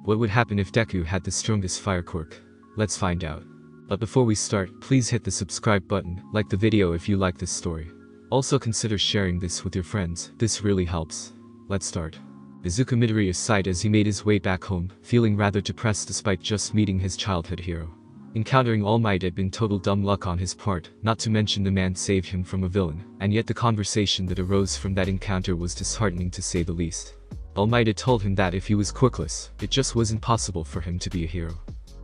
What would happen if Deku had the strongest fire quirk? Let's find out. But before we start, please hit the subscribe button, like the video if you like this story. Also consider sharing this with your friends, this really helps. Let's start. Izuku Midoriya sighed as he made his way back home, feeling rather depressed despite just meeting his childhood hero. Encountering All Might had been total dumb luck on his part, not to mention the man saved him from a villain, and yet the conversation that arose from that encounter was disheartening to say the least. All Might had told him that if he was quirkless, it just wasn't possible for him to be a hero.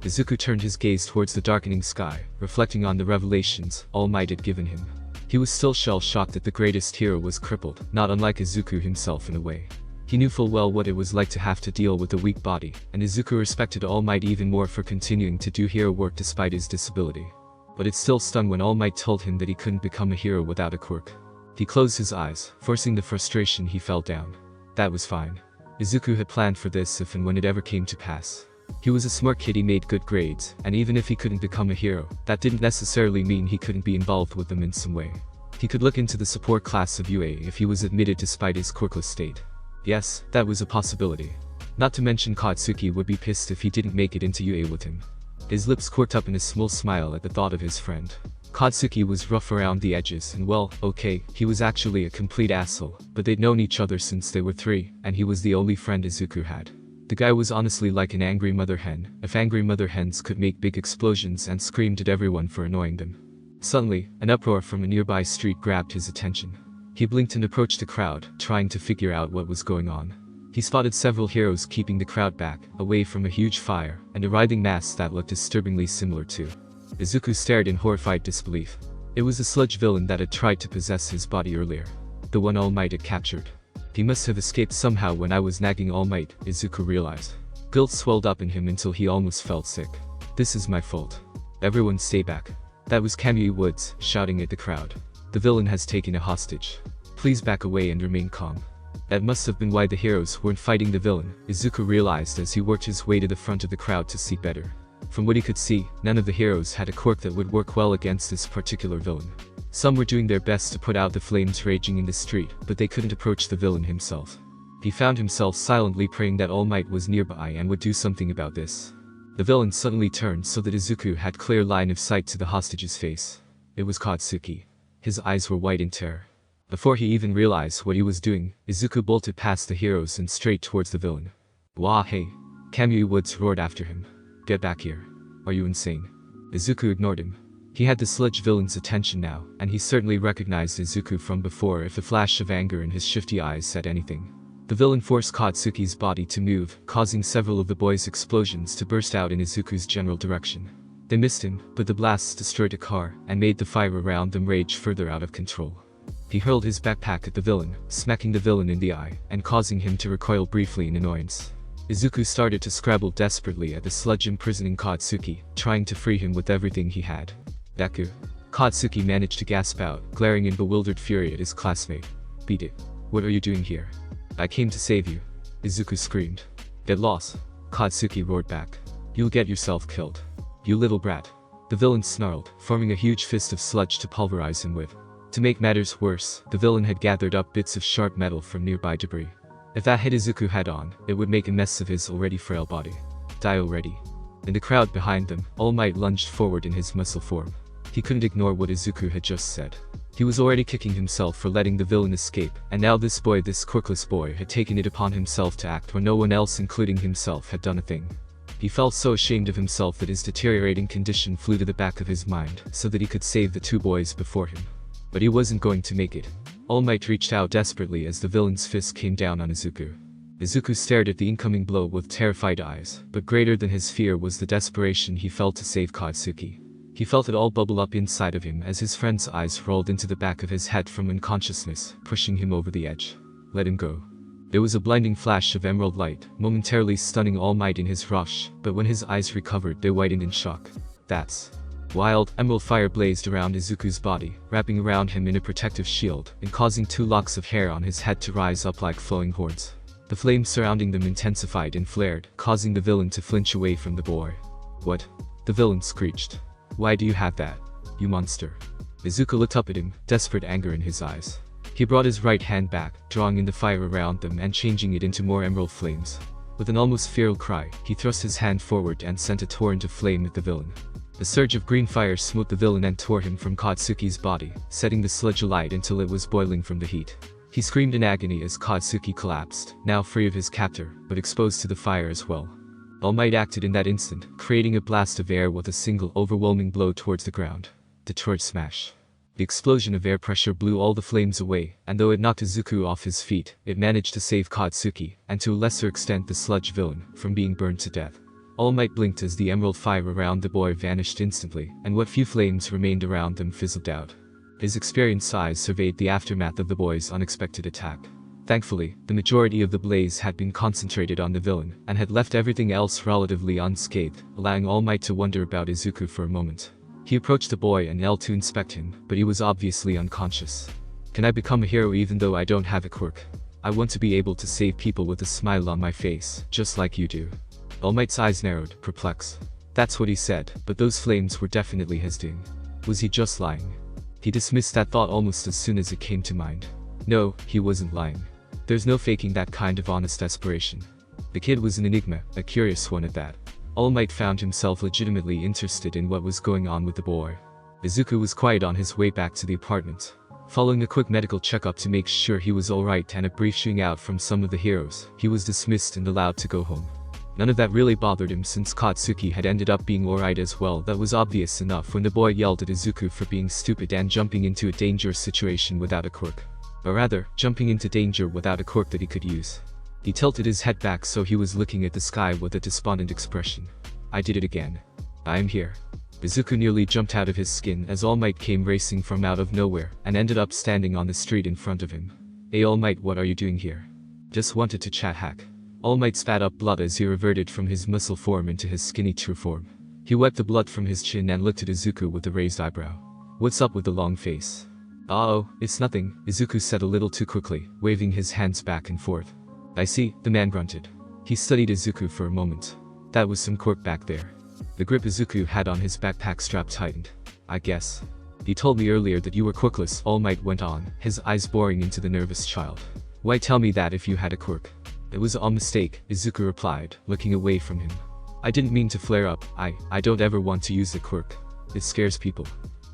Izuku turned his gaze towards the darkening sky, reflecting on the revelations All Might had given him. He was still shell-shocked that the greatest hero was crippled, not unlike Izuku himself in a way. He knew full well what it was like to have to deal with a weak body, and Izuku respected All Might even more for continuing to do hero work despite his disability. But it still stung when All Might told him that he couldn't become a hero without a quirk. He closed his eyes, forcing the frustration he felt down. That was fine. Izuku had planned for this if and when it ever came to pass. He was a smart kid, he made good grades, and even if he couldn't become a hero, that didn't necessarily mean he couldn't be involved with them in some way. He could look into the support class of UA if he was admitted despite his quirkless state. Yes, that was a possibility. Not to mention Katsuki would be pissed if he didn't make it into UA with him. His lips quirked up in a small smile at the thought of his friend. Katsuki was rough around the edges and well, okay, he was actually a complete asshole, but they'd known each other since they were 3, and he was the only friend Izuku had. The guy was honestly like an angry mother hen, if angry mother hens could make big explosions and screamed at everyone for annoying them. Suddenly, an uproar from a nearby street grabbed his attention. He blinked and approached the crowd, trying to figure out what was going on. He spotted several heroes keeping the crowd back, away from a huge fire, and a writhing mass that looked disturbingly similar to. Izuku stared in horrified disbelief. It was a sludge villain that had tried to possess his body earlier. The one All Might had captured. He must have escaped somehow when I was nagging All Might, Izuku realized. Guilt swelled up in him until he almost felt sick. This is my fault. Everyone stay back. That was Kamui Woods, shouting at the crowd. The villain has taken a hostage. Please back away and remain calm. That must have been why the heroes weren't fighting the villain, Izuku realized as he worked his way to the front of the crowd to see better. From what he could see, none of the heroes had a quirk that would work well against this particular villain. Some were doing their best to put out the flames raging in the street, but they couldn't approach the villain himself. He found himself silently praying that All Might was nearby and would do something about this. The villain suddenly turned so that Izuku had clear line of sight to the hostage's face. It was Katsuki. His eyes were white in terror. Before he even realized what he was doing, Izuku bolted past the heroes and straight towards the villain. Wah hey! Kamui Woods roared after him. Get back here. Are you insane? Izuku ignored him. He had the sludge villain's attention now, and he certainly recognized Izuku from before if a flash of anger in his shifty eyes said anything. The villain forced Katsuki's body to move, causing several of the boys' explosions to burst out in Izuku's general direction. They missed him, but the blasts destroyed a car and made the fire around them rage further out of control. He hurled his backpack at the villain, smacking the villain in the eye and causing him to recoil briefly in annoyance. Izuku started to scrabble desperately at the sludge imprisoning Katsuki, trying to free him with everything he had. Deku. Katsuki managed to gasp out, glaring in bewildered fury at his classmate. Beat it. What are you doing here? I came to save you. Izuku screamed. Get lost. Katsuki roared back. You'll get yourself killed. You little brat. The villain snarled, forming a huge fist of sludge to pulverize him with. To make matters worse, the villain had gathered up bits of sharp metal from nearby debris. If that hit Izuku head on, it would make a mess of his already frail body. Die already. In the crowd behind them, All Might lunged forward in his muscle form. He couldn't ignore what Izuku had just said. He was already kicking himself for letting the villain escape, and now this quirkless boy had taken it upon himself to act where no one else including himself had done a thing. He felt so ashamed of himself that his deteriorating condition flew to the back of his mind so that he could save the 2 boys before him. But he wasn't going to make it. All Might reached out desperately as the villain's fist came down on Izuku. Izuku stared at the incoming blow with terrified eyes, but greater than his fear was the desperation he felt to save Katsuki. He felt it all bubble up inside of him as his friend's eyes rolled into the back of his head from unconsciousness, pushing him over the edge. Let him go. There was a blinding flash of emerald light, momentarily stunning All Might in his rush, but when his eyes recovered they whitened in shock. That's... Wild, emerald fire blazed around Izuku's body, wrapping around him in a protective shield, and causing 2 locks of hair on his head to rise up like flowing horns. The flames surrounding them intensified and flared, causing the villain to flinch away from the boy. What? The villain screeched. Why do you have that? You monster. Izuku looked up at him, desperate anger in his eyes. He brought his right hand back, drawing in the fire around them and changing it into more emerald flames. With an almost feral cry, he thrust his hand forward and sent a torrent of flame at the villain. A surge of green fire smote the villain and tore him from Katsuki's body, setting the sludge alight until it was boiling from the heat. He screamed in agony as Katsuki collapsed, now free of his captor, but exposed to the fire as well. All Might acted in that instant, creating a blast of air with a single overwhelming blow towards the ground. Detroit smash. The explosion of air pressure blew all the flames away, and though it knocked Izuku off his feet, it managed to save Katsuki, and to a lesser extent the sludge villain, from being burned to death. All Might blinked as the emerald fire around the boy vanished instantly, and what few flames remained around them fizzled out. His experienced eyes surveyed the aftermath of the boy's unexpected attack. Thankfully, the majority of the blaze had been concentrated on the villain, and had left everything else relatively unscathed, allowing All Might to wonder about Izuku for a moment. He approached the boy and knelt to inspect him, but he was obviously unconscious. Can I become a hero even though I don't have a quirk? I want to be able to save people with a smile on my face, just like you do. All Might's eyes narrowed, perplexed. That's what he said, but those flames were definitely his doing. Was he just lying? He dismissed that thought almost as soon as it came to mind. No, he wasn't lying. There's no faking that kind of honest desperation. The kid was an enigma, a curious one at that. All Might found himself legitimately interested in what was going on with the boy. Izuku was quiet on his way back to the apartment. Following a quick medical checkup to make sure he was alright and a brief shooing out from some of the heroes, he was dismissed and allowed to go home. None of that really bothered him since Katsuki had ended up being alright as well. That was obvious enough when the boy yelled at Izuku for being stupid and jumping into a dangerous situation without a quirk. Or rather, jumping into danger without a quirk that he could use. He tilted his head back so he was looking at the sky with a despondent expression. I did it again. I am here. Izuku nearly jumped out of his skin as All Might came racing from out of nowhere and ended up standing on the street in front of him. Hey All Might, what are you doing here? Just wanted to chat hack. All Might spat up blood as he reverted from his muscle form into his skinny true form. He wiped the blood from his chin and looked at Izuku with a raised eyebrow. What's up with the long face? Oh, it's nothing, Izuku said a little too quickly, waving his hands back and forth. I see, the man grunted. He studied Izuku for a moment. That was some quirk back there. The grip Izuku had on his backpack strap tightened. I guess. He told me earlier that you were quirkless, All Might went on, his eyes boring into the nervous child. Why tell me that if you had a quirk? It was a mistake, Izuku replied, looking away from him. I didn't mean to flare up, I don't ever want to use the quirk. It scares people.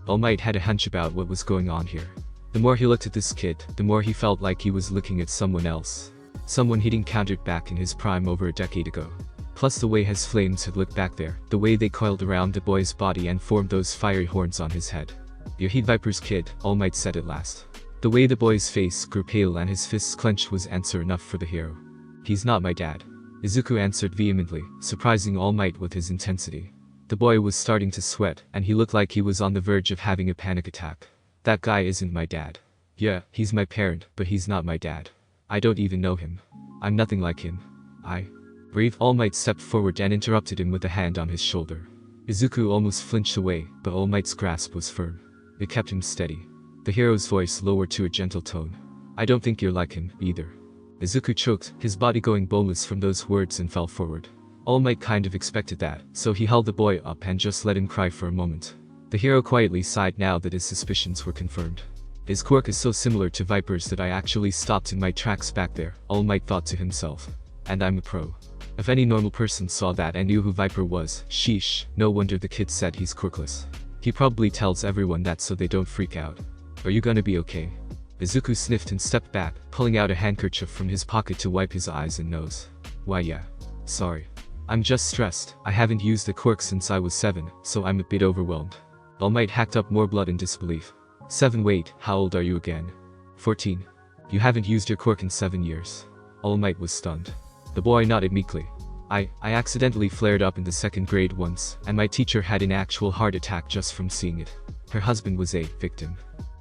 All Might had a hunch about what was going on here. The more he looked at this kid, the more he felt like he was looking at someone else. Someone he'd encountered back in his prime over a decade ago. Plus the way his flames had looked back there, the way they coiled around the boy's body and formed those fiery horns on his head. You're Heat Viper's kid, All Might said at last. The way the boy's face grew pale and his fists clenched was answer enough for the hero. He's not my dad. Izuku answered vehemently, surprising All Might with his intensity. The boy was starting to sweat, and he looked like he was on the verge of having a panic attack. That guy isn't my dad. Yeah, he's my parent, but he's not my dad. I don't even know him. I'm nothing like him. Brave All Might stepped forward and interrupted him with a hand on his shoulder. Izuku almost flinched away, but All Might's grasp was firm. It kept him steady. The hero's voice lowered to a gentle tone. I don't think you're like him, either. Izuku choked, his body going boneless from those words and fell forward. All Might kind of expected that, so he held the boy up and just let him cry for a moment. The hero quietly sighed now that his suspicions were confirmed. His quirk is so similar to Viper's that I actually stopped in my tracks back there, All Might thought to himself. And I'm a pro. If any normal person saw that and knew who Viper was, sheesh, no wonder the kid said he's quirkless. He probably tells everyone that so they don't freak out. Are you gonna be okay? Izuku sniffed and stepped back, pulling out a handkerchief from his pocket to wipe his eyes and nose. Why yeah. Sorry. I'm just stressed, I haven't used the quirk since I was 7, so I'm a bit overwhelmed. All Might hacked up more blood in disbelief. 7 wait, how old are you again? 14. You haven't used your quirk in 7 years. All Might was stunned. The boy nodded meekly. I accidentally flared up in the 2nd grade once, and my teacher had an actual heart attack just from seeing it. Her husband was a victim.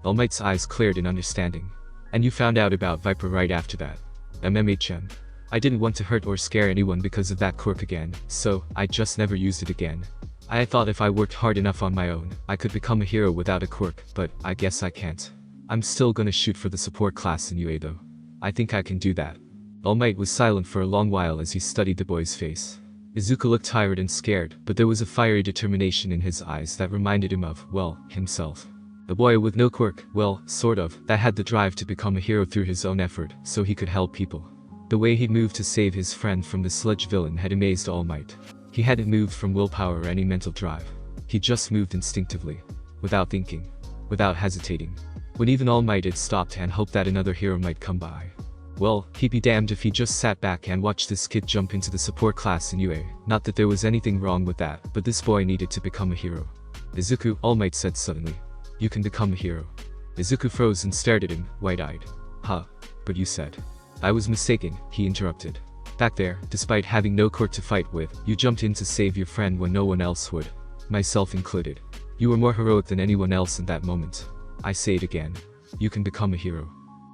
All Might's eyes cleared in understanding. And you found out about Viper right after that. MMHM. I didn't want to hurt or scare anyone because of that quirk again, so I just never used it again. I thought if I worked hard enough on my own, I could become a hero without a quirk, but I guess I can't. I'm still gonna shoot for the support class in UA though. I think I can do that. All Might was silent for a long while as he studied the boy's face. Izuku looked tired and scared, but there was a fiery determination in his eyes that reminded him of, well, himself. The boy with no quirk, well, sort of, that had the drive to become a hero through his own effort, so he could help people. The way he moved to save his friend from the sludge villain had amazed All Might. He hadn't moved from willpower or any mental drive. He just moved instinctively, without thinking, without hesitating. When even All Might had stopped and hoped that another hero might come by. Well, he'd be damned if he just sat back and watched this kid jump into the support class in UA. Not that there was anything wrong with that, but this boy needed to become a hero. Izuku, All Might said suddenly. You can become a hero. Izuku froze and stared at him, wide-eyed. Huh, but you said. I was mistaken, he interrupted. Back there, despite having no Quirk to fight with, you jumped in to save your friend when no one else would. Myself included. You were more heroic than anyone else in that moment. I say it again. You can become a hero.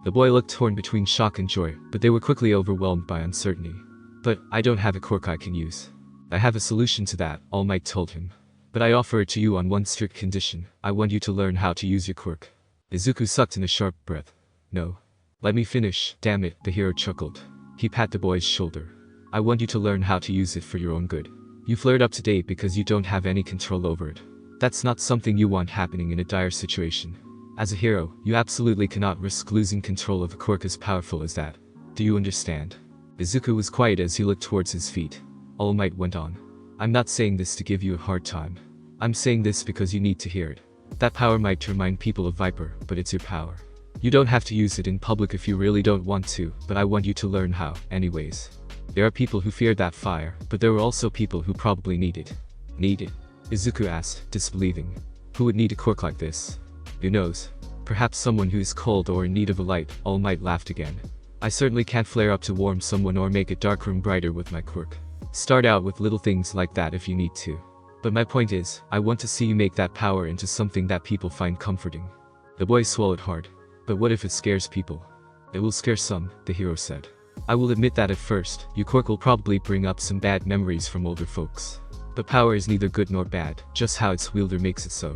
The boy looked torn between shock and joy, but they were quickly overwhelmed by uncertainty. But I don't have a Quirk I can use. I have a solution to that, All Might told him. But I offer it to you on one strict condition. I want you to learn how to use your Quirk. Izuku sucked in a sharp breath. No. Let me finish, damn it, the hero chuckled. He pat the boy's shoulder. I want you to learn how to use it for your own good. You flared up today because you don't have any control over it. That's not something you want happening in a dire situation. As a hero, you absolutely cannot risk losing control of a Quirk as powerful as that. Do you understand? Izuku was quiet as he looked towards his feet. All Might went on. I'm not saying this to give you a hard time. I'm saying this because you need to hear it. That power might remind people of Viper, but it's your power. You don't have to use it in public if you really don't want to, but I want you to learn how, anyways. There are people who fear that fire, but there were also people who probably need it. Need it? Izuku asked, disbelieving. Who would need a Quirk like this? Who knows? Perhaps someone who is cold or in need of a light. All Might laughed again. I certainly can't flare up to warm someone or make a dark room brighter with my Quirk. Start out with little things like that if you need to. But my point is, I want to see you make that power into something that people find comforting. The boy swallowed hard. But what if it scares people? It will scare some, the hero said. I will admit that at first, your Quirk will probably bring up some bad memories from older folks. But power is neither good nor bad, just how its wielder makes it so.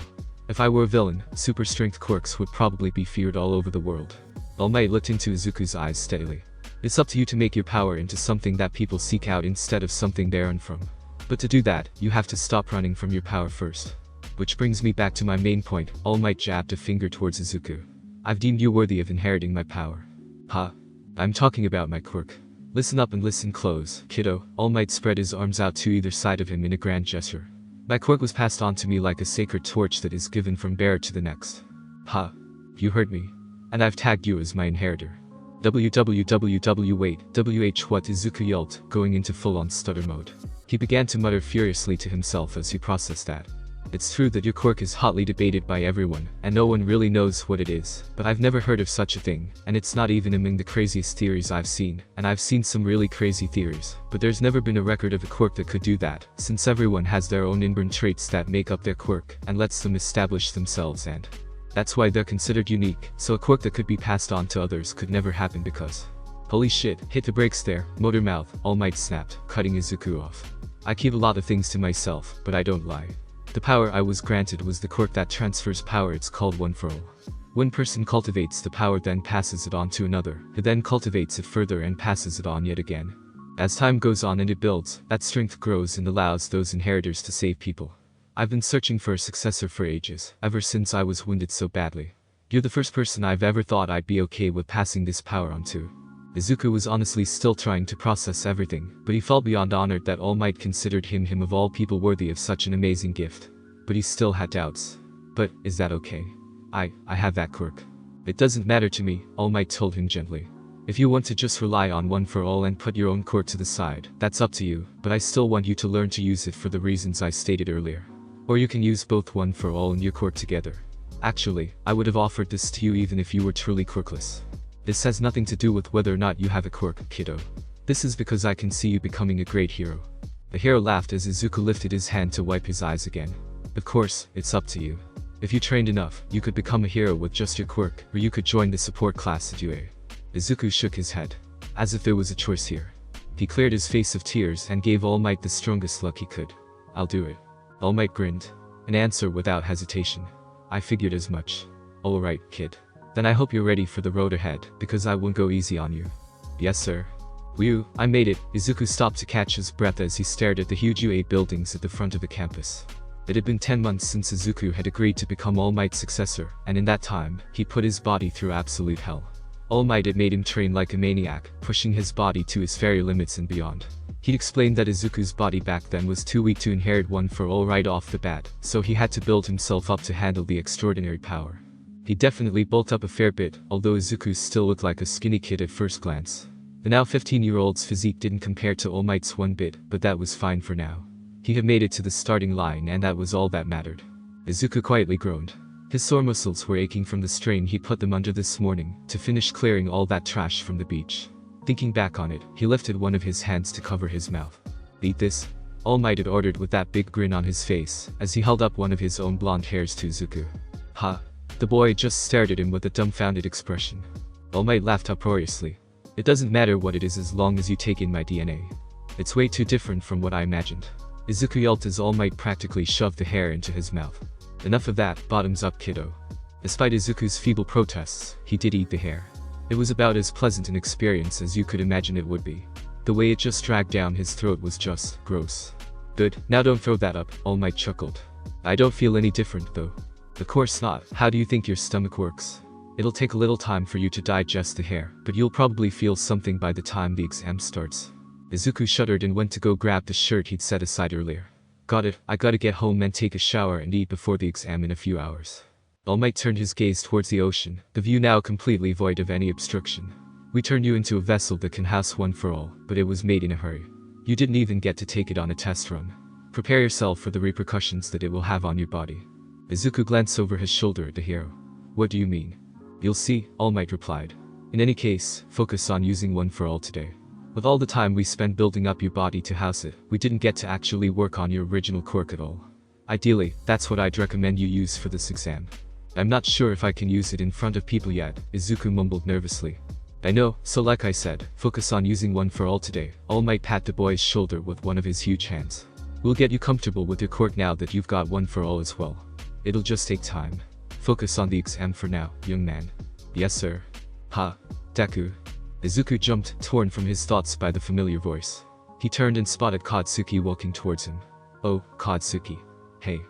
If I were a villain, super strength Quirks would probably be feared all over the world. All Might looked into Izuku's eyes steadily. It's up to you to make your power into something that people seek out instead of something they run from. But to do that, you have to stop running from your power first. Which brings me back to my main point. All Might jabbed a finger towards Izuku. I've deemed you worthy of inheriting my power. Huh? I'm talking about my Quirk. Listen up and listen close, kiddo. All Might spread his arms out to either side of him in a grand gesture. My Quirk was passed on to me like a sacred torch that is given from bearer to the next. Ha. You heard me. And I've tagged you as my inheritor. WWWW wait, WH what Izuku yelled, going into full-on stutter mode. He began to mutter furiously to himself as he processed that. It's true that your Quirk is hotly debated by everyone, and no one really knows what it is, but I've never heard of such a thing, and it's not even among the craziest theories I've seen, and I've seen some really crazy theories, but there's never been a record of a Quirk that could do that, since everyone has their own inborn traits that make up their Quirk, and lets them establish themselves, and that's why they're considered unique, so a Quirk that could be passed on to others could never happen because... Holy shit, hit the brakes there, motor mouth, All Might snapped, cutting Izuku off. I keep a lot of things to myself, but I don't lie. The power I was granted was the Quirk that transfers power. It's called One for All. One person cultivates the power, then passes it on to another, who then cultivates it further and passes it on yet again. As time goes on and it builds, that strength grows and allows those inheritors to save people. I've been searching for a successor for ages, ever since I was wounded so badly. You're the first person I've ever thought I'd be okay with passing this power on to. Izuku was honestly still trying to process everything, but he felt beyond honored that All Might considered him of all people worthy of such an amazing gift. But he still had doubts. But, is that okay? I have that Quirk. It doesn't matter to me, All Might told him gently. If you want to just rely on One for All and put your own Quirk to the side, that's up to you, but I still want you to learn to use it for the reasons I stated earlier. Or you can use both One for All and your Quirk together. Actually, I would have offered this to you even if you were truly Quirkless. This has nothing to do with whether or not you have a Quirk, kiddo. This is because I can see you becoming a great hero. The hero laughed as Izuku lifted his hand to wipe his eyes again. Of course, it's up to you. If you trained enough, you could become a hero with just your Quirk, or you could join the support class at UA. Izuku shook his head. As if there was a choice here. He cleared his face of tears and gave All Might the strongest look he could. I'll do it. All Might grinned. An answer without hesitation. I figured as much. Alright, kid. Then I hope you're ready for the road ahead, because I won't go easy on you. Yes sir. Whew, I made it. Izuku stopped to catch his breath as he stared at the huge UA buildings at the front of the campus. It had been 10 months since Izuku had agreed to become All Might's successor, and in that time, he put his body through absolute hell. All Might had made him train like a maniac, pushing his body to his very limits and beyond. He explained that Izuku's body back then was too weak to inherit One for All right off the bat, so he had to build himself up to handle the extraordinary power. He definitely bulked up a fair bit, although Izuku still looked like a skinny kid at first glance. The now 15-year-old's physique didn't compare to All Might's one bit, but that was fine for now. He had made it to the starting line and that was all that mattered. Izuku quietly groaned. His sore muscles were aching from the strain he put them under this morning, to finish clearing all that trash from the beach. Thinking back on it, he lifted one of his hands to cover his mouth. "Eat this," All Might had ordered with that big grin on his face, as he held up one of his own blonde hairs to Izuku. "Ha!" The boy just stared at him with a dumbfounded expression. All Might laughed uproariously. "It doesn't matter what it is as long as you take in my DNA. It's way too different from what I imagined." Izuku yelped as All Might practically shoved the hair into his mouth. "Enough of that, bottoms up kiddo." Despite Izuku's feeble protests, he did eat the hair. It was about as pleasant an experience as you could imagine it would be. The way it just dragged down his throat was just gross. "Good, now don't throw that up," All Might chuckled. "I don't feel any different though." "Of course not. How do you think your stomach works? It'll take a little time for you to digest the hair, but you'll probably feel something by the time the exam starts." Izuku shuddered and went to go grab the shirt he'd set aside earlier. "Got it, I gotta get home and take a shower and eat before the exam in a few hours." All Might turned his gaze towards the ocean, the view now completely void of any obstruction. "We turned you into a vessel that can house One for All, but it was made in a hurry. You didn't even get to take it on a test run. Prepare yourself for the repercussions that it will have on your body." Izuku glanced over his shoulder at the hero. "What do you mean?" "You'll see," All Might replied. "In any case, focus on using One for All today. With all the time we spent building up your body to house it, we didn't get to actually work on your original quirk at all. Ideally, that's what I'd recommend you use for this exam." "I'm not sure if I can use it in front of people yet," Izuku mumbled nervously. "I know, so like I said, focus on using One for All today." All Might pat the boy's shoulder with one of his huge hands. "We'll get you comfortable with your quirk now that you've got One for All as well. It'll just take time. Focus on the exam for now, young man." "Yes sir." "Ha! Deku." Izuku jumped, torn from his thoughts by the familiar voice. He turned and spotted Katsuki walking towards him. "Oh, Katsuki. Hey."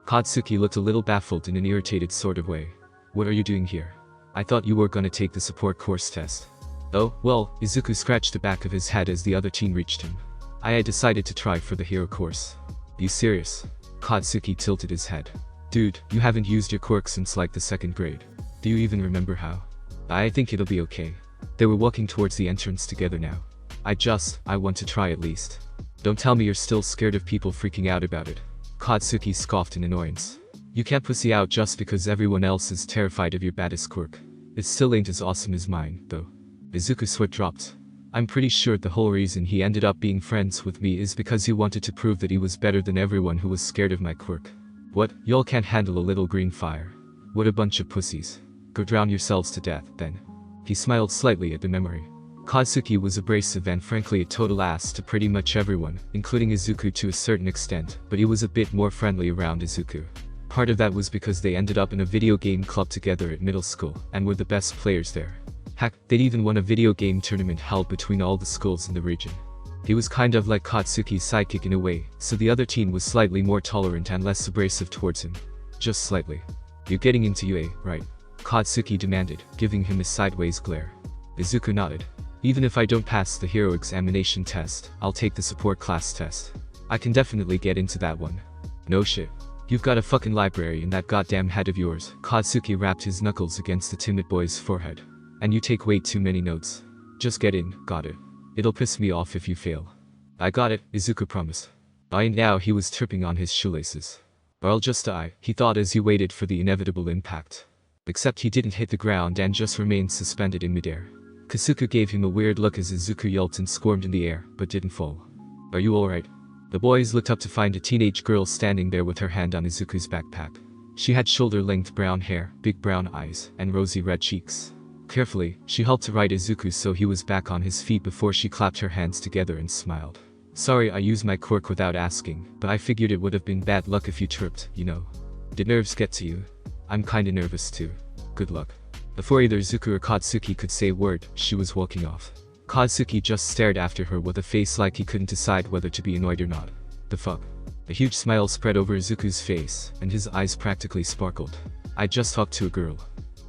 Katsuki looked a little baffled in an irritated sort of way. "What are you doing here? I thought you were gonna take the support course test." "Oh, well," Izuku scratched the back of his head as the other teen reached him. "I had decided to try for the hero course." "You serious?" Katsuki tilted his head. "Dude, you haven't used your quirk since like the 2nd grade. Do you even remember how?" "I think it'll be okay." They were walking towards the entrance together now. I want to try at least." "Don't tell me you're still scared of people freaking out about it." Katsuki scoffed in annoyance. "You can't pussy out just because everyone else is terrified of your baddest quirk. It still ain't as awesome as mine, though." Izuku's sweat dropped. "I'm pretty sure the whole reason he ended up being friends with me is because he wanted to prove that he was better than everyone who was scared of my quirk." "What, y'all can't handle a little green fire? What a bunch of pussies. Go drown yourselves to death, then." He smiled slightly at the memory. Katsuki was abrasive and frankly a total ass to pretty much everyone, including Izuku to a certain extent, but he was a bit more friendly around Izuku. Part of that was because they ended up in a video game club together at middle school, and were the best players there. Heck, they'd even won a video game tournament held between all the schools in the region. He was kind of like Katsuki's sidekick in a way, so the other teen was slightly more tolerant and less abrasive towards him. Just slightly. "You're getting into UA, right?" Katsuki demanded, giving him a sideways glare. Izuku nodded. "Even if I don't pass the hero examination test, I'll take the support class test. I can definitely get into that one." "No shit. You've got a fucking library in that goddamn head of yours." Katsuki rapped his knuckles against the timid boy's forehead. "And you take way too many notes. Just get in, got it? It'll piss me off if you fail." "I got it," Izuku promised. By now he was tripping on his shoelaces. "Or I'll just die," he thought as he waited for the inevitable impact. Except he didn't hit the ground and just remained suspended in midair. Kasuga gave him a weird look as Izuku yelped and squirmed in the air, but didn't fall. "Are you alright?" The boys looked up to find a teenage girl standing there with her hand on Izuku's backpack. She had shoulder-length brown hair, big brown eyes, and rosy red cheeks. Carefully, she helped to right Izuku so he was back on his feet before she clapped her hands together and smiled. "Sorry I used my quirk without asking, but I figured it would have been bad luck if you tripped, you know. Did nerves get to you?" "I'm kinda nervous too. Good luck." Before either Izuku or Katsuki could say a word, she was walking off. Katsuki just stared after her with a face like he couldn't decide whether to be annoyed or not. "The fuck?" A huge smile spread over Izuku's face, and his eyes practically sparkled. "I just talked to a girl."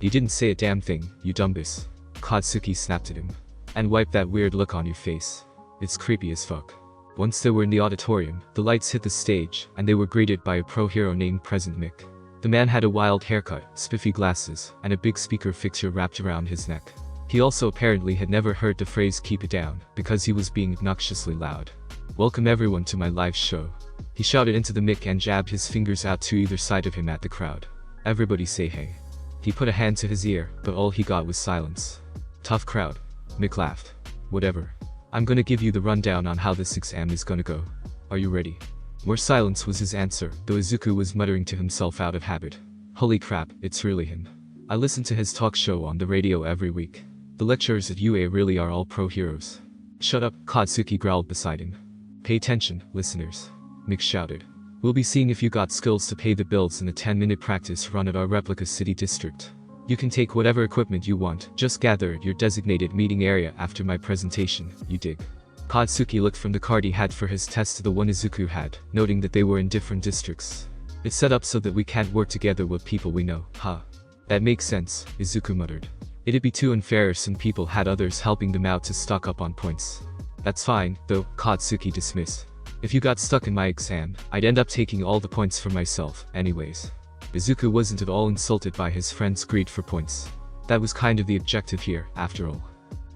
"You didn't say a damn thing, you dumbass." Katsuki snapped at him. And wipe that weird look on your face. It's creepy as fuck. Once they were in the auditorium, the lights hit the stage, and they were greeted by a pro hero named Present Mick. The man had a wild haircut, spiffy glasses, and a big speaker fixture wrapped around his neck. He also apparently had never heard the phrase keep it down, because he was being obnoxiously loud. Welcome everyone to my live show. He shouted into the mic and jabbed his fingers out to either side of him at the crowd. Everybody say hey. He put a hand to his ear, but all he got was silence. Tough crowd. Mick laughed. Whatever. I'm gonna give you the rundown on how this exam is gonna go. Are you ready? More silence was his answer, though Izuku was muttering to himself out of habit. Holy crap, it's really him. I listen to his talk show on the radio every week. The lecturers at UA really are all pro heroes. Shut up, Katsuki growled beside him. Pay attention, listeners. Mick shouted. We'll be seeing if you got skills to pay the bills in a 10-minute practice run at our replica city district. You can take whatever equipment you want, just gather at your designated meeting area after my presentation, you dig. Katsuki looked from the card he had for his test to the one Izuku had, noting that they were in different districts. It's set up so that we can't work together with people we know, huh? That makes sense, Izuku muttered. It'd be too unfair if some people had others helping them out to stock up on points. That's fine, though, Katsuki dismissed. If you got stuck in my exam, I'd end up taking all the points for myself, anyways. Izuku wasn't at all insulted by his friend's greed for points. That was kind of the objective here, after all.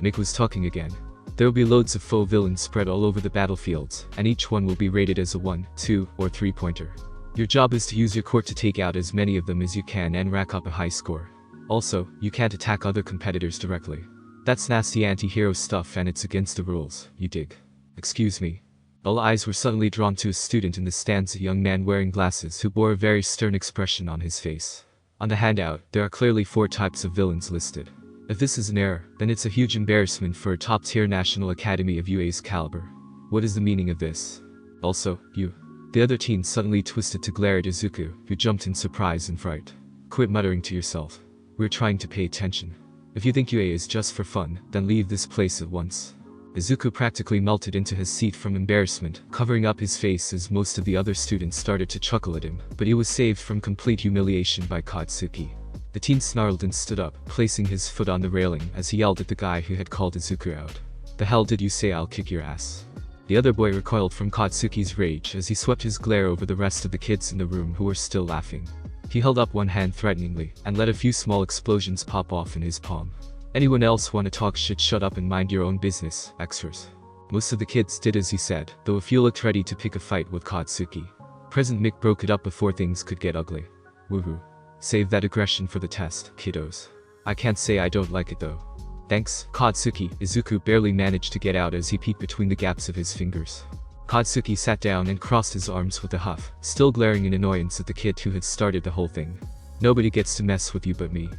Mick was talking again. There will be loads of faux villains spread all over the battlefields, and each one will be rated as a 1, 2, or 3-pointer. Your job is to use your quirk to take out as many of them as you can and rack up a high score. Also, you can't attack other competitors directly. That's nasty anti-hero stuff and it's against the rules, you dig. Excuse me. All eyes were suddenly drawn to a student in the stands, a young man wearing glasses who bore a very stern expression on his face. On the handout, there are clearly 4 types of villains listed. If this is an error, then it's a huge embarrassment for a top-tier National Academy of UA's caliber. What is the meaning of this? Also, you. The other teen suddenly twisted to glare at Izuku, who jumped in surprise and fright. Quit muttering to yourself. We're trying to pay attention. If you think UA is just for fun, then leave this place at once. Izuku practically melted into his seat from embarrassment, covering up his face as most of the other students started to chuckle at him, but he was saved from complete humiliation by Katsuki. The teen snarled and stood up, placing his foot on the railing as he yelled at the guy who had called Izuku out. The hell did you say? I'll kick your ass. The other boy recoiled from Katsuki's rage as he swept his glare over the rest of the kids in the room who were still laughing. He held up one hand threateningly, and let a few small explosions pop off in his palm. Anyone else wanna talk shit? Shut up and mind your own business, extras. Most of the kids did as he said, though a few looked ready to pick a fight with Katsuki. Present Mick broke it up before things could get ugly. Woohoo. Save that aggression for the test, kiddos. I can't say I don't like it though. Thanks, Katsuki, Izuku barely managed to get out as he peeked between the gaps of his fingers. Katsuki sat down and crossed his arms with a huff, still glaring in annoyance at the kid who had started the whole thing. Nobody gets to mess with you but me.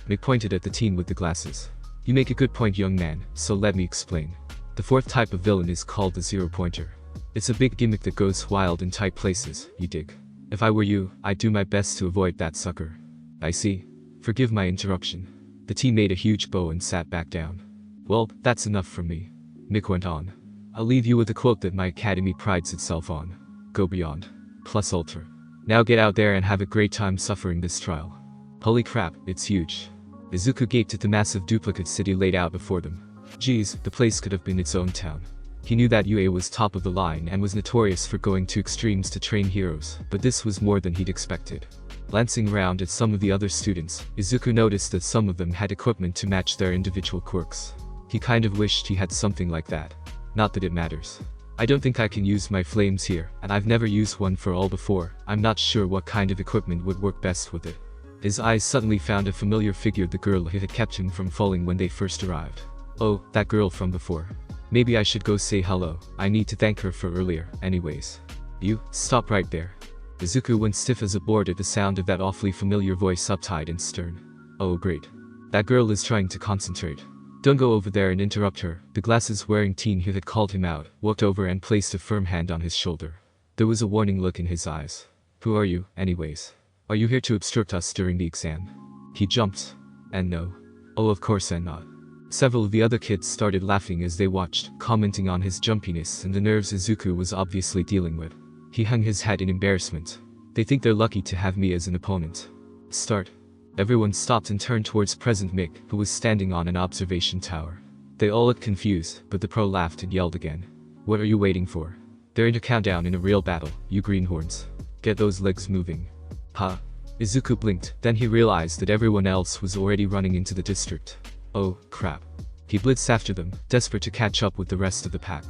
Mick pointed at the teen with the glasses. You make a good point, young man, so let me explain. The 4th type of villain is called the 0-pointer. It's a big gimmick that goes wild in tight places, you dig. If I were you, I'd do my best to avoid that sucker. I see. Forgive my interruption. The teen made a huge bow and sat back down. Well, that's enough from me. Mick went on. I'll leave you with a quote that my academy prides itself on. Go beyond. Plus ultra. Now get out there and have a great time suffering this trial. Holy crap, it's huge. Izuku gaped at the massive duplicate city laid out before them. Geez, the place could have been its own town. He knew that UA was top of the line and was notorious for going to extremes to train heroes, but this was more than he'd expected. Glancing around at some of the other students, Izuku noticed that some of them had equipment to match their individual quirks. He kind of wished he had something like that. Not that it matters. I don't think I can use my flames here, and I've never used one for all before. I'm not sure what kind of equipment would work best with it. His eyes suddenly found a familiar figure, the girl who had kept him from falling when they first arrived. Oh, that girl from before. Maybe I should go say hello. I need to thank her for earlier, anyways. You, stop right there. Izuku went stiff as a board at the sound of that awfully familiar voice, uptight and stern. Oh great. That girl is trying to concentrate. Don't go over there and interrupt her. The glasses-wearing teen who had called him out walked over and placed a firm hand on his shoulder. There was a warning look in his eyes. Who are you, anyways? Are you here to obstruct us during the exam? He jumped. And no. Oh, of course and not. Several of the other kids started laughing as they watched, commenting on his jumpiness and the nerves Izuku was obviously dealing with. He hung his head in embarrassment. They think they're lucky to have me as an opponent. Start. Everyone stopped and turned towards President Mick, who was standing on an observation tower. They all looked confused, but the pro laughed and yelled again. What are you waiting for? They're in a countdown in a real battle, you greenhorns. Get those legs moving. Huh? Izuku blinked, then he realized that everyone else was already running into the district. Oh, crap. He blitzed after them, desperate to catch up with the rest of the pack.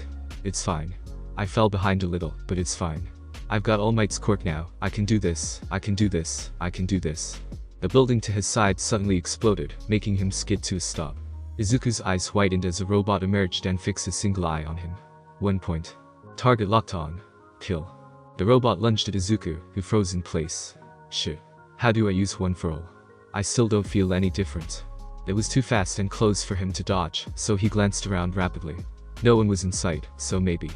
It's fine. I fell behind a little, but it's fine. I've got All Might's quirk now, I can do this, I can do this, I can do this. A building to his side suddenly exploded, making him skid to a stop. Izuku's eyes widened as a robot emerged and fixed a single eye on him. 1 point. Target locked on. Kill. The robot lunged at Izuku, who froze in place. Shit. How do I use one for all? I still don't feel any different. It was too fast and close for him to dodge, so he glanced around rapidly. No one was in sight, so maybe.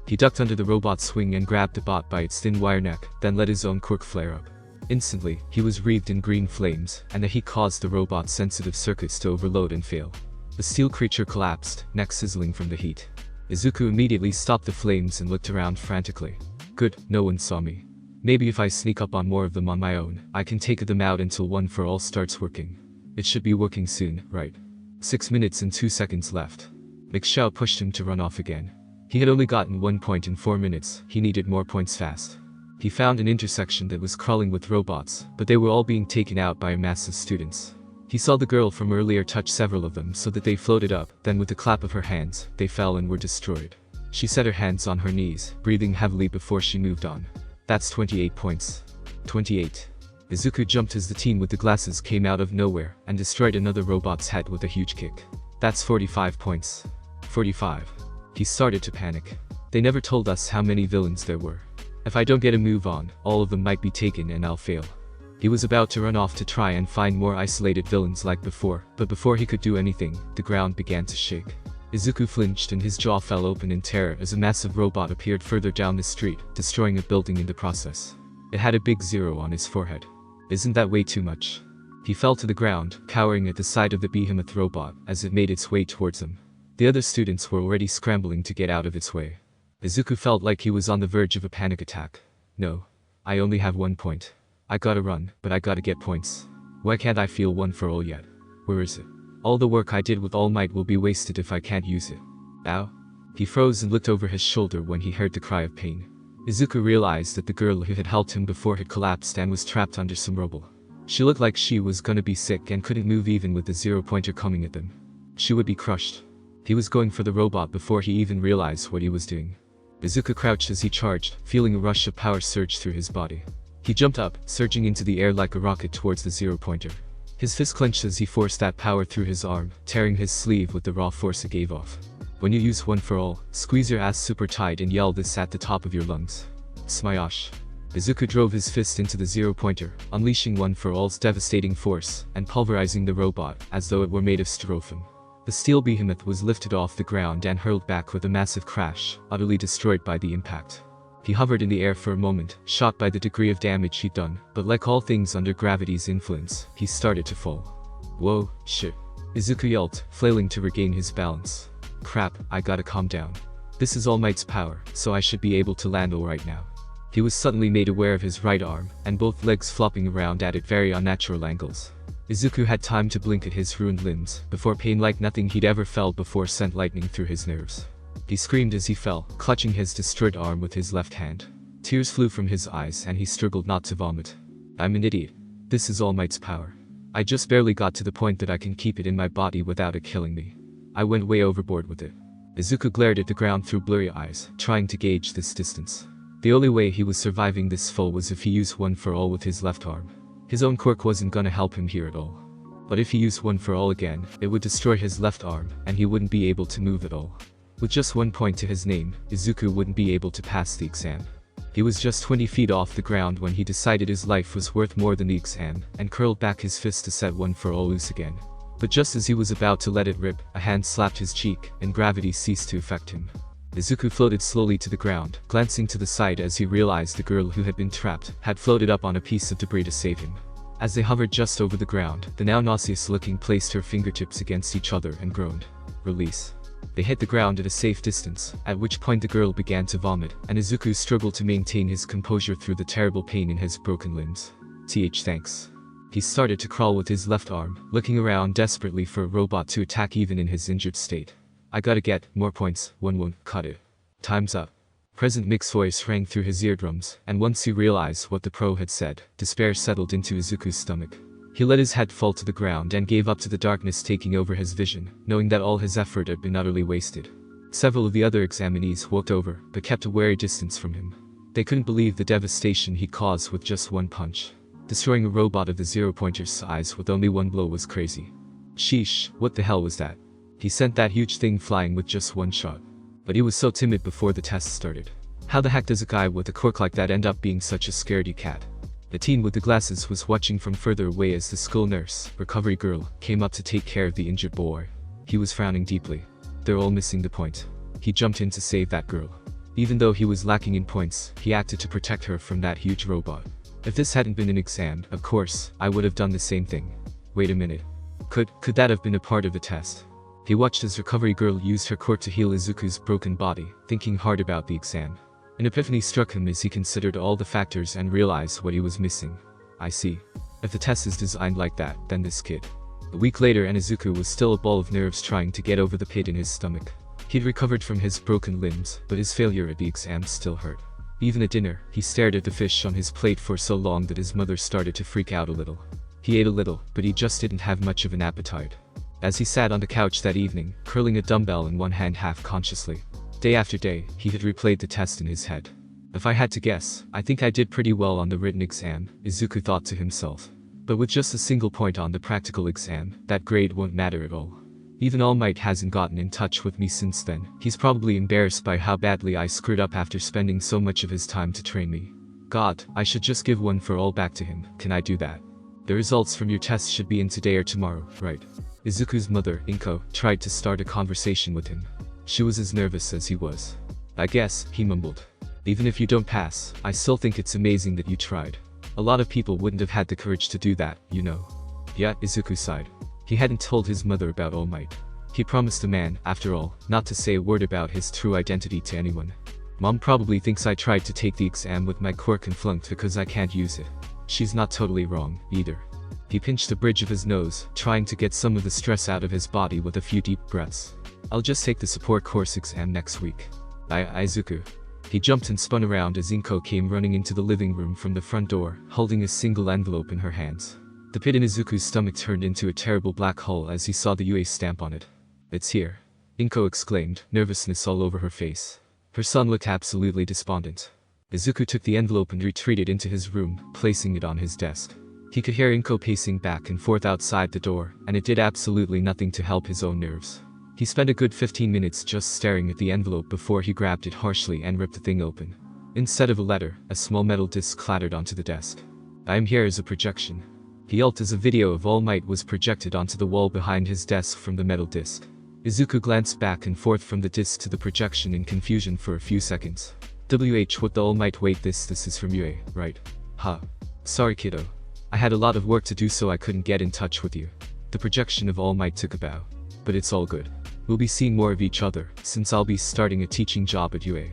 He ducked under the robot's wing and grabbed the bot by its thin wire neck, then let his own quirk flare up. Instantly, he was wreathed in green flames, and the heat caused the robot's sensitive circuits to overload and fail. The steel creature collapsed, neck sizzling from the heat. Izuku immediately stopped the flames and looked around frantically. Good, no one saw me. Maybe if I sneak up on more of them on my own, I can take them out until one for all starts working. It should be working soon, right? 6 minutes and 2 seconds left. McShao pushed him to run off again. He had only gotten 1 point in 4 minutes, he needed more points fast. He found an intersection that was crawling with robots, but they were all being taken out by a mass of students. He saw the girl from earlier touch several of them so that they floated up, then with a clap of her hands, they fell and were destroyed. She set her hands on her knees, breathing heavily before she moved on. That's 28 points. 28. Izuku jumped as the teen with the glasses came out of nowhere and destroyed another robot's head with a huge kick. That's 45 points. 45. He started to panic. They never told us how many villains there were. If I don't get a move on, all of them might be taken and I'll fail. He was about to run off to try and find more isolated villains like before, but before he could do anything, the ground began to shake. Izuku flinched and his jaw fell open in terror as a massive robot appeared further down the street, destroying a building in the process. It had a big 0 on his forehead. Isn't that way too much? He fell to the ground, cowering at the sight of the behemoth robot as it made its way towards him. The other students were already scrambling to get out of its way. Izuku felt like he was on the verge of a panic attack. No. I only have 1 point. I gotta run, but I gotta get points. Why can't I feel one for all yet? Where is it? All the work I did with All Might will be wasted if I can't use it. Ow? He froze and looked over his shoulder when he heard the cry of pain. Izuku realized that the girl who had helped him before had collapsed and was trapped under some rubble. She looked like she was gonna be sick and couldn't move even with the 0-pointer coming at them. She would be crushed. He was going for the robot before he even realized what he was doing. Izuku crouched as he charged, feeling a rush of power surge through his body. He jumped up, surging into the air like a rocket towards the 0-pointer. His fist clenched as he forced that power through his arm, tearing his sleeve with the raw force it gave off. When you use one for all, squeeze your ass super tight and yell this at the top of your lungs. Smash. Izuku drove his fist into the 0-pointer, unleashing one for all's devastating force, and pulverizing the robot, as though it were made of styrofoam. The steel behemoth was lifted off the ground and hurled back with a massive crash, utterly destroyed by the impact. He hovered in the air for a moment, shocked by the degree of damage he'd done, but like all things under gravity's influence, he started to fall. Whoa, shit. Izuku yelped, flailing to regain his balance. Crap, I gotta calm down. This is All Might's power, so I should be able to land all right now. He was suddenly made aware of his right arm, and both legs flopping around at very unnatural angles. Izuku had time to blink at his ruined limbs, before pain like nothing he'd ever felt before sent lightning through his nerves. He screamed as he fell, clutching his destroyed arm with his left hand. Tears flew from his eyes and he struggled not to vomit. I'm an idiot. This is All Might's power. I just barely got to the point that I can keep it in my body without it killing me. I went way overboard with it. Izuku glared at the ground through blurry eyes, trying to gauge this distance. The only way he was surviving this fall was if he used one for all with his left arm. His own quirk wasn't gonna help him here at all. But if he used one for all again, it would destroy his left arm, and he wouldn't be able to move at all. With just 1 point to his name, Izuku wouldn't be able to pass the exam. He was just 20 feet off the ground when he decided his life was worth more than the exam, and curled back his fist to set one for all loose again. But just as he was about to let it rip, a hand slapped his cheek, and gravity ceased to affect him. Izuku floated slowly to the ground, glancing to the side as he realized the girl who had been trapped had floated up on a piece of debris to save him. As they hovered just over the ground, the now nauseous-looking placed her fingertips against each other and groaned. Release. They hit the ground at a safe distance, at which point the girl began to vomit, and Izuku struggled to maintain his composure through the terrible pain in his broken limbs. Thanks. He started to crawl with his left arm, looking around desperately for a robot to attack even in his injured state. I gotta get more points, one won't cut it. Time's up. President Mick's voice rang through his eardrums, and once he realized what the pro had said, despair settled into Izuku's stomach. He let his head fall to the ground and gave up to the darkness taking over his vision, knowing that all his effort had been utterly wasted. Several of the other examinees walked over, but kept a wary distance from him. They couldn't believe the devastation he caused with just one punch. Destroying a robot of the zero-pointer's size with only one blow was crazy. Sheesh, what the hell was that? He sent that huge thing flying with just one shot. But he was so timid before the test started. How the heck does a guy with a quirk like that end up being such a scaredy cat? The teen with the glasses was watching from further away as the school nurse, recovery girl, came up to take care of the injured boy. He was frowning deeply. They're all missing the point. He jumped in to save that girl. Even though he was lacking in points, he acted to protect her from that huge robot. If this hadn't been an exam, of course, I would have done the same thing. Wait a minute. Could that have been a part of the test? He watched as recovery girl used her quirk to heal Izuku's broken body, thinking hard about the exam. An epiphany struck him as he considered all the factors and realized what he was missing. I see. If the test is designed like that, then this kid. A week later and Izuku was still a ball of nerves trying to get over the pit in his stomach. He'd recovered from his broken limbs, but his failure at the exam still hurt. Even at dinner, he stared at the fish on his plate for so long that his mother started to freak out a little. He ate a little, but he just didn't have much of an appetite. As he sat on the couch that evening, curling a dumbbell in one hand half-consciously. Day after day, he had replayed the test in his head. If I had to guess, I think I did pretty well on the written exam, Izuku thought to himself. But with just a single point on the practical exam, that grade won't matter at all. Even All Might hasn't gotten in touch with me since then. He's probably embarrassed by how badly I screwed up after spending so much of his time to train me. God, I should just give one for all back to him. Can I do that? The results from your test should be in today or tomorrow, right? Izuku's mother, Inko, tried to start a conversation with him. She was as nervous as he was. I guess, he mumbled. Even if you don't pass, I still think it's amazing that you tried. A lot of people wouldn't have had the courage to do that, you know. Yeah, Izuku sighed. He hadn't told his mother about All Might. He promised the man, after all, not to say a word about his true identity to anyone. Mom probably thinks I tried to take the exam with my quirk and flunked because I can't use it. She's not totally wrong, either. He pinched the bridge of his nose, trying to get some of the stress out of his body with a few deep breaths. I'll just take the support course exam next week. Izuku. He jumped and spun around as Inko came running into the living room from the front door, holding a single envelope in her hands. The pit in Izuku's stomach turned into a terrible black hole as he saw the UA stamp on it. It's here. Inko exclaimed, nervousness all over her face. Her son looked absolutely despondent. Izuku took the envelope and retreated into his room, placing it on his desk. He could hear Inko pacing back and forth outside the door, and it did absolutely nothing to help his own nerves. He spent a good 15 minutes just staring at the envelope before he grabbed it harshly and ripped the thing open. Instead of a letter, a small metal disc clattered onto the desk. I am here as a projection. He yelped as a video of All Might was projected onto the wall behind his desk from the metal disc. Izuku glanced back and forth from the disc to the projection in confusion for a few seconds. What the All Might, wait, this is from UA, right? Huh. Sorry kiddo. I had a lot of work to do so I couldn't get in touch with you. The projection of All Might took a bow. But it's all good. We'll be seeing more of each other, since I'll be starting a teaching job at UA.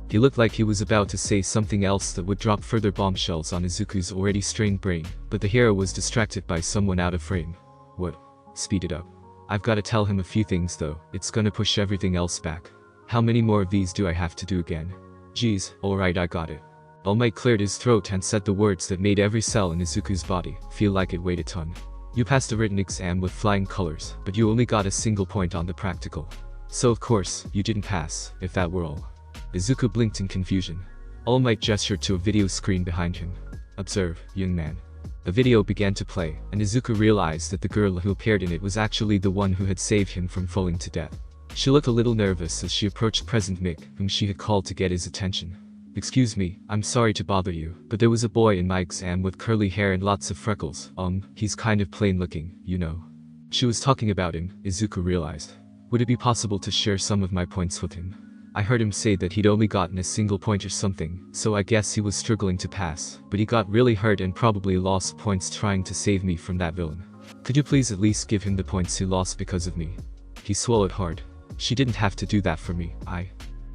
He looked like he was about to say something else that would drop further bombshells on Izuku's already strained brain, but the hero was distracted by someone out of frame. What? Speed it up. I've gotta tell him a few things though, it's gonna push everything else back. How many more of these do I have to do again? Geez, alright, I got it. All Might cleared his throat and said the words that made every cell in Izuku's body feel like it weighed a ton. You passed the written exam with flying colors, but you only got a single point on the practical. So of course, you didn't pass, if that were all. Izuku blinked in confusion. All Might gestured to a video screen behind him. Observe, young man. The video began to play, and Izuku realized that the girl who appeared in it was actually the one who had saved him from falling to death. She looked a little nervous as she approached President Mick, whom she had called to get his attention. Excuse me, I'm sorry to bother you, but there was a boy in my exam with curly hair and lots of freckles. He's kind of plain looking, you know. She was talking about him, Izuku realized. Would it be possible to share some of my points with him? I heard him say that he'd only gotten a single point or something, so I guess he was struggling to pass, but he got really hurt and probably lost points trying to save me from that villain. Could you please at least give him the points he lost because of me? He swallowed hard. She didn't have to do that for me,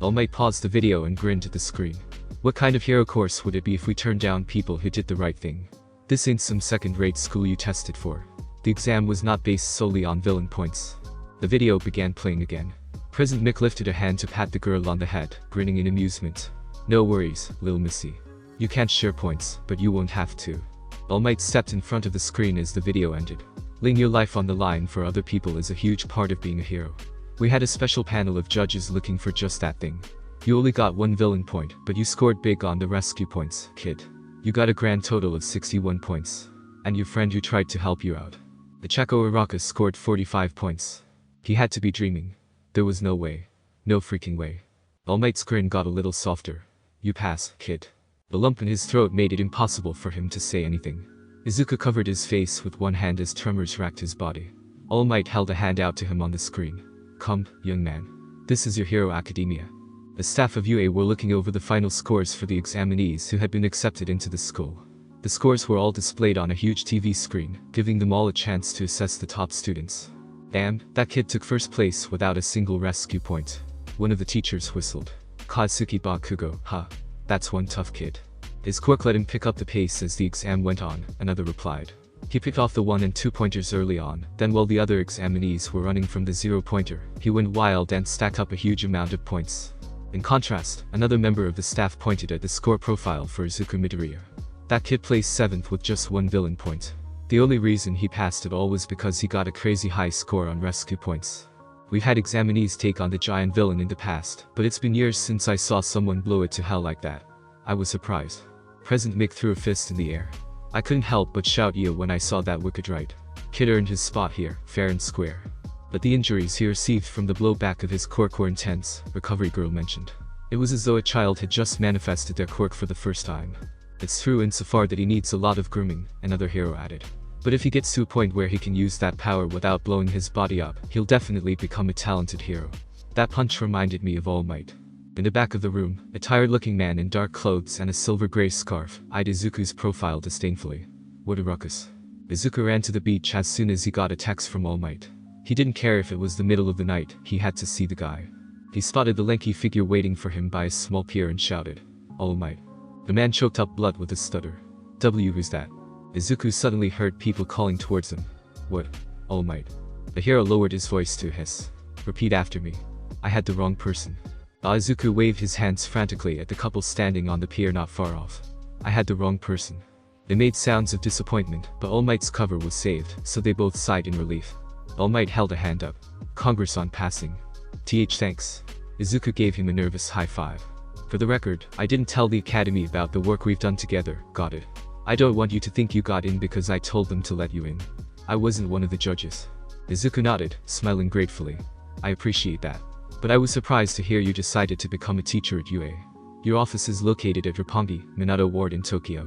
All Might paused the video and grinned at the screen. What kind of hero course would it be if we turned down people who did the right thing? This ain't some second-rate school you tested for. The exam was not based solely on villain points. The video began playing again. President Mick lifted a hand to pat the girl on the head, grinning in amusement. No worries, Lil Missy. You can't share points, but you won't have to. All Might stepped in front of the screen as the video ended. Laying your life on the line for other people is a huge part of being a hero. We had a special panel of judges looking for just that thing. You only got 1 villain point, but you scored big on the rescue points, kid. You got a grand total of 61 points. And your friend who tried to help you out. The Chaco Araka scored 45 points. He had to be dreaming. There was no way. No freaking way. All Might's grin got a little softer. You pass, kid. The lump in his throat made it impossible for him to say anything. Izuku covered his face with one hand as tremors racked his body. All Might held a hand out to him on the screen. Come, young man. This is your Hero Academia. The staff of UA were looking over the final scores for the examinees who had been accepted into the school. The scores were all displayed on a huge TV screen, giving them all a chance to assess the top students. Damn, that kid took first place without a single rescue point. One of the teachers whistled. Kazuki Bakugo, ha. That's one tough kid. His Quirk let him pick up the pace as the exam went on, another replied. He picked off the 1 and 2 pointers early on, then while the other examinees were running from the 0-pointer, he went wild and stacked up a huge amount of points. In contrast, another member of the staff pointed at the score profile for Izuku Midoriya. That kid placed 7th with just 1 villain point. The only reason he passed it all was because he got a crazy high score on rescue points. We've had examinees take on the giant villain in the past, but it's been years since I saw someone blow it to hell like that. I was surprised. President Mick threw a fist in the air. I couldn't help but shout "Yo" when I saw that wicked right. Kid earned his spot here, fair and square. But the injuries he received from the blowback of his quirk were intense, Recovery Girl mentioned. It was as though a child had just manifested their quirk for the first time. It's true insofar that he needs a lot of grooming, another hero added. But if he gets to a point where he can use that power without blowing his body up, he'll definitely become a talented hero. That punch reminded me of All Might. In the back of the room, a tired-looking man in dark clothes and a silver-gray scarf eyed Izuku's profile disdainfully. What a ruckus. Izuku ran to the beach as soon as he got a text from All Might. He didn't care if it was the middle of the night, he had to see the guy. He spotted the lanky figure waiting for him by a small pier and shouted, All Might. The man choked up blood with a stutter. Who's that? Izuku suddenly heard people calling towards him. What? All Might. The hero lowered his voice to a hiss. Repeat after me. I had the wrong person. Izuku waved his hands frantically at the couple standing on the pier not far off. I had the wrong person. They made sounds of disappointment, but All Might's cover was saved, so they both sighed in relief. All Might held a hand up. Congress on passing. Thanks. Izuku gave him a nervous high five. For the record, I didn't tell the academy about the work we've done together, got it? I don't want you to think you got in because I told them to let you in. I wasn't one of the judges. Izuku nodded, smiling gratefully. I appreciate that. But I was surprised to hear you decided to become a teacher at UA. Your office is located at Roppongi, Minato Ward in Tokyo.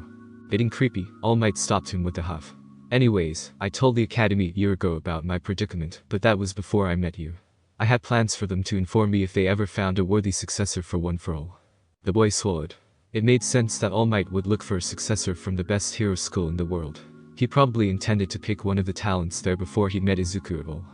Getting creepy, All Might stopped him with a huff. Anyways, I told the academy a year ago about my predicament, but that was before I met you. I had plans for them to inform me if they ever found a worthy successor for One for All. The boy swallowed. It made sense that All Might would look for a successor from the best hero school in the world. He probably intended to pick one of the talents there before he met Izuku at all.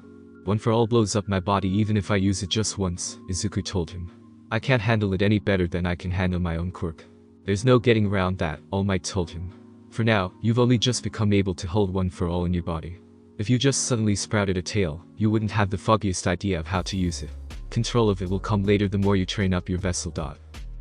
One for All blows up my body even if I use it just once, Izuku told him. I can't handle it any better than I can handle my own quirk. There's no getting around that, All Might told him. For now, you've only just become able to hold One for All in your body. If you just suddenly sprouted a tail, you wouldn't have the foggiest idea of how to use it. Control of it will come later the more you train up your vessel.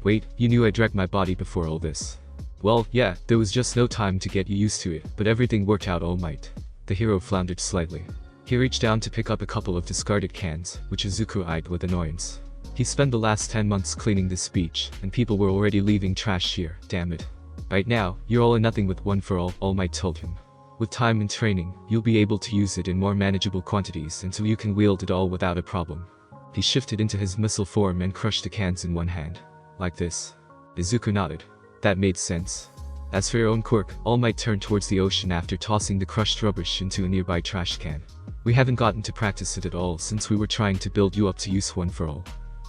Wait, you knew I dragged my body before all this? Well, yeah, there was just no time to get you used to it, but everything worked out All Might. The hero floundered slightly. He reached down to pick up a couple of discarded cans, which Izuku eyed with annoyance. He spent the last 10 months cleaning this beach, and people were already leaving trash here, damn it. Right now, you're all or nothing with One for All, All Might told him. With time and training, you'll be able to use it in more manageable quantities until you can wield it all without a problem. He shifted into his missile form and crushed the cans in one hand. Like this. Izuku nodded. That made sense. As for your own quirk, All Might turned towards the ocean after tossing the crushed rubbish into a nearby trash can. We haven't gotten to practice it at all since we were trying to build you up to use One for All.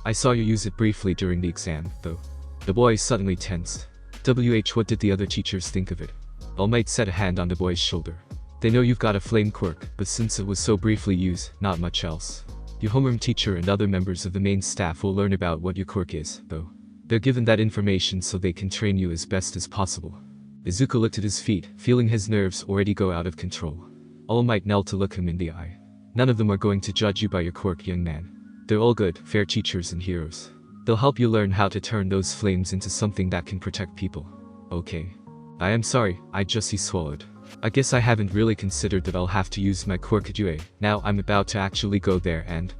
I saw you use it briefly during the exam, though. The boy suddenly tensed. What did the other teachers think of it? All Might set a hand on the boy's shoulder. They know you've got a flame quirk, but since it was so briefly used, not much else. Your homeroom teacher and other members of the main staff will learn about what your quirk is, though. They're given that information so they can train you as best as possible. Izuku looked at his feet, feeling his nerves already go out of control. All Might knelt to look him in the eye. None of them are going to judge you by your quirk, young man. They're all good, fair teachers and heroes. They'll help you learn how to turn those flames into something that can protect people. Okay. I am sorry, he swallowed. I guess I haven't really considered that I'll have to use my quirk at UA. Now I'm about to actually go there and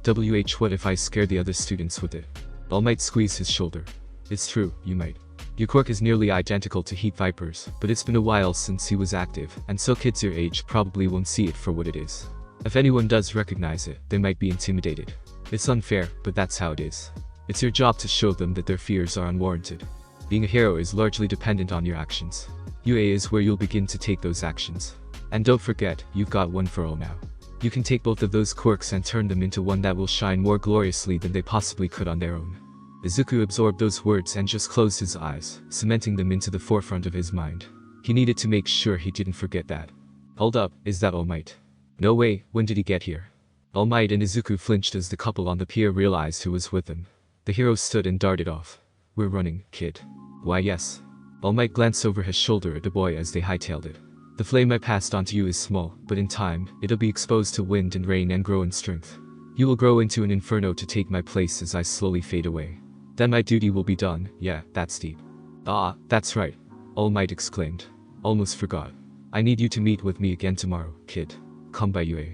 what if I scare the other students with it? All Might squeezed his shoulder. It's true, you might. Your quirk is nearly identical to Heat Viper's, but it's been a while since he was active, and so kids your age probably won't see it for what it is. If anyone does recognize it, they might be intimidated. It's unfair, but that's how it is. It's your job to show them that their fears are unwarranted. Being a hero is largely dependent on your actions. UA is where you'll begin to take those actions. And don't forget, you've got one for all now. You can take both of those quirks and turn them into one that will shine more gloriously than they possibly could on their own. Izuku absorbed those words and just closed his eyes, cementing them into the forefront of his mind. He needed to make sure he didn't forget that. Hold up, is that All Might? No way, when did he get here? All Might and Izuku flinched as the couple on the pier realized who was with them. The hero stood and darted off. We're running, kid. Why yes. All Might glanced over his shoulder at the boy as they hightailed it. The flame I passed onto you is small, but in time, it'll be exposed to wind and rain and grow in strength. You will grow into an inferno to take my place as I slowly fade away. Then my duty will be done. Yeah, that's deep. Ah, that's right. All Might exclaimed. Almost forgot. I need you to meet with me again tomorrow, kid. Come by UA.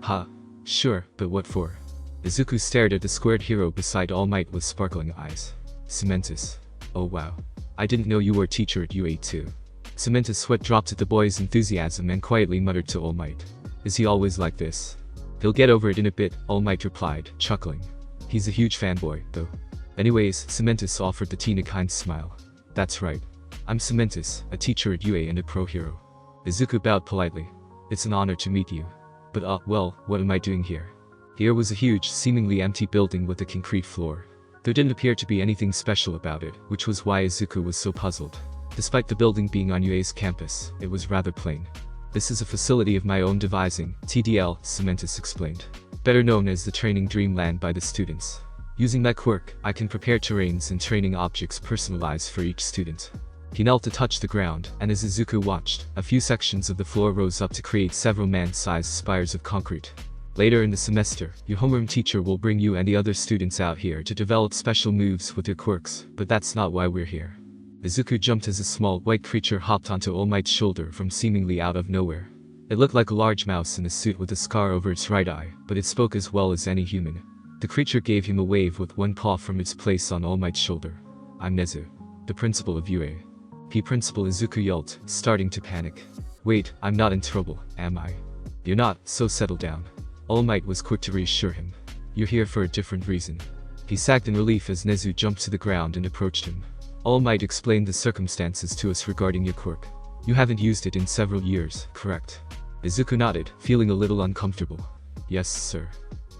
Ha. Sure, but what for? Izuku stared at the squared hero beside All Might with sparkling eyes. Cementus. Oh wow. I didn't know you were a teacher at UA too. Cementus' sweat dropped at the boy's enthusiasm and quietly muttered to All Might. Is he always like this? He'll get over it in a bit, All Might replied, chuckling. He's a huge fanboy, though. Anyways, Cementus offered the teen a kind smile. That's right. I'm Cementus, a teacher at UA and a pro hero. Izuku bowed politely. It's an honor to meet you. But well, what am I doing here? Here was a huge, seemingly empty building with a concrete floor. There didn't appear to be anything special about it, which was why Izuku was so puzzled. Despite the building being on UA's campus, it was rather plain. This is a facility of my own devising, TDL, Cementus explained. Better known as the training dreamland by the students. Using my quirk, I can prepare terrains and training objects personalized for each student. He knelt to touch the ground, and as Izuku watched, a few sections of the floor rose up to create several man-sized spires of concrete. Later in the semester, your homeroom teacher will bring you and the other students out here to develop special moves with your quirks, but that's not why we're here. Izuku jumped as a small, white creature hopped onto All Might's shoulder from seemingly out of nowhere. It looked like a large mouse in a suit with a scar over its right eye, but it spoke as well as any human. The creature gave him a wave with one paw from its place on All Might's shoulder. I'm Nezu, the principal of UA. Principal, Izuku yelled, starting to panic. Wait, I'm not in trouble, am I? You're not, so settle down. All Might was quick to reassure him. You're here for a different reason. He sagged in relief as Nezu jumped to the ground and approached him. All Might explained the circumstances to us regarding your quirk. You haven't used it in several years, correct? Izuku nodded, feeling a little uncomfortable. Yes, sir.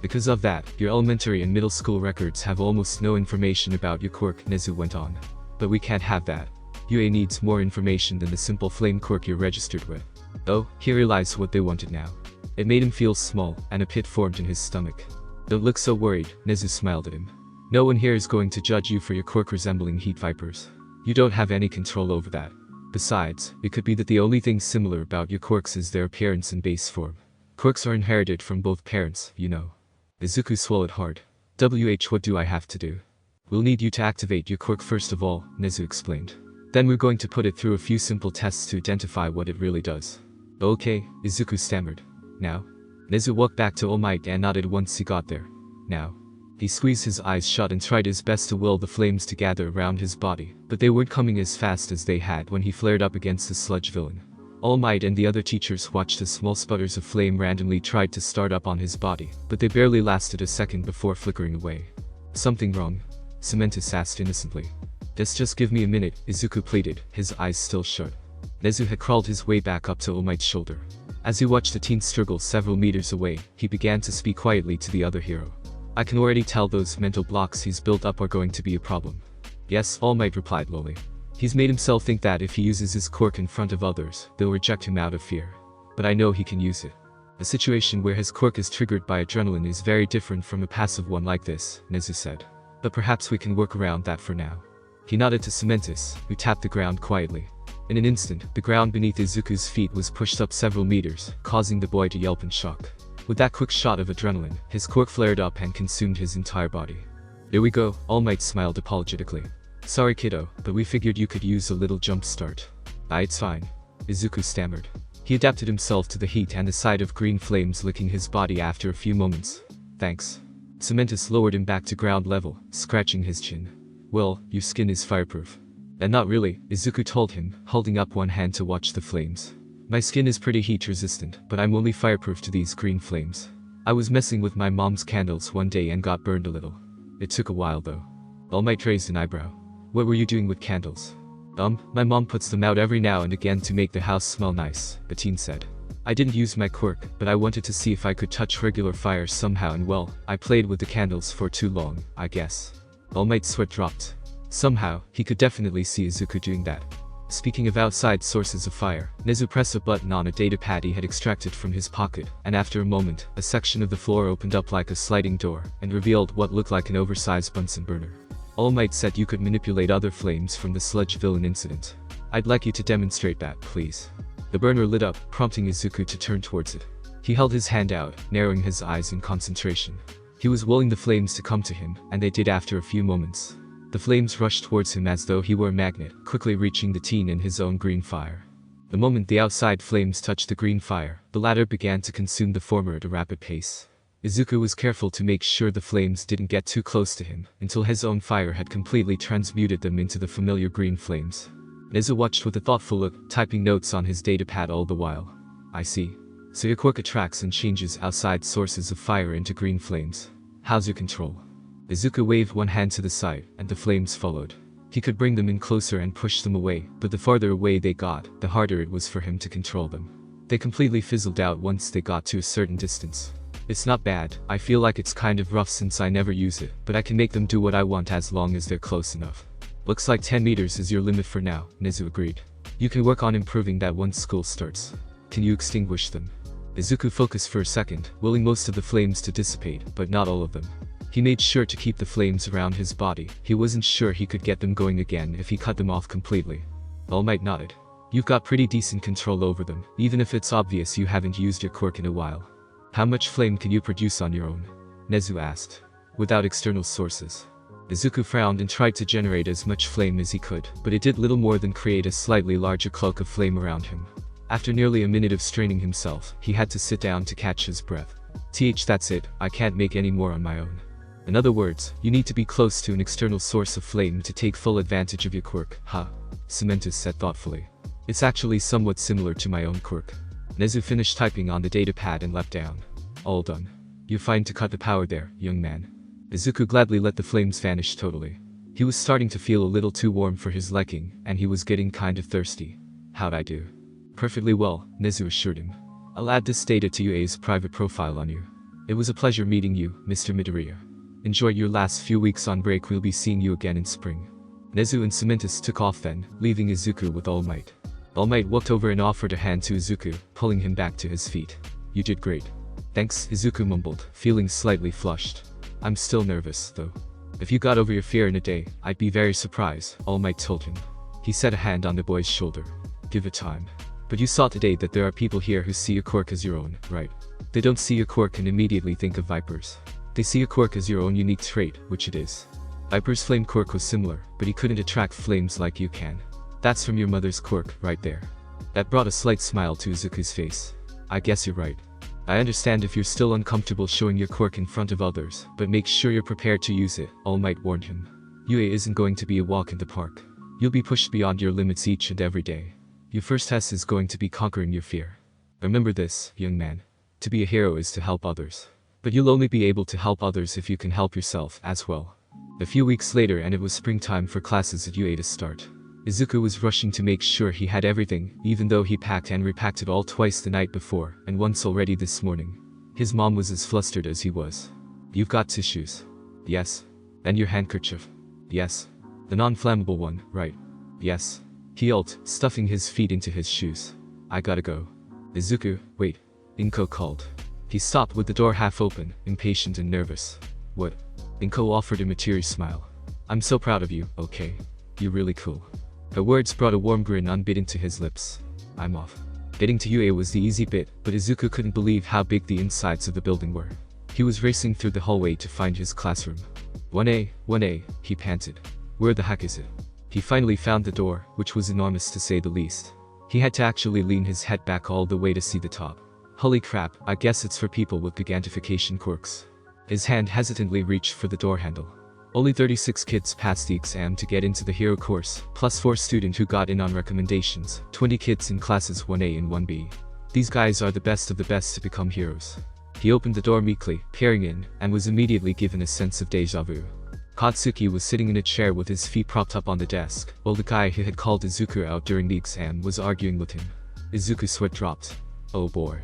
Because of that, your elementary and middle school records have almost no information about your quirk, Nezu went on. But we can't have that. UA needs more information than the simple flame quirk you're registered with. Oh, he realized what they wanted now. It made him feel small, and a pit formed in his stomach. Don't look so worried, Nezu smiled at him. No one here is going to judge you for your quirk resembling Heat Vipers. You don't have any control over that. Besides, it could be that the only thing similar about your quirks is their appearance and base form. Quirks are inherited from both parents, you know. Izuku swallowed hard. What do I have to do? We'll need you to activate your quirk first of all, Nezu explained. Then we're going to put it through a few simple tests to identify what it really does. Okay, Izuku stammered. Now? Nezu walked back to All Might and nodded once he got there. Now? He squeezed his eyes shut and tried his best to will the flames to gather around his body, but they weren't coming as fast as they had when he flared up against the sludge villain. All Might and the other teachers watched as small sputters of flame randomly tried to start up on his body, but they barely lasted a second before flickering away. Something wrong? Cementus asked innocently. Just give me a minute, Izuku pleaded, his eyes still shut. Nezu had crawled his way back up to All Might's shoulder. As he watched the teen struggle several meters away, he began to speak quietly to the other hero. I can already tell those mental blocks he's built up are going to be a problem. Yes, All Might replied lowly. He's made himself think that if he uses his quirk in front of others, they'll reject him out of fear. But I know he can use it. A situation where his quirk is triggered by adrenaline is very different from a passive one like this, Nezu said. But perhaps we can work around that for now. He nodded to Cementus, who tapped the ground quietly. In an instant, the ground beneath Izuku's feet was pushed up several meters, causing the boy to yelp in shock. With that quick shot of adrenaline, his quirk flared up and consumed his entire body. There we go, All Might smiled apologetically. Sorry kiddo, but we figured you could use a little jump start. It's fine. Izuku stammered. He adapted himself to the heat and the sight of green flames licking his body after a few moments. Thanks. Cementus lowered him back to ground level, scratching his chin. Well, your skin is fireproof. And not really, Izuku told him, holding up one hand to watch the flames. My skin is pretty heat resistant, but I'm only fireproof to these green flames. I was messing with my mom's candles one day and got burned a little. It took a while though. All Might raised an eyebrow. What were you doing with candles? My mom puts them out every now and again to make the house smell nice, the teen said. I didn't use my quirk, but I wanted to see if I could touch regular fire somehow and well, I played with the candles for too long, I guess. All Might's sweat dropped. Somehow, he could definitely see Izuku doing that. Speaking of outside sources of fire, Nezu pressed a button on a datapad he had extracted from his pocket, and after a moment, a section of the floor opened up like a sliding door, and revealed what looked like an oversized Bunsen burner. All Might said you could manipulate other flames from the sludge villain incident. I'd like you to demonstrate that, please. The burner lit up, prompting Izuku to turn towards it. He held his hand out, narrowing his eyes in concentration. He was willing the flames to come to him, and they did after a few moments. The flames rushed towards him as though he were a magnet, quickly reaching the teen in his own green fire. The moment the outside flames touched the green fire, the latter began to consume the former at a rapid pace. Izuku was careful to make sure the flames didn't get too close to him, until his own fire had completely transmuted them into the familiar green flames. Nezu watched with a thoughtful look, typing notes on his datapad all the while. I see. So your quirk attracts and changes outside sources of fire into green flames. How's your control? Izuku waved one hand to the side, and the flames followed. He could bring them in closer and push them away, but the farther away they got, the harder it was for him to control them. They completely fizzled out once they got to a certain distance. It's not bad, I feel like it's kind of rough since I never use it, but I can make them do what I want as long as they're close enough. Looks like 10 meters is your limit for now, Nezu agreed. You can work on improving that once school starts. Can you extinguish them? Izuku focused for a second, willing most of the flames to dissipate, but not all of them. He made sure to keep the flames around his body. He wasn't sure he could get them going again if he cut them off completely. All Might nodded. You've got pretty decent control over them, even if it's obvious you haven't used your quirk in a while. How much flame can you produce on your own? Nezu asked. Without external sources. Izuku frowned and tried to generate as much flame as he could, but it did little more than create a slightly larger cloak of flame around him. After nearly a minute of straining himself, he had to sit down to catch his breath. That's it, I can't make any more on my own. In other words, you need to be close to an external source of flame to take full advantage of your quirk, huh? Cementus said thoughtfully. It's actually somewhat similar to my own quirk. Nezu finished typing on the datapad and leapt down. All done. You're fine to cut the power there, young man. Izuku gladly let the flames vanish totally. He was starting to feel a little too warm for his liking, and he was getting kind of thirsty. How'd I do? Perfectly well, Nezu assured him. I'll add this data to UA's private profile on you. It was a pleasure meeting you, Mr. Midoriya. Enjoy your last few weeks on break, we'll be seeing you again in spring. Nezu and Cementus took off then, leaving Izuku with All Might. All Might walked over and offered a hand to Izuku, pulling him back to his feet. You did great. Thanks, Izuku mumbled, feeling slightly flushed. I'm still nervous, though. If you got over your fear in a day, I'd be very surprised, All Might told him. He set a hand on the boy's shoulder. Give it time. But you saw today that there are people here who see your quirk as your own, right? They don't see your quirk and immediately think of vipers. They see a quirk as your own unique trait, which it is. Viper's flame quirk was similar, but he couldn't attract flames like you can. That's from your mother's quirk, right there. That brought a slight smile to Izuku's face. I guess you're right. I understand if you're still uncomfortable showing your quirk in front of others, but make sure you're prepared to use it, All Might warned him. UA isn't going to be a walk in the park. You'll be pushed beyond your limits each and every day. Your first test is going to be conquering your fear. Remember this, young man. To be a hero is to help others. But you'll only be able to help others if you can help yourself as well. A few weeks later and it was springtime for classes at UA to start. Izuku was rushing to make sure he had everything, even though he packed and repacked it all twice the night before, and once already this morning. His mom was as flustered as he was. You've got tissues. Yes. And your handkerchief. Yes. The non-flammable one, right? Yes. He yelped, stuffing his feet into his shoes. I gotta go. Izuku, wait. Inko called. He stopped with the door half open, impatient and nervous. What? Inko offered him a teary smile. I'm so proud of you, okay? You're really cool. Her words brought a warm grin unbidden to his lips. I'm off. Getting to UA was the easy bit, but Izuku couldn't believe how big the insides of the building were. He was racing through the hallway to find his classroom. 1A, 1A, he panted. Where the heck is it? He finally found the door, which was enormous to say the least. He had to actually lean his head back all the way to see the top. Holy crap, I guess it's for people with gigantification quirks. His hand hesitantly reached for the door handle. Only 36 kids passed the exam to get into the hero course, plus 4 students who got in on recommendations, 20 kids in classes 1A and 1B. These guys are the best of the best to become heroes. He opened the door meekly, peering in, and was immediately given a sense of deja vu. Katsuki was sitting in a chair with his feet propped up on the desk, while the guy who had called Izuku out during the exam was arguing with him. Izuku's sweat dropped. Oh boy.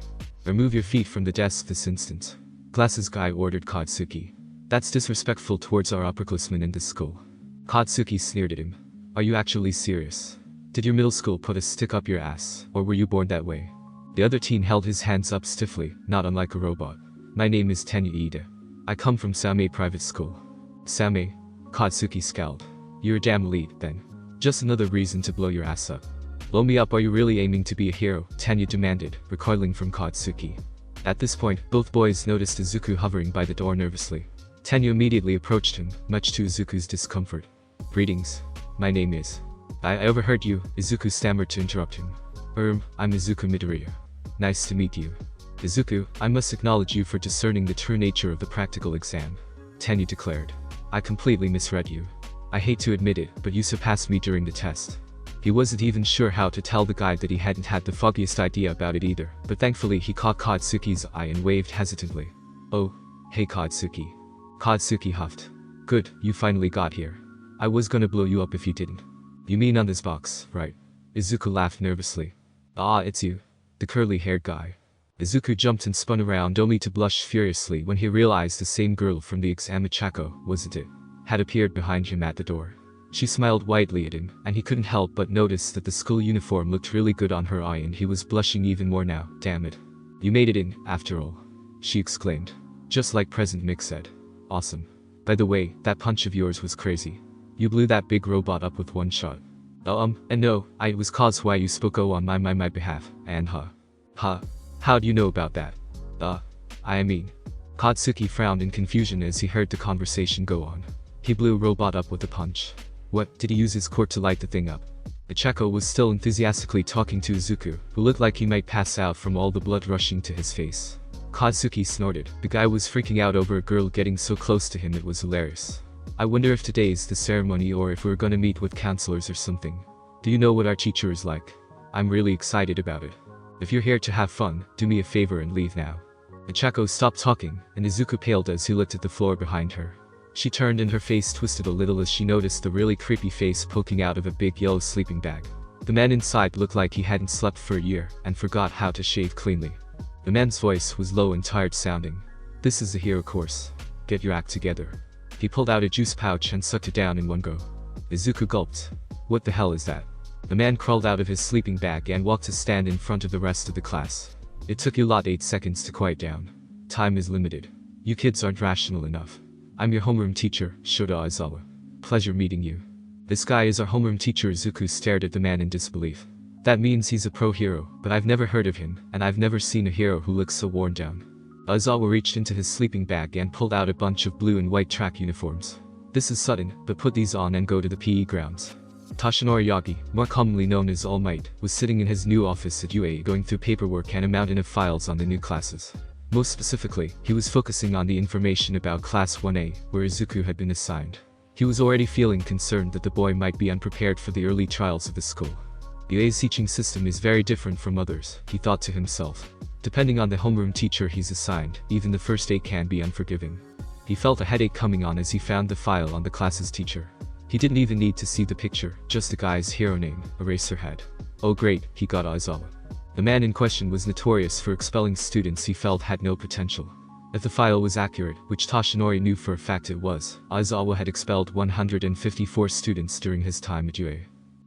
Remove your feet from the desk this instant. Glasses guy ordered Katsuki. That's disrespectful towards our upperclassmen in this school. Katsuki sneered at him. Are you actually serious? Did your middle school put a stick up your ass, or were you born that way? The other teen held his hands up stiffly, not unlike a robot. My name is Tenya Ida. I come from Same Private School. Same? Katsuki scowled. You're a damn lead, then. Just another reason to blow your ass up. Blow me up, are you really aiming to be a hero? Tenya demanded, recoiling from Katsuki. At this point, both boys noticed Izuku hovering by the door nervously. Tenya immediately approached him, much to Izuku's discomfort. Greetings. My name is... I overheard you, Izuku stammered to interrupt him. I'm Izuku Midoriya. Nice to meet you. Izuku, I must acknowledge you for discerning the true nature of the practical exam. Tenya declared. I completely misread you. I hate to admit it, but you surpassed me during the test. He wasn't even sure how to tell the guy that he hadn't had the foggiest idea about it either, but thankfully he caught Katsuki's eye and waved hesitantly. Oh, hey Katsuki. Katsuki huffed. Good, you finally got here. I was gonna blow you up if you didn't. You mean on this box, right? Izuku laughed nervously. Ah, it's you. The curly-haired guy. Izuku jumped and spun around only to blush furiously when he realized the same girl from the exam Chako, wasn't it? Had appeared behind him at the door. She smiled widely at him, and he couldn't help but notice that the school uniform looked really good on her eye and he was blushing even more now, damn it. You made it in, after all. She exclaimed. Just like President Mick said. Awesome. By the way, that punch of yours was crazy. You blew that big robot up with one shot. And no, it was cause why you spoke on my behalf, and How'd you know about that? I mean. Katsuki frowned in confusion as he heard the conversation go on. He blew a robot up with a punch. What, did he use his quirk to light the thing up? Ichako was still enthusiastically talking to Izuku, who looked like he might pass out from all the blood rushing to his face. Katsuki snorted. The guy was freaking out over a girl getting so close to him it was hilarious. I wonder if today's the ceremony or if we're gonna meet with counselors or something. Do you know what our teacher is like? I'm really excited about it. If you're here to have fun, do me a favor and leave now. Ichako stopped talking, and Izuku paled as he looked at the floor behind her. She turned and her face twisted a little as she noticed the really creepy face poking out of a big yellow sleeping bag. The man inside looked like he hadn't slept for a year and forgot how to shave cleanly. The man's voice was low and tired sounding. This is the hero course. Get your act together. He pulled out a juice pouch and sucked it down in one go. Izuku gulped. What the hell is that? The man crawled out of his sleeping bag and walked to stand in front of the rest of the class. It took you lot 8 seconds to quiet down. Time is limited. You kids aren't rational enough. I'm your homeroom teacher, Shota Aizawa. Pleasure meeting you. This guy is our homeroom teacher. Izuku stared at the man in disbelief. That means he's a pro hero, but I've never heard of him, and I've never seen a hero who looks so worn down. Aizawa reached into his sleeping bag and pulled out a bunch of blue and white track uniforms. This is sudden, but put these on and go to the PE grounds. Toshinori Yagi, more commonly known as All Might, was sitting in his new office at UA going through paperwork and a mountain of files on the new classes. Most specifically, he was focusing on the information about Class 1A, where Izuku had been assigned. He was already feeling concerned that the boy might be unprepared for the early trials of the school. UA's teaching system is very different from others, he thought to himself. Depending on the homeroom teacher he's assigned, even the first day can be unforgiving. He felt a headache coming on as he found the file on the class's teacher. He didn't even need to see the picture, just the guy's hero name, Eraserhead. Oh great, he got Aizawa. The man in question was notorious for expelling students he felt had no potential. If the file was accurate, which Toshinori knew for a fact it was, Aizawa had expelled 154 students during his time at UA.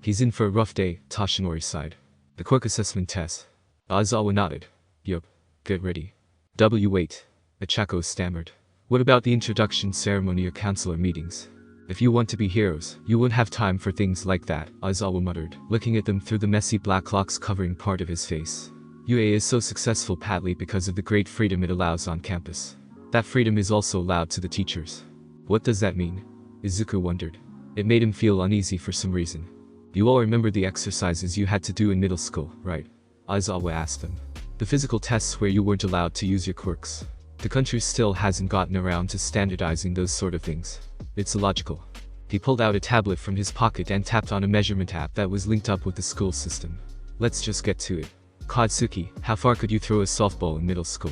He's in for a rough day, Toshinori sighed. The Quirk assessment test. Aizawa nodded. Yup. Get ready. Wait. Ichako stammered. What about the introduction ceremony or counselor meetings? If you want to be heroes, you won't have time for things like that, Aizawa muttered, looking at them through the messy black locks covering part of his face. UA is so successful partly because of the great freedom it allows on campus. That freedom is also allowed to the teachers. What does that mean? Izuku wondered. It made him feel uneasy for some reason. You all remember the exercises you had to do in middle school, right? Aizawa asked them. The physical tests where you weren't allowed to use your quirks. The country still hasn't gotten around to standardizing those sort of things. It's illogical. He pulled out a tablet from his pocket and tapped on a measurement app that was linked up with the school system. Let's just get to it. Katsuki, how far could you throw a softball in middle school?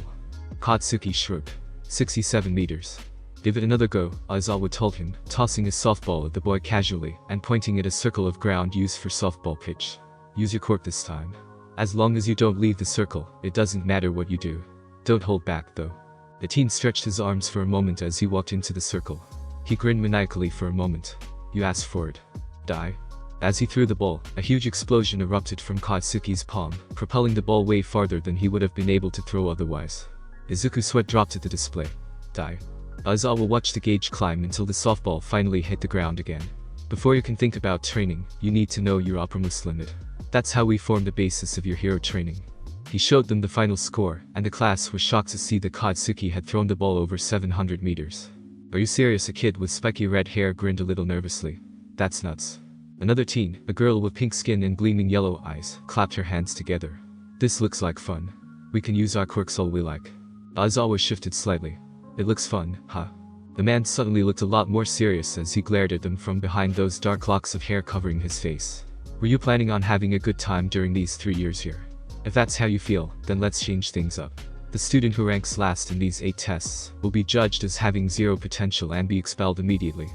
Katsuki shrugged. 67 meters. Give it another go, Aizawa told him, tossing his softball at the boy casually and pointing at a circle of ground used for softball pitch. Use your quirk this time. As long as you don't leave the circle, it doesn't matter what you do. Don't hold back though. The teen stretched his arms for a moment as he walked into the circle. He grinned maniacally for a moment. You asked for it. Die. As he threw the ball, a huge explosion erupted from Katsuki's palm, propelling the ball way farther than he would have been able to throw otherwise. Izuku's sweat dropped at the display. Die. Aizawa watched the gauge climb until the softball finally hit the ground again. Before you can think about training, you need to know your uppermost limit. That's how we form the basis of your hero training. He showed them the final score, and the class was shocked to see that Katsuki had thrown the ball over 700 meters. Are you serious? A kid with spiky red hair grinned a little nervously. That's nuts. Another teen, a girl with pink skin and gleaming yellow eyes, clapped her hands together. This looks like fun. We can use our quirks all we like. Aizawa shifted slightly. It looks fun, huh? The man suddenly looked a lot more serious as he glared at them from behind those dark locks of hair covering his face. Were you planning on having a good time during these 3 years here? If that's how you feel, then let's change things up. The student who ranks last in these 8 tests will be judged as having 0 potential and be expelled immediately.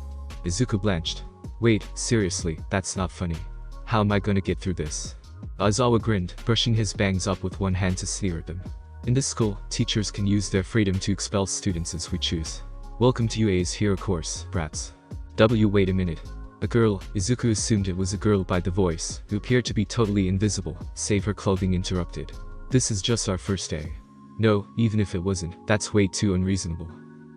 Izuku blanched. Wait, seriously, that's not funny. How am I gonna get through this? Aizawa grinned, brushing his bangs up with one hand to sneer at them. In this school, teachers can use their freedom to expel students as we choose. Welcome to UA's hero course, brats. Wait a minute. A girl, Izuku assumed it was a girl by the voice, who appeared to be totally invisible, save her clothing interrupted. This is just our first day. No, even if it wasn't, that's way too unreasonable.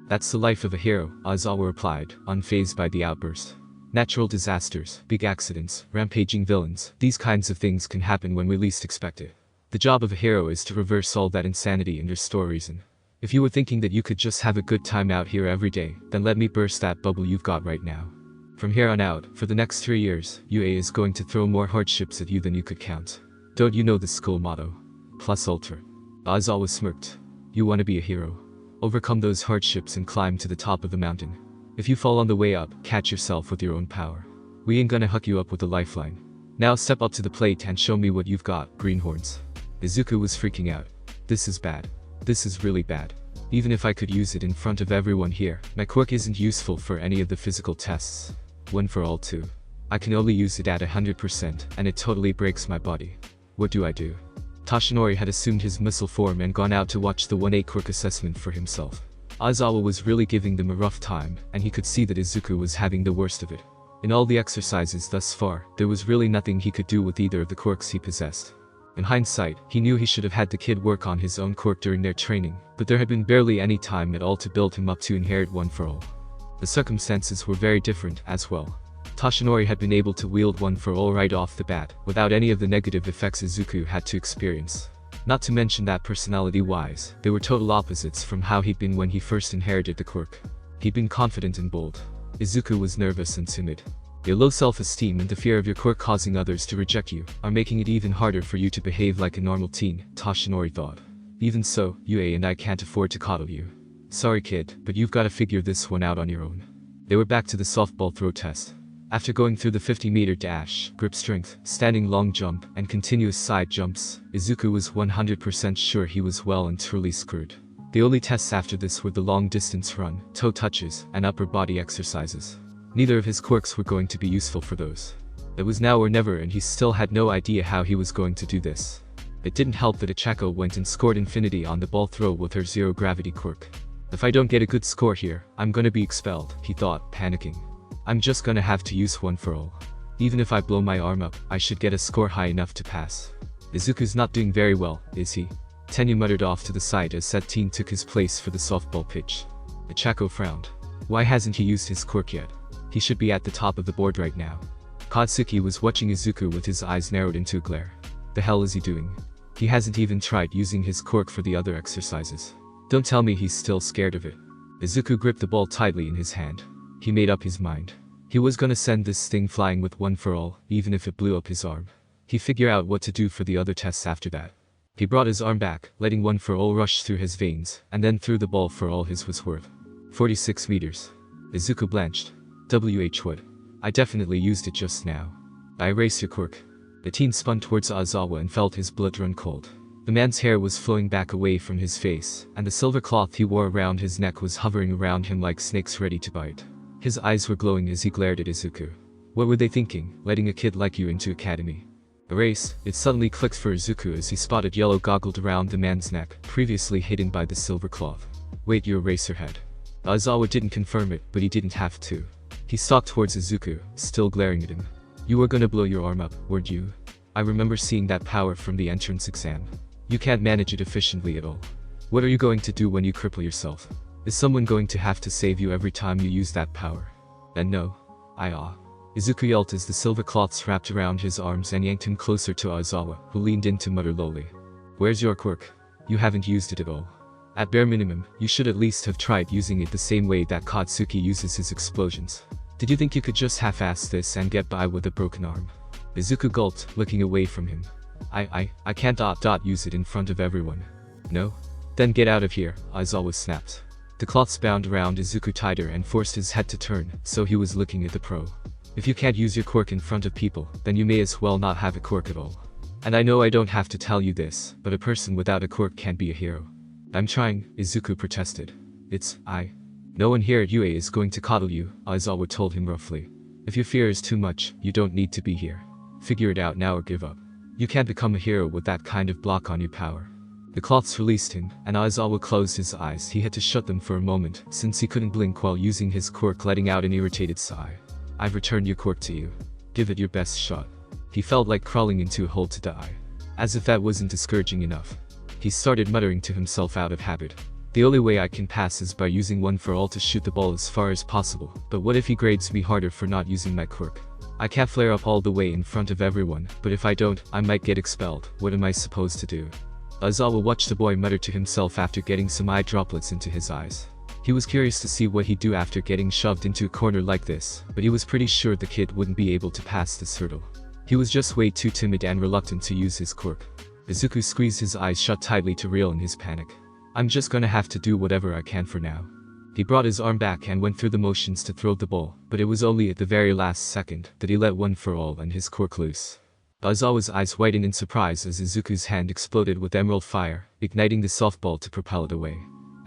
That's the life of a hero, Aizawa replied, unfazed by the outburst. Natural disasters, big accidents, rampaging villains, these kinds of things can happen when we least expect it. The job of a hero is to reverse all that insanity and restore reason. If you were thinking that you could just have a good time out here every day, then let me burst that bubble you've got right now. From here on out, for the next 3 years, UA is going to throw more hardships at you than you could count. Don't you know the school motto? Plus ultra. Aizawa smirked. You want to be a hero. Overcome those hardships and climb to the top of the mountain. If you fall on the way up, catch yourself with your own power. We ain't gonna hook you up with a lifeline. Now step up to the plate and show me what you've got, greenhorns. Izuku was freaking out. This is bad. This is really bad. Even if I could use it in front of everyone here, my quirk isn't useful for any of the physical tests. One for all too. I can only use it at 100%, and it totally breaks my body. What do I do? Toshinori had assumed his missile form and gone out to watch the 1A quirk assessment for himself. Aizawa was really giving them a rough time, and he could see that Izuku was having the worst of it. In all the exercises thus far, there was really nothing he could do with either of the quirks he possessed. In hindsight, he knew he should have had the kid work on his own quirk during their training, but there had been barely any time at all to build him up to inherit one for all. The circumstances were very different as well. Toshinori had been able to wield one for all right off the bat, without any of the negative effects Izuku had to experience. Not to mention that personality-wise, they were total opposites from how he'd been when he first inherited the quirk. He'd been confident and bold. Izuku was nervous and timid. Your low self-esteem and the fear of your quirk causing others to reject you are making it even harder for you to behave like a normal teen, Toshinori thought. Even so, UA and I can't afford to coddle you. Sorry kid, but you've got to figure this one out on your own. They were back to the softball throw test. After going through the 50-meter dash, grip strength, standing long jump, and continuous side jumps, Izuku was 100% sure he was well and truly screwed. The only tests after this were the long-distance run, toe touches, and upper body exercises. Neither of his quirks were going to be useful for those. It was now or never and he still had no idea how he was going to do this. It didn't help that Ichako went and scored infinity on the ball throw with her zero-gravity quirk. If I don't get a good score here, I'm gonna be expelled, he thought, panicking. I'm just gonna have to use one for all. Even if I blow my arm up, I should get a score high enough to pass. Izuku's not doing very well, is he? Tenyu muttered off to the side as Set Teen took his place for the softball pitch. Ichako frowned. Why hasn't he used his quirk yet? He should be at the top of the board right now. Katsuki was watching Izuku with his eyes narrowed into a glare. The hell is he doing? He hasn't even tried using his quirk for the other exercises. Don't tell me he's still scared of it. Izuku gripped the ball tightly in his hand. He made up his mind. He was gonna send this thing flying with one for all, even if it blew up his arm. He figured out what to do for the other tests after that. He brought his arm back, letting one for all rush through his veins, and then threw the ball for all his was worth. 46 meters. Izuku blanched. What? I definitely used it just now. I erased your quirk. The teen spun towards Aizawa and felt his blood run cold. The man's hair was flowing back away from his face, and the silver cloth he wore around his neck was hovering around him like snakes ready to bite. His eyes were glowing as he glared at Izuku. What were they thinking, letting a kid like you into academy? Erase, it suddenly clicked for Izuku as he spotted yellow goggled around the man's neck, previously hidden by the silver cloth. Wait, you eraserhead. Aizawa didn't confirm it, but he didn't have to. He stalked towards Izuku, still glaring at him. You were gonna blow your arm up, weren't you? I remember seeing that power from the entrance exam. You can't manage it efficiently at all. What are you going to do when you cripple yourself? Is someone going to have to save you every time you use that power? And no. Izuku yelled as the silver cloths wrapped around his arms and yanked him closer to Aizawa, who leaned in to mutter lowly. Where's your quirk? You haven't used it at all. At bare minimum, you should at least have tried using it the same way that Katsuki uses his explosions. Did you think you could just half-ass this and get by with a broken arm? Izuku gulped, looking away from him. I can't use it in front of everyone. No? Then get out of here, Aizawa snapped. The cloths bound around Izuku tighter and forced his head to turn, so he was looking at the pro. If you can't use your quirk in front of people, then you may as well not have a quirk at all. And I know I don't have to tell you this, but a person without a quirk can't be a hero. I'm trying, Izuku protested. No one here at UA is going to coddle you, Aizawa told him roughly. If your fear is too much, you don't need to be here. Figure it out now or give up. You can't become a hero with that kind of block on your power. The cloths released him, and Aizawa closed his eyes. He had to shut them for a moment, since he couldn't blink while using his quirk, letting out an irritated sigh. I've returned your quirk to you. Give it your best shot. He felt like crawling into a hole to die. As if that wasn't discouraging enough. He started muttering to himself out of habit. The only way I can pass is by using one for all to shoot the ball as far as possible, but what if he grades me harder for not using my quirk? I can't flare up all the way in front of everyone, but if I don't, I might get expelled. What am I supposed to do? Aizawa watched the boy mutter to himself after getting some eye droplets into his eyes. He was curious to see what he'd do after getting shoved into a corner like this, but he was pretty sure the kid wouldn't be able to pass this hurdle. He was just way too timid and reluctant to use his quirk. Izuku squeezed his eyes shut tightly to reel in his panic. I'm just gonna have to do whatever I can for now. He brought his arm back and went through the motions to throw the ball, but it was only at the very last second that he let one for all and his quirk loose. Aizawa's eyes widened in surprise as Izuku's hand exploded with emerald fire, igniting the softball to propel it away.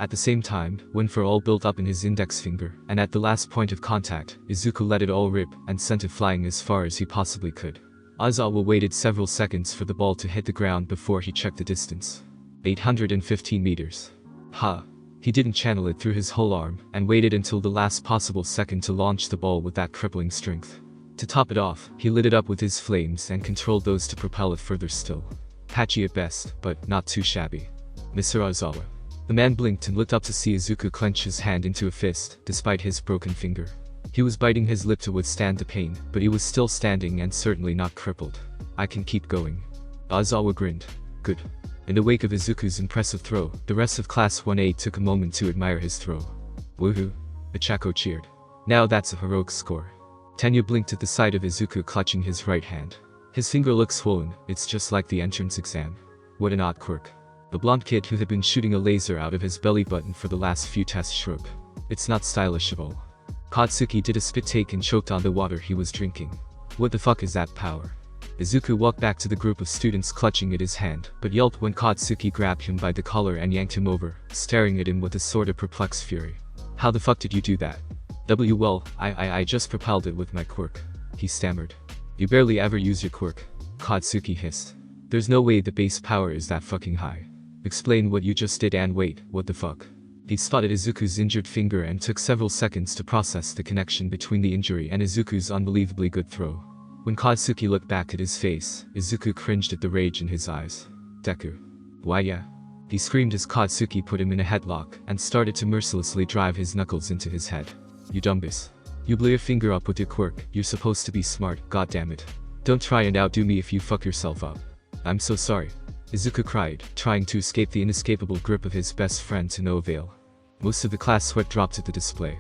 At the same time, one for all built up in his index finger, and at the last point of contact, Izuku let it all rip and sent it flying as far as he possibly could. Aizawa waited several seconds for the ball to hit the ground before he checked the distance. 815 meters. He didn't channel it through his whole arm, and waited until the last possible second to launch the ball with that crippling strength. To top it off, he lit it up with his flames and controlled those to propel it further still. Patchy at best, but not too shabby. Mr. Aizawa. The man blinked and looked up to see Izuku clench his hand into a fist, despite his broken finger. He was biting his lip to withstand the pain, but he was still standing and certainly not crippled. I can keep going. Aizawa grinned. Good. In the wake of Izuku's impressive throw, the rest of Class 1A took a moment to admire his throw. Woohoo! Ichako cheered. Now that's a heroic score. Tenya blinked at the sight of Izuku clutching his right hand. His finger looked swollen, it's just like the entrance exam. What an odd quirk. The blonde kid who had been shooting a laser out of his belly button for the last few tests shrugged. It's not stylish at all. Katsuki did a spit take and choked on the water he was drinking. What the fuck is that power? Izuku walked back to the group of students clutching at his hand, but yelped when Katsuki grabbed him by the collar and yanked him over, staring at him with a sort of perplexed fury. How the fuck did you do that? Well, I just propelled it with my quirk. He stammered. You barely ever use your quirk. Katsuki hissed. There's no way the base power is that fucking high. Explain what you just did and wait, what the fuck? He spotted Izuku's injured finger and took several seconds to process the connection between the injury and Izuku's unbelievably good throw. When Katsuki looked back at his face, Izuku cringed at the rage in his eyes. Deku. Why yeah? He screamed as Katsuki put him in a headlock and started to mercilessly drive his knuckles into his head. You dumbass. You blew your finger up with your quirk, you're supposed to be smart, goddammit. Don't try and outdo me if you fuck yourself up. I'm so sorry. Izuku cried, trying to escape the inescapable grip of his best friend to no avail. Most of the class sweat dropped at the display.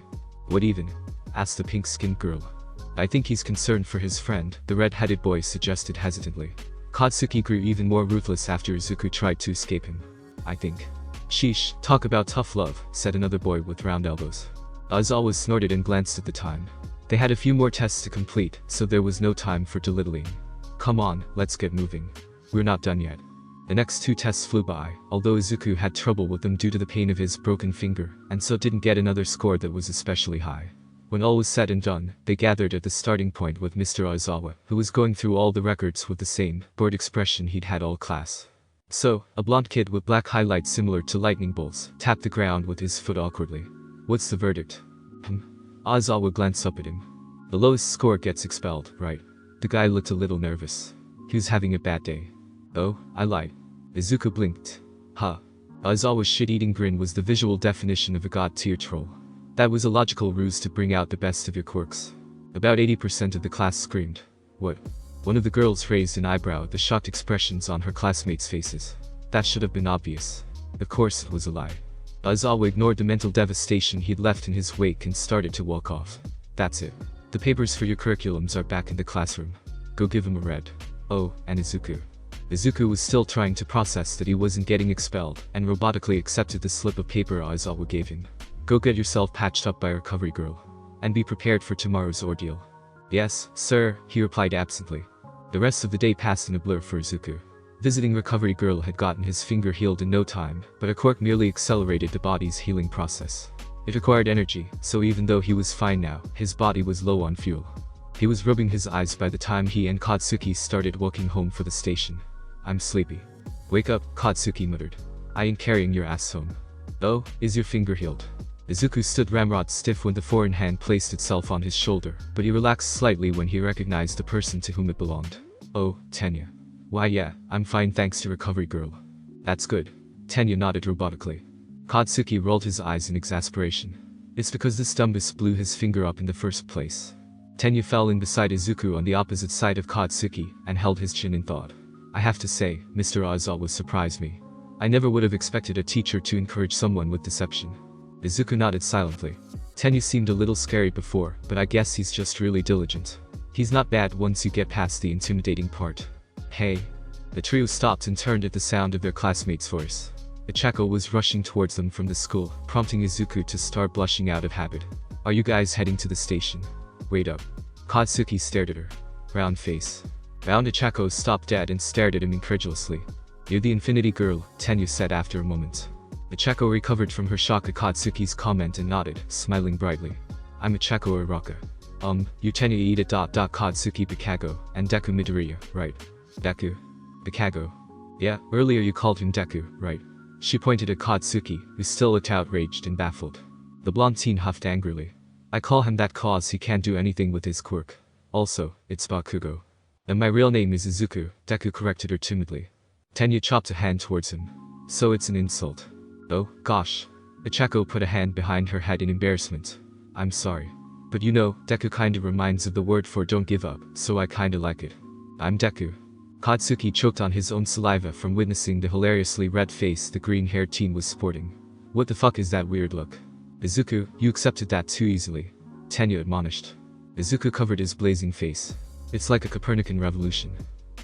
What even? Asked the pink-skinned girl. I think he's concerned for his friend, the red-headed boy suggested hesitantly. Katsuki grew even more ruthless after Izuku tried to escape him. I think. Sheesh, talk about tough love, said another boy with round elbows. Aizawa snorted and glanced at the time. They had a few more tests to complete, so there was no time for dilly-dallying. Come on, let's get moving. We're not done yet. The next 2 tests flew by, although Izuku had trouble with them due to the pain of his broken finger, and so didn't get another score that was especially high. When all was said and done, they gathered at the starting point with Mr. Aizawa, who was going through all the records with the same, bored expression he'd had all class. So, a blonde kid with black highlights similar to lightning bolts, tapped the ground with his foot awkwardly. What's the verdict? Aizawa glanced up at him. The lowest score gets expelled, right? The guy looked a little nervous. He was having a bad day. Oh, I lied. Izuku blinked. Huh. Aizawa's shit-eating grin was the visual definition of a god-tier troll. That was a logical ruse to bring out the best of your quirks. About 80% of the class screamed. What? One of the girls raised an eyebrow at the shocked expressions on her classmates' faces. That should have been obvious. Of course it was a lie. Aizawa ignored the mental devastation he'd left in his wake and started to walk off. That's it. The papers for your curriculums are back in the classroom. Go give him a read. Oh, and Izuku. Izuku was still trying to process that he wasn't getting expelled, and robotically accepted the slip of paper Aizawa gave him. Go get yourself patched up by a recovery girl. And be prepared for tomorrow's ordeal. Yes, sir, he replied absently. The rest of the day passed in a blur for Izuku. Visiting recovery girl had gotten his finger healed in no time, but a quirk merely accelerated the body's healing process. It required energy, so even though he was fine now, his body was low on fuel. He was rubbing his eyes by the time he and Katsuki started walking home for the station. I'm sleepy. Wake up, Katsuki muttered. I ain't carrying your ass home. Oh, is your finger healed? Izuku stood ramrod stiff when the foreign hand placed itself on his shoulder, but he relaxed slightly when he recognized the person to whom it belonged. Oh, Tenya. Why yeah, I'm fine thanks to recovery girl. That's good. Tenya nodded robotically. Katsuki rolled his eyes in exasperation. It's because this dumbass blew his finger up in the first place. Tenya fell in beside Izuku on the opposite side of Katsuki, and held his chin in thought. I have to say, Mr. Aizawa surprised me. I never would have expected a teacher to encourage someone with deception. Izuku nodded silently. Tenya seemed a little scary before, but I guess he's just really diligent. He's not bad once you get past the intimidating part. Hey. The trio stopped and turned at the sound of their classmate's voice. Ichako was rushing towards them from the school, prompting Izuku to start blushing out of habit. Are you guys heading to the station? Wait up. Katsuki stared at her. Round face. Bound Ichako stopped dead and stared at him incredulously. You're the Infinity Girl, Tenya said after a moment. Ichako recovered from her shock at Katsuki's comment and nodded, smiling brightly. I'm Ichako Araka. You Tenya Ida. Katsuki Bikago, and Deku Midoriya, right? Deku? Bikago. Yeah, earlier you called him Deku, right? She pointed at Katsuki, who still looked outraged and baffled. The blonde teen huffed angrily. I call him that cause he can't do anything with his quirk. Also, it's Bakugo. And my real name is Izuku, Deku corrected her timidly. Tenya chopped a hand towards him. So it's an insult. Oh, gosh. Ichako put a hand behind her head in embarrassment. I'm sorry. But you know, Deku kinda reminds of the word for don't give up, so I kinda like it. I'm Deku. Katsuki choked on his own saliva from witnessing the hilariously red face the green-haired teen was sporting. What the fuck is that weird look? Izuku, you accepted that too easily. Tenya admonished. Izuku covered his blazing face. It's like a Copernican revolution.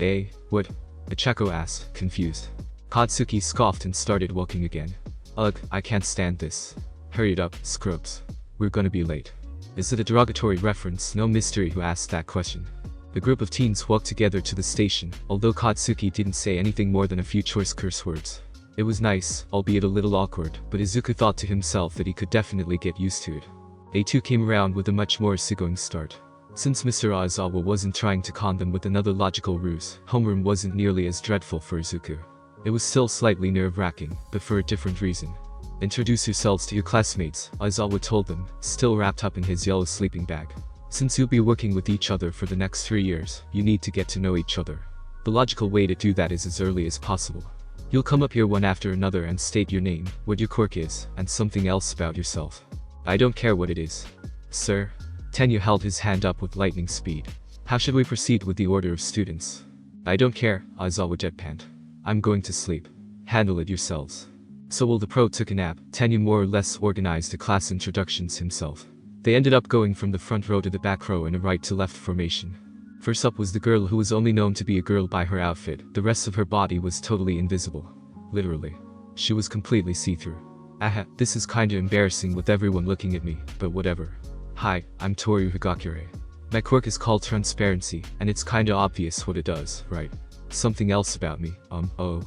Eh, what? Ichako asked, confused. Katsuki scoffed and started walking again. Ugh, I can't stand this. Hurry it up, scrubs. We're gonna be late. Is it a derogatory reference? No mystery who asked that question. The group of teens walked together to the station, although Katsuki didn't say anything more than a few choice curse words. It was nice, albeit a little awkward, but Izuku thought to himself that he could definitely get used to it. They too came around with a much more easygoing start. Since Mr. Aizawa wasn't trying to con them with another logical ruse, homeroom wasn't nearly as dreadful for Izuku. It was still slightly nerve-wracking, but for a different reason. Introduce yourselves to your classmates, Aizawa told them, still wrapped up in his yellow sleeping bag. Since you'll be working with each other for the next 3 years, you need to get to know each other. The logical way to do that is as early as possible. You'll come up here one after another and state your name, what your quirk is, and something else about yourself. I don't care what it is. Sir? Tenya held his hand up with lightning speed. How should we proceed with the order of students? I don't care, Aizawa deadpanned. I'm going to sleep. Handle it yourselves. So while the pro took a nap, Tenya more or less organized the class introductions himself. They ended up going from the front row to the back row in a right to left formation. First up was the girl who was only known to be a girl by her outfit. The rest of her body was totally invisible. Literally. She was completely see-through. Aha, this is kinda embarrassing with everyone looking at me, but whatever. Hi, I'm Toru Higakure. My quirk is called transparency, and it's kinda obvious what it does, right? Something else about me, oh.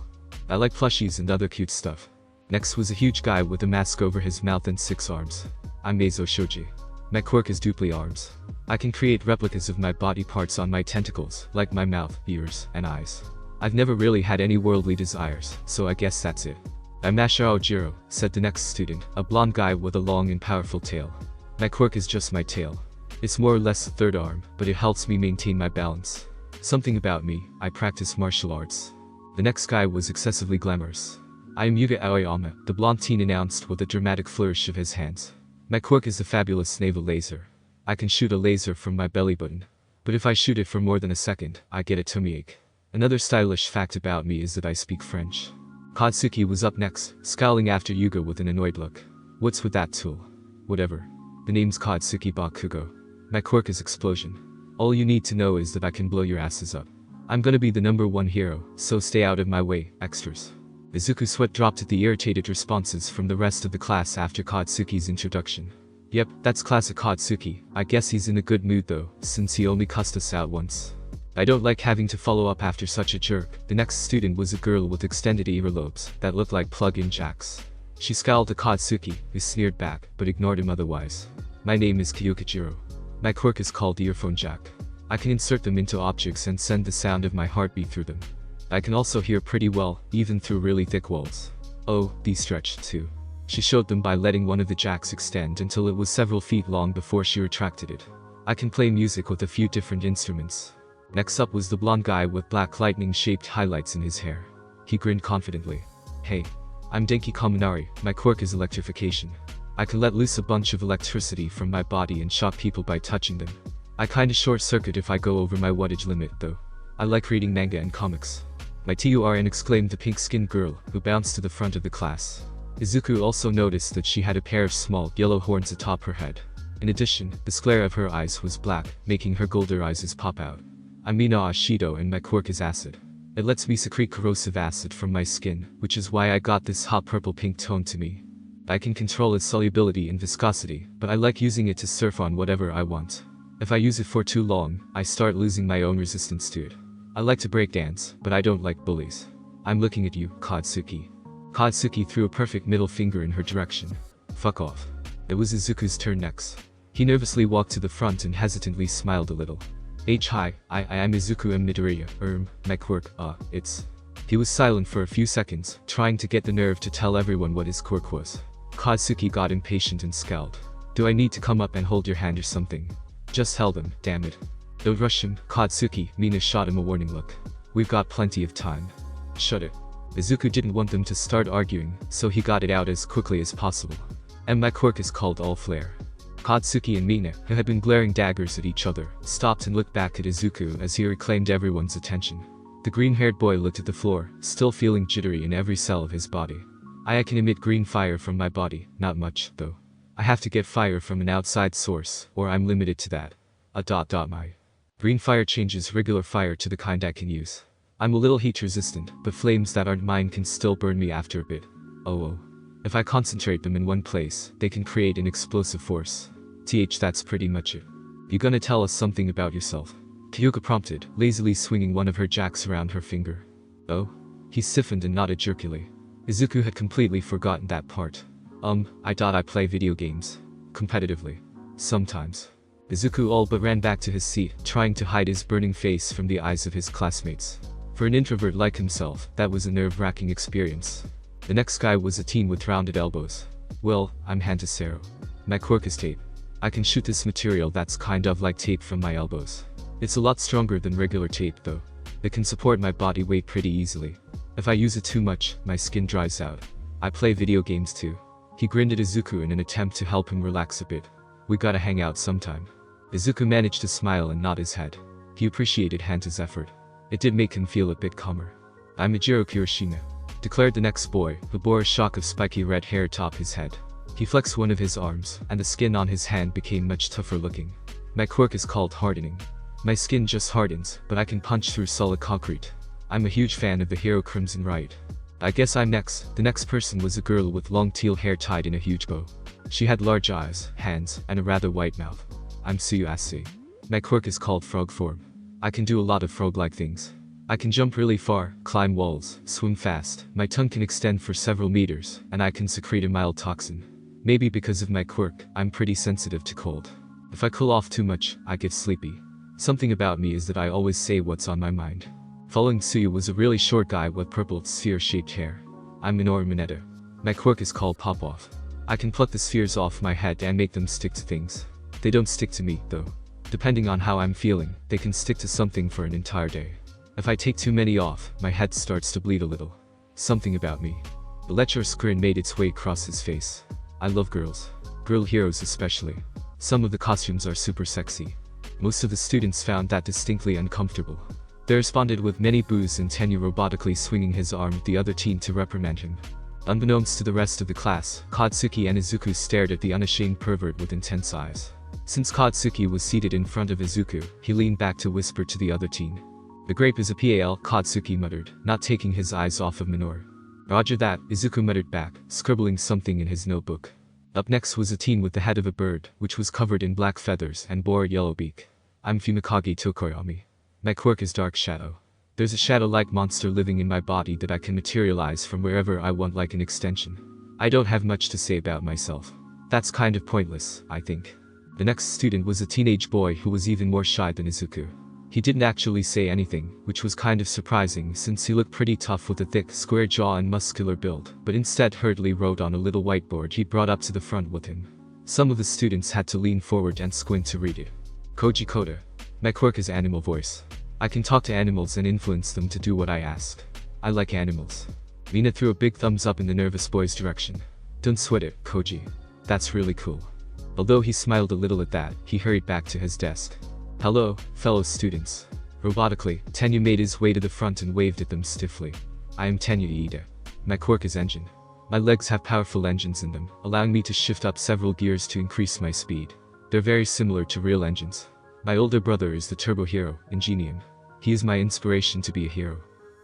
I like plushies and other cute stuff. Next was a huge guy with a mask over his mouth and 6 arms. I'm Meizo Shoji. My quirk is dupli arms. I can create replicas of my body parts on my tentacles, like my mouth, ears, and eyes. I've never really had any worldly desires, so I guess that's it. I'm Masahiro Jiro, said the next student, a blonde guy with a long and powerful tail. My quirk is just my tail. It's more or less a third arm, but it helps me maintain my balance. Something about me, I practice martial arts. The next guy was excessively glamorous. I am Yuga Aoyama, the blonde teen announced with a dramatic flourish of his hands. My quirk is the fabulous naval laser. I can shoot a laser from my belly button. But if I shoot it for more than a second, I get a tummy ache. Another stylish fact about me is that I speak French. Katsuki was up next, scowling after Yuga with an annoyed look. What's with that tool? Whatever. The name's Katsuki Bakugo. My quirk is explosion. All you need to know is that I can blow your asses up. I'm gonna be the #1 hero, so stay out of my way, extras. Izuku's sweat dropped at the irritated responses from the rest of the class after Katsuki's introduction. Yep, that's classic Katsuki. I guess he's in a good mood though, since he only cussed us out once. I don't like having to follow up after such a jerk. The next student was a girl with extended earlobes that looked like plug-in jacks. She scowled at Katsuki, who sneered back, but ignored him otherwise. My name is Kyokujiro. My quirk is called earphone jack. I can insert them into objects and send the sound of my heartbeat through them. I can also hear pretty well, even through really thick walls. Oh, these stretched too. She showed them by letting one of the jacks extend until it was several feet long before she retracted it. I can play music with a few different instruments. Next up was the blonde guy with black lightning-shaped highlights in his hair. He grinned confidently. Hey. I'm Denki Kaminari, my quirk is electrification. I can let loose a bunch of electricity from my body and shock people by touching them. I kinda short-circuit if I go over my wattage limit though. I like reading manga and comics. My TURN, exclaimed the pink-skinned girl, who bounced to the front of the class. Izuku also noticed that she had a pair of small, yellow horns atop her head. In addition, the sclera of her eyes was black, making her golden eyes pop out. I'm Mina Ashido and my quirk is acid. It lets me secrete corrosive acid from my skin, which is why I got this hot purple-pink tone to me. I can control its solubility and viscosity, but I like using it to surf on whatever I want. If I use it for too long, I start losing my own resistance to it. I like to break dance, but I don't like bullies. I'm looking at you, Katsuki. Katsuki threw a perfect middle finger in her direction. Fuck off. It was Izuku's turn next. He nervously walked to the front and hesitantly smiled a little. Hi, I am Izuku M. Midoriya, my quirk, it's... He was silent for a few seconds, trying to get the nerve to tell everyone what his quirk was. Katsuki got impatient and scowled. Do I need to come up and hold your hand or something? Just tell them, damn it. Don't rush him, Katsuki, Mina shot him a warning look. We've got plenty of time. Shut it. Izuku didn't want them to start arguing, so he got it out as quickly as possible. And my quirk is called All Flare. Katsuki and Mina, who had been glaring daggers at each other, stopped and looked back at Izuku as he reclaimed everyone's attention. The green-haired boy looked at the floor, still feeling jittery in every cell of his body. I can emit green fire from my body, not much, though. I have to get fire from an outside source, or I'm limited to that. My green fire changes regular fire to the kind I can use. I'm a little heat resistant, but flames that aren't mine can still burn me after a bit. Oh. If I concentrate them in one place, they can create an explosive force. That's pretty much it. You gonna tell us something about yourself? Kyuka prompted, lazily swinging one of her jacks around her finger. Oh? He stiffened and nodded jerkily. Izuku had completely forgotten that part. I thought I play video games. Competitively. Sometimes. Izuku all but ran back to his seat, trying to hide his burning face from the eyes of his classmates. For an introvert like himself, that was a nerve-wracking experience. The next guy was a teen with rounded elbows. Well, I'm Hantasero. My quirk is tape. I can shoot this material that's kind of like tape from my elbows. It's a lot stronger than regular tape though. It can support my body weight pretty easily. If I use it too much, my skin dries out. I play video games too. He grinned at Izuku in an attempt to help him relax a bit. We gotta hang out sometime. Izuku managed to smile and nod his head. He appreciated Hanta's effort. It did make him feel a bit calmer. "I'm Ejiro Kirishima," declared the next boy, who bore a shock of spiky red hair atop his head. He flexed one of his arms, and the skin on his hand became much tougher looking. "My quirk is called hardening. My skin just hardens, but I can punch through solid concrete. I'm a huge fan of the hero Crimson Right. I guess I'm next." The next person was a girl with long teal hair tied in a huge bow. She had large eyes, hands, and a rather white mouth. "I'm Tsuyuase. My quirk is called frog form. I can do a lot of frog-like things. I can jump really far, climb walls, swim fast, my tongue can extend for several meters, and I can secrete a mild toxin. Maybe because of my quirk, I'm pretty sensitive to cold. If I cool off too much, I get sleepy. Something about me is that I always say what's on my mind." Following Tsuyu was a really short guy with purple, sphere-shaped hair. "I'm Minoru Mineta. My quirk is called Pop-Off. I can pluck the spheres off my head and make them stick to things. They don't stick to me, though. Depending on how I'm feeling, they can stick to something for an entire day. If I take too many off, my head starts to bleed a little. Something about me." The lecherous grin made its way across his face. "I love girls. Girl heroes especially. Some of the costumes are super sexy." Most of the students found that distinctly uncomfortable. They responded with many boos and Tenyu robotically swinging his arm at the other teen to reprimand him. Unbeknownst to the rest of the class, Katsuki and Izuku stared at the unashamed pervert with intense eyes. Since Katsuki was seated in front of Izuku, he leaned back to whisper to the other teen. "The grape is a PAL," Katsuki muttered, not taking his eyes off of Minoru. "Roger that," Izuku muttered back, scribbling something in his notebook. Up next was a teen with the head of a bird, which was covered in black feathers and bore a yellow beak. "I'm Fumikage Tokoyami. My quirk is Dark Shadow. There's a shadow-like monster living in my body that I can materialize from wherever I want like an extension. I don't have much to say about myself. That's kind of pointless, I think." The next student was a teenage boy who was even more shy than Izuku. He didn't actually say anything, which was kind of surprising since he looked pretty tough with a thick, square jaw and muscular build, but instead hurriedly wrote on a little whiteboard he brought up to the front with him. Some of the students had to lean forward and squint to read it. "Koji Koda. My quirk is animal voice. I can talk to animals and influence them to do what I ask. I like animals." Mina threw a big thumbs up in the nervous boy's direction. "Don't sweat it, Koji. That's really cool." Although he smiled a little at that, he hurried back to his desk. "Hello, fellow students." Robotically, Tenyu made his way to the front and waved at them stiffly. "I am Tenyu Iida. My quirk is engine. My legs have powerful engines in them, allowing me to shift up several gears to increase my speed. They're very similar to real engines. My older brother is the turbo hero, Ingenium. He is my inspiration to be a hero."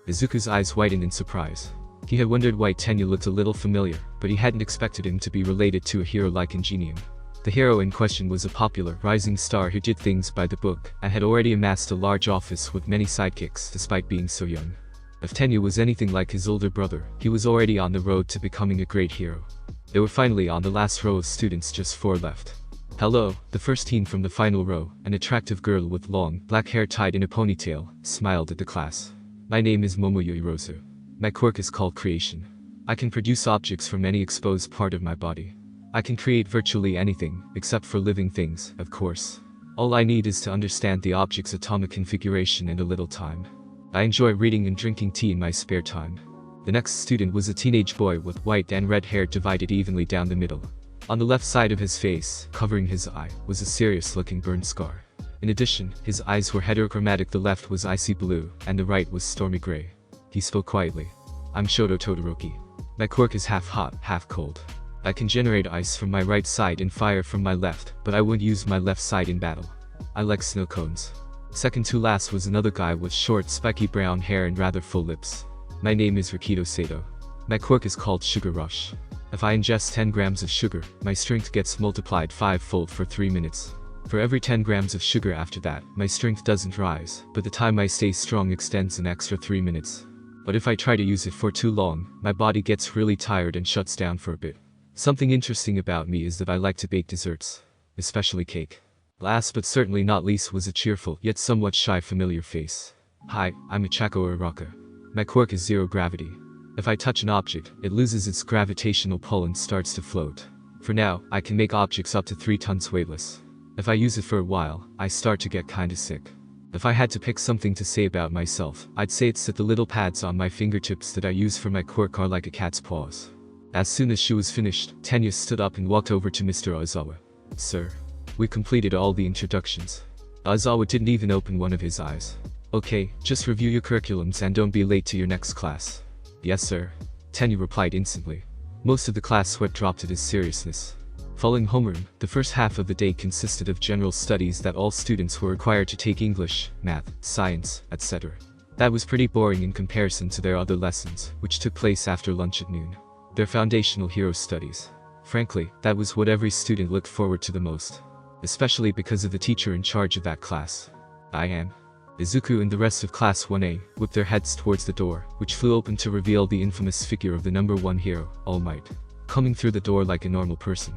Izuku's eyes widened in surprise. He had wondered why Tenyu looked a little familiar, but he hadn't expected him to be related to a hero like Ingenium. The hero in question was a popular, rising star who did things by the book, and had already amassed a large office with many sidekicks despite being so young. If Tenyu was anything like his older brother, he was already on the road to becoming a great hero. They were finally on the last row of students, just 4 left. "Hello," the first teen from the final row, an attractive girl with long, black hair tied in a ponytail, smiled at the class. "My name is Momoyo Irozu. My quirk is called creation. I can produce objects from any exposed part of my body. I can create virtually anything, except for living things, of course. All I need is to understand the object's atomic configuration and a little time. I enjoy reading and drinking tea in my spare time." The next student was a teenage boy with white and red hair divided evenly down the middle. On the left side of his face, covering his eye, was a serious-looking burn scar. In addition, his eyes were heterochromatic. The left was icy blue, and the right was stormy gray. He spoke quietly. "I'm Shoto Todoroki. My quirk is half hot, half cold. I can generate ice from my right side and fire from my left, but I wouldn't use my left side in battle. I like snow cones." Second to last was another guy with short, spiky brown hair and rather full lips. "My name is Rikido Sato. My quirk is called Sugar Rush. If I ingest 10 grams of sugar, my strength gets multiplied 5-fold for 3 minutes. For every 10 grams of sugar after that, my strength doesn't rise, but the time I stay strong extends an extra 3 minutes. But if I try to use it for too long, my body gets really tired and shuts down for a bit. Something interesting about me is that I like to bake desserts, especially cake." Last but certainly not least was a cheerful, yet somewhat shy familiar face. "Hi, I'm Ichako Araka. My quirk is zero gravity. If I touch an object, it loses its gravitational pull and starts to float. For now, I can make objects up to 3 tons weightless. If I use it for a while, I start to get kinda sick. If I had to pick something to say about myself, I'd say it's that the little pads on my fingertips that I use for my quirk are like a cat's paws." As soon as she was finished, Tenyu stood up and walked over to Mr. Ozawa. "Sir." We completed all the introductions. Aizawa didn't even open one of his eyes. Okay, just review your curriculums and don't be late to your next class. Yes sir. Tenyu replied instantly. Most of the class sweat dropped at his seriousness. Following homeroom, the first half of the day consisted of general studies that all students were required to take: English, math, science, etc. That was pretty boring in comparison to their other lessons, which took place after lunch at noon. Their foundational hero studies. Frankly, that was what every student looked forward to the most. Especially because of the teacher in charge of that class. I am. Izuku and the rest of Class 1A whipped their heads towards the door, which flew open to reveal the infamous figure of the number 1 hero, All Might. Coming through the door like a normal person.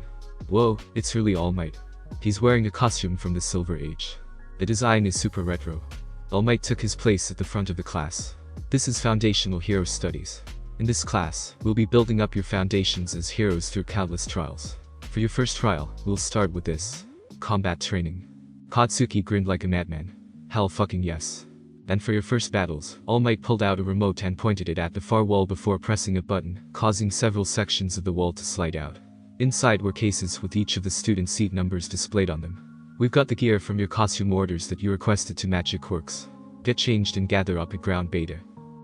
Whoa, it's really All Might. He's wearing a costume from the Silver Age. The design is super retro. All Might took his place at the front of the class. This is Foundational Hero Studies. In this class, we'll be building up your foundations as heroes through countless trials. For your first trial, we'll start with this. Combat training. Katsuki grinned like a madman. Hell fucking yes. And for your first battles, All Might pulled out a remote and pointed it at the far wall before pressing a button, causing several sections of the wall to slide out. Inside were cases with each of the student seat numbers displayed on them. We've got the gear from your costume orders that you requested to match your quirks. Get changed and gather up at ground beta.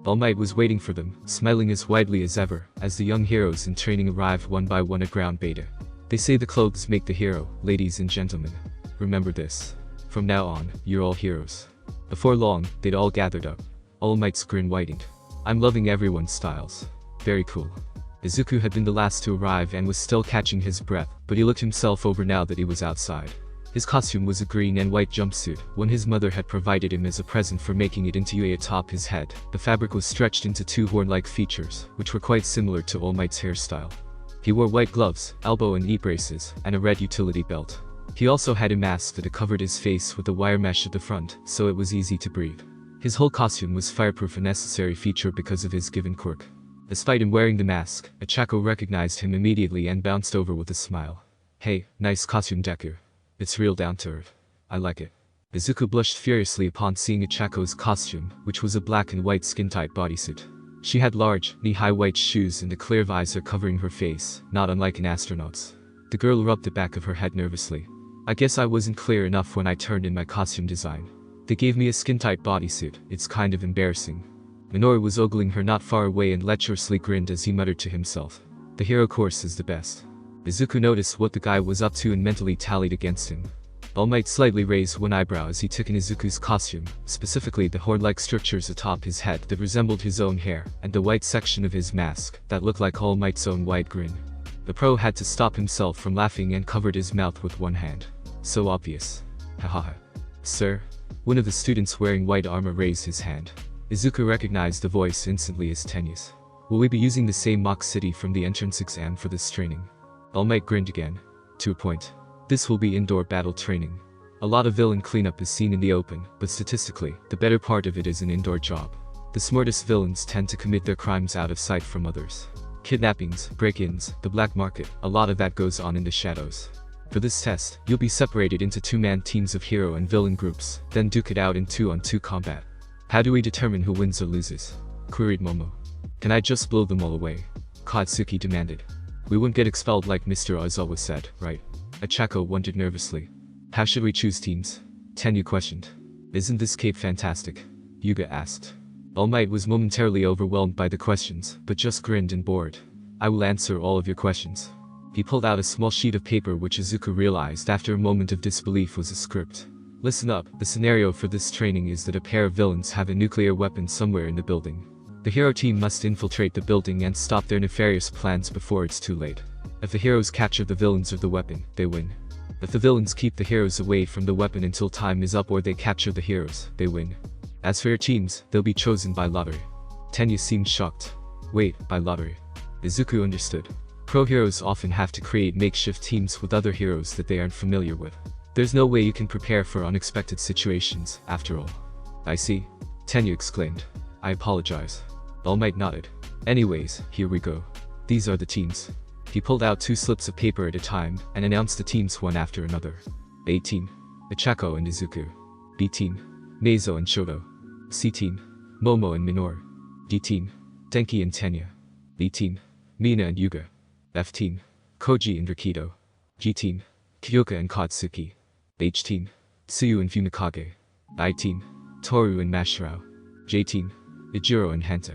All Might was waiting for them, smiling as widely as ever, as the young heroes in training arrived one by one at ground beta. They say the clothes make the hero, ladies and gentlemen. Remember this. From now on, you're all heroes. Before long, they'd all gathered up. All Might's grin widened. I'm loving everyone's styles. Very cool. Izuku had been the last to arrive and was still catching his breath, but he looked himself over now that he was outside. His costume was a green and white jumpsuit, one his mother had provided him as a present for making it into a atop his head. The fabric was stretched into two horn-like features, which were quite similar to All Might's hairstyle. He wore white gloves, elbow and knee braces, and a red utility belt. He also had a mask that covered his face with a wire mesh at the front, so it was easy to breathe. His whole costume was fireproof, a necessary feature because of his given quirk. Despite him wearing the mask, Ochako recognized him immediately and bounced over with a smile. Hey, nice costume, Deku. It's real down to earth. I like it. Izuku blushed furiously upon seeing Ochako's costume, which was a black and white skin-tight bodysuit. She had large, knee-high white shoes and a clear visor covering her face, not unlike an astronaut's. The girl rubbed the back of her head nervously. I guess I wasn't clear enough when I turned in my costume design. They gave me a skin-tight bodysuit, it's kind of embarrassing. Minoru was ogling her not far away and lecherously grinned as he muttered to himself. The hero course is the best. Izuku noticed what the guy was up to and mentally tallied against him. All Might slightly raised one eyebrow as he took in Izuku's costume, specifically the horn-like structures atop his head that resembled his own hair, and the white section of his mask that looked like All Might's own wide grin. The pro had to stop himself from laughing and covered his mouth with one hand. So obvious. Hahaha. Sir? One of the students wearing white armor raised his hand. Izuku recognized the voice instantly as Tenyu's. Will we be using the same mock city from the entrance exam for this training? All Might grinned again. To a point. This will be indoor battle training. A lot of villain cleanup is seen in the open, but statistically, the better part of it is an indoor job. The smartest villains tend to commit their crimes out of sight from others. Kidnappings, break-ins, the black market, a lot of that goes on in the shadows. For this test, you'll be separated into two-man teams of hero and villain groups, then duke it out in 2-on-2 combat. How do we determine who wins or loses? Queried Momo. Can I just blow them all away? Katsuki demanded. We won't get expelled like Mr. Aizawa said, right? Ochako wondered nervously. How should we choose teams? Tenyu questioned. Isn't this cape fantastic? Yuga asked. All Might was momentarily overwhelmed by the questions, but just grinned and bored. I will answer all of your questions. He pulled out a small sheet of paper which Izuku realized after a moment of disbelief was a script. Listen up, the scenario for this training is that a pair of villains have a nuclear weapon somewhere in the building. The hero team must infiltrate the building and stop their nefarious plans before it's too late. If the heroes capture the villains or the weapon, they win. If the villains keep the heroes away from the weapon until time is up or they capture the heroes, they win. As for your teams, they'll be chosen by lottery. Tenyu seemed shocked. Wait, by lottery? Izuku understood. Pro heroes often have to create makeshift teams with other heroes that they aren't familiar with. There's no way you can prepare for unexpected situations, after all. I see. Tenyu exclaimed. I apologize. All Might nodded. Anyways, here we go. These are the teams. He pulled out 2 slips of paper at a time and announced the teams one after another. A team. Ochako and Izuku. B team. Meizo and Shoto. C team. Momo and Minoru. D team. Denki and Tenya. E team. Mina and Yuga. F team. Koji and Rakido. G team. Kyoka and Katsuki. H-Team, Tsuyu and Fumikage. I-Team, Toru and Mashirao. J-Team, Ijiro and Hanta.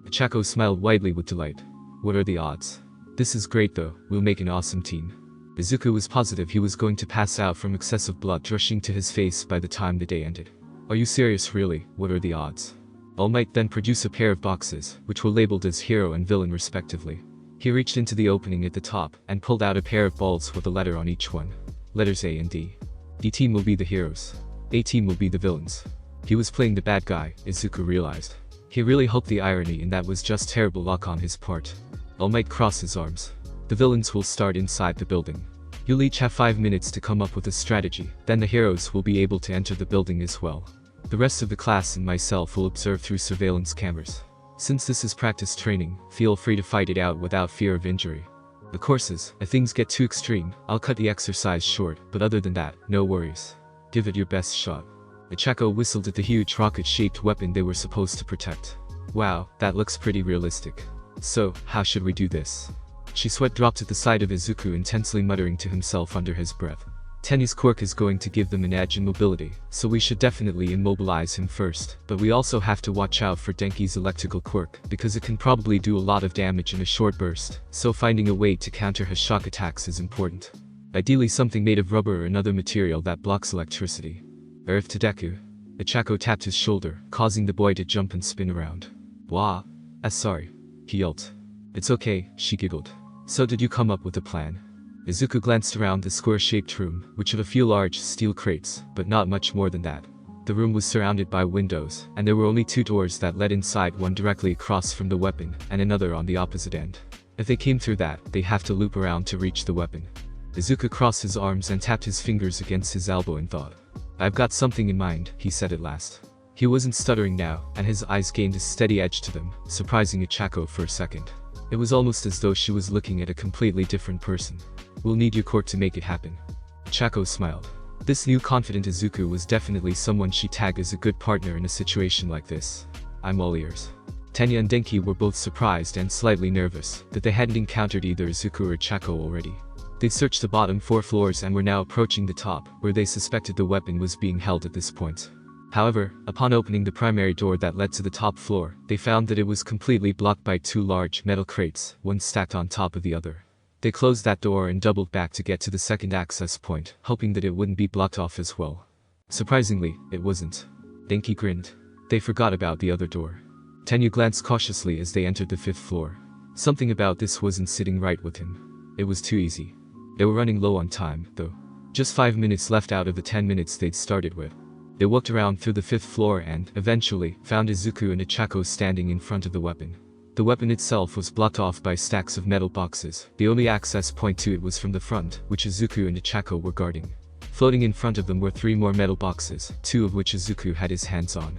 Ochako smiled widely with delight. What are the odds? This is great though, we'll make an awesome team. Izuku was positive he was going to pass out from excessive blood rushing to his face by the time the day ended. Are you serious really? What are the odds? All Might then produced a pair of boxes, which were labeled as hero and villain respectively. He reached into the opening at the top and pulled out a pair of balls with a letter on each one. Letters A and D. D-Team will be the heroes. A-Team will be the villains. He was playing the bad guy, Izuku realized. He really hoped the irony in that was just terrible luck on his part. All Might crossed his arms. The villains will start inside the building. You'll each have 5 minutes to come up with a strategy, then the heroes will be able to enter the building as well. The rest of the class and myself will observe through surveillance cameras. Since this is practice training, feel free to fight it out without fear of injury. Of course, if things get too extreme, I'll cut the exercise short, but other than that, no worries. Give it your best shot. Ochako whistled at the huge rocket-shaped weapon they were supposed to protect. Wow, that looks pretty realistic. So, how should we do this? Sweat dropped at the sight of Izuku intensely muttering to himself under his breath. Tenyu's quirk is going to give them an edge in mobility, so we should definitely immobilize him first, but we also have to watch out for Denki's electrical quirk, because it can probably do a lot of damage in a short burst, so finding a way to counter his shock attacks is important. Ideally something made of rubber or another material that blocks electricity. Earth to Deku. Ochako tapped his shoulder, causing the boy to jump and spin around. Wah. Sorry. He yelped. It's okay, she giggled. So did you come up with a plan? Izuku glanced around the square-shaped room, which had a few large steel crates, but not much more than that. The room was surrounded by windows, and there were only 2 doors that led inside, one directly across from the weapon, and another on the opposite end. If they came through that, they'd have to loop around to reach the weapon. Izuku crossed his arms and tapped his fingers against his elbow in thought. I've got something in mind, he said at last. He wasn't stuttering now, and his eyes gained a steady edge to them, surprising Ochako for a second. It was almost as though she was looking at a completely different person. We'll need your quirk to make it happen. Ochako smiled. This new confident Izuku was definitely someone she tagged as a good partner in a situation like this. I'm all ears. Tenya and Denki were both surprised and slightly nervous that they hadn't encountered either Izuku or Ochako already. They'd searched the bottom 4 floors and were now approaching the top, where they suspected the weapon was being held at this point. However, upon opening the primary door that led to the top floor, they found that it was completely blocked by 2 large metal crates, one stacked on top of the other. They closed that door and doubled back to get to the second access point, hoping that it wouldn't be blocked off as well. Surprisingly, it wasn't. Denki grinned. They forgot about the other door. Tenya glanced cautiously as they entered the 5th floor. Something about this wasn't sitting right with him. It was too easy. They were running low on time, though. Just 5 minutes left out of the 10 minutes they'd started with. They walked around through the 5th floor and, eventually, found Izuku and Ochako standing in front of the weapon. The weapon itself was blocked off by stacks of metal boxes. The only access point to it was from the front, which Izuku and Ochako were guarding. Floating in front of them were 3 more metal boxes, 2 of which Izuku had his hands on.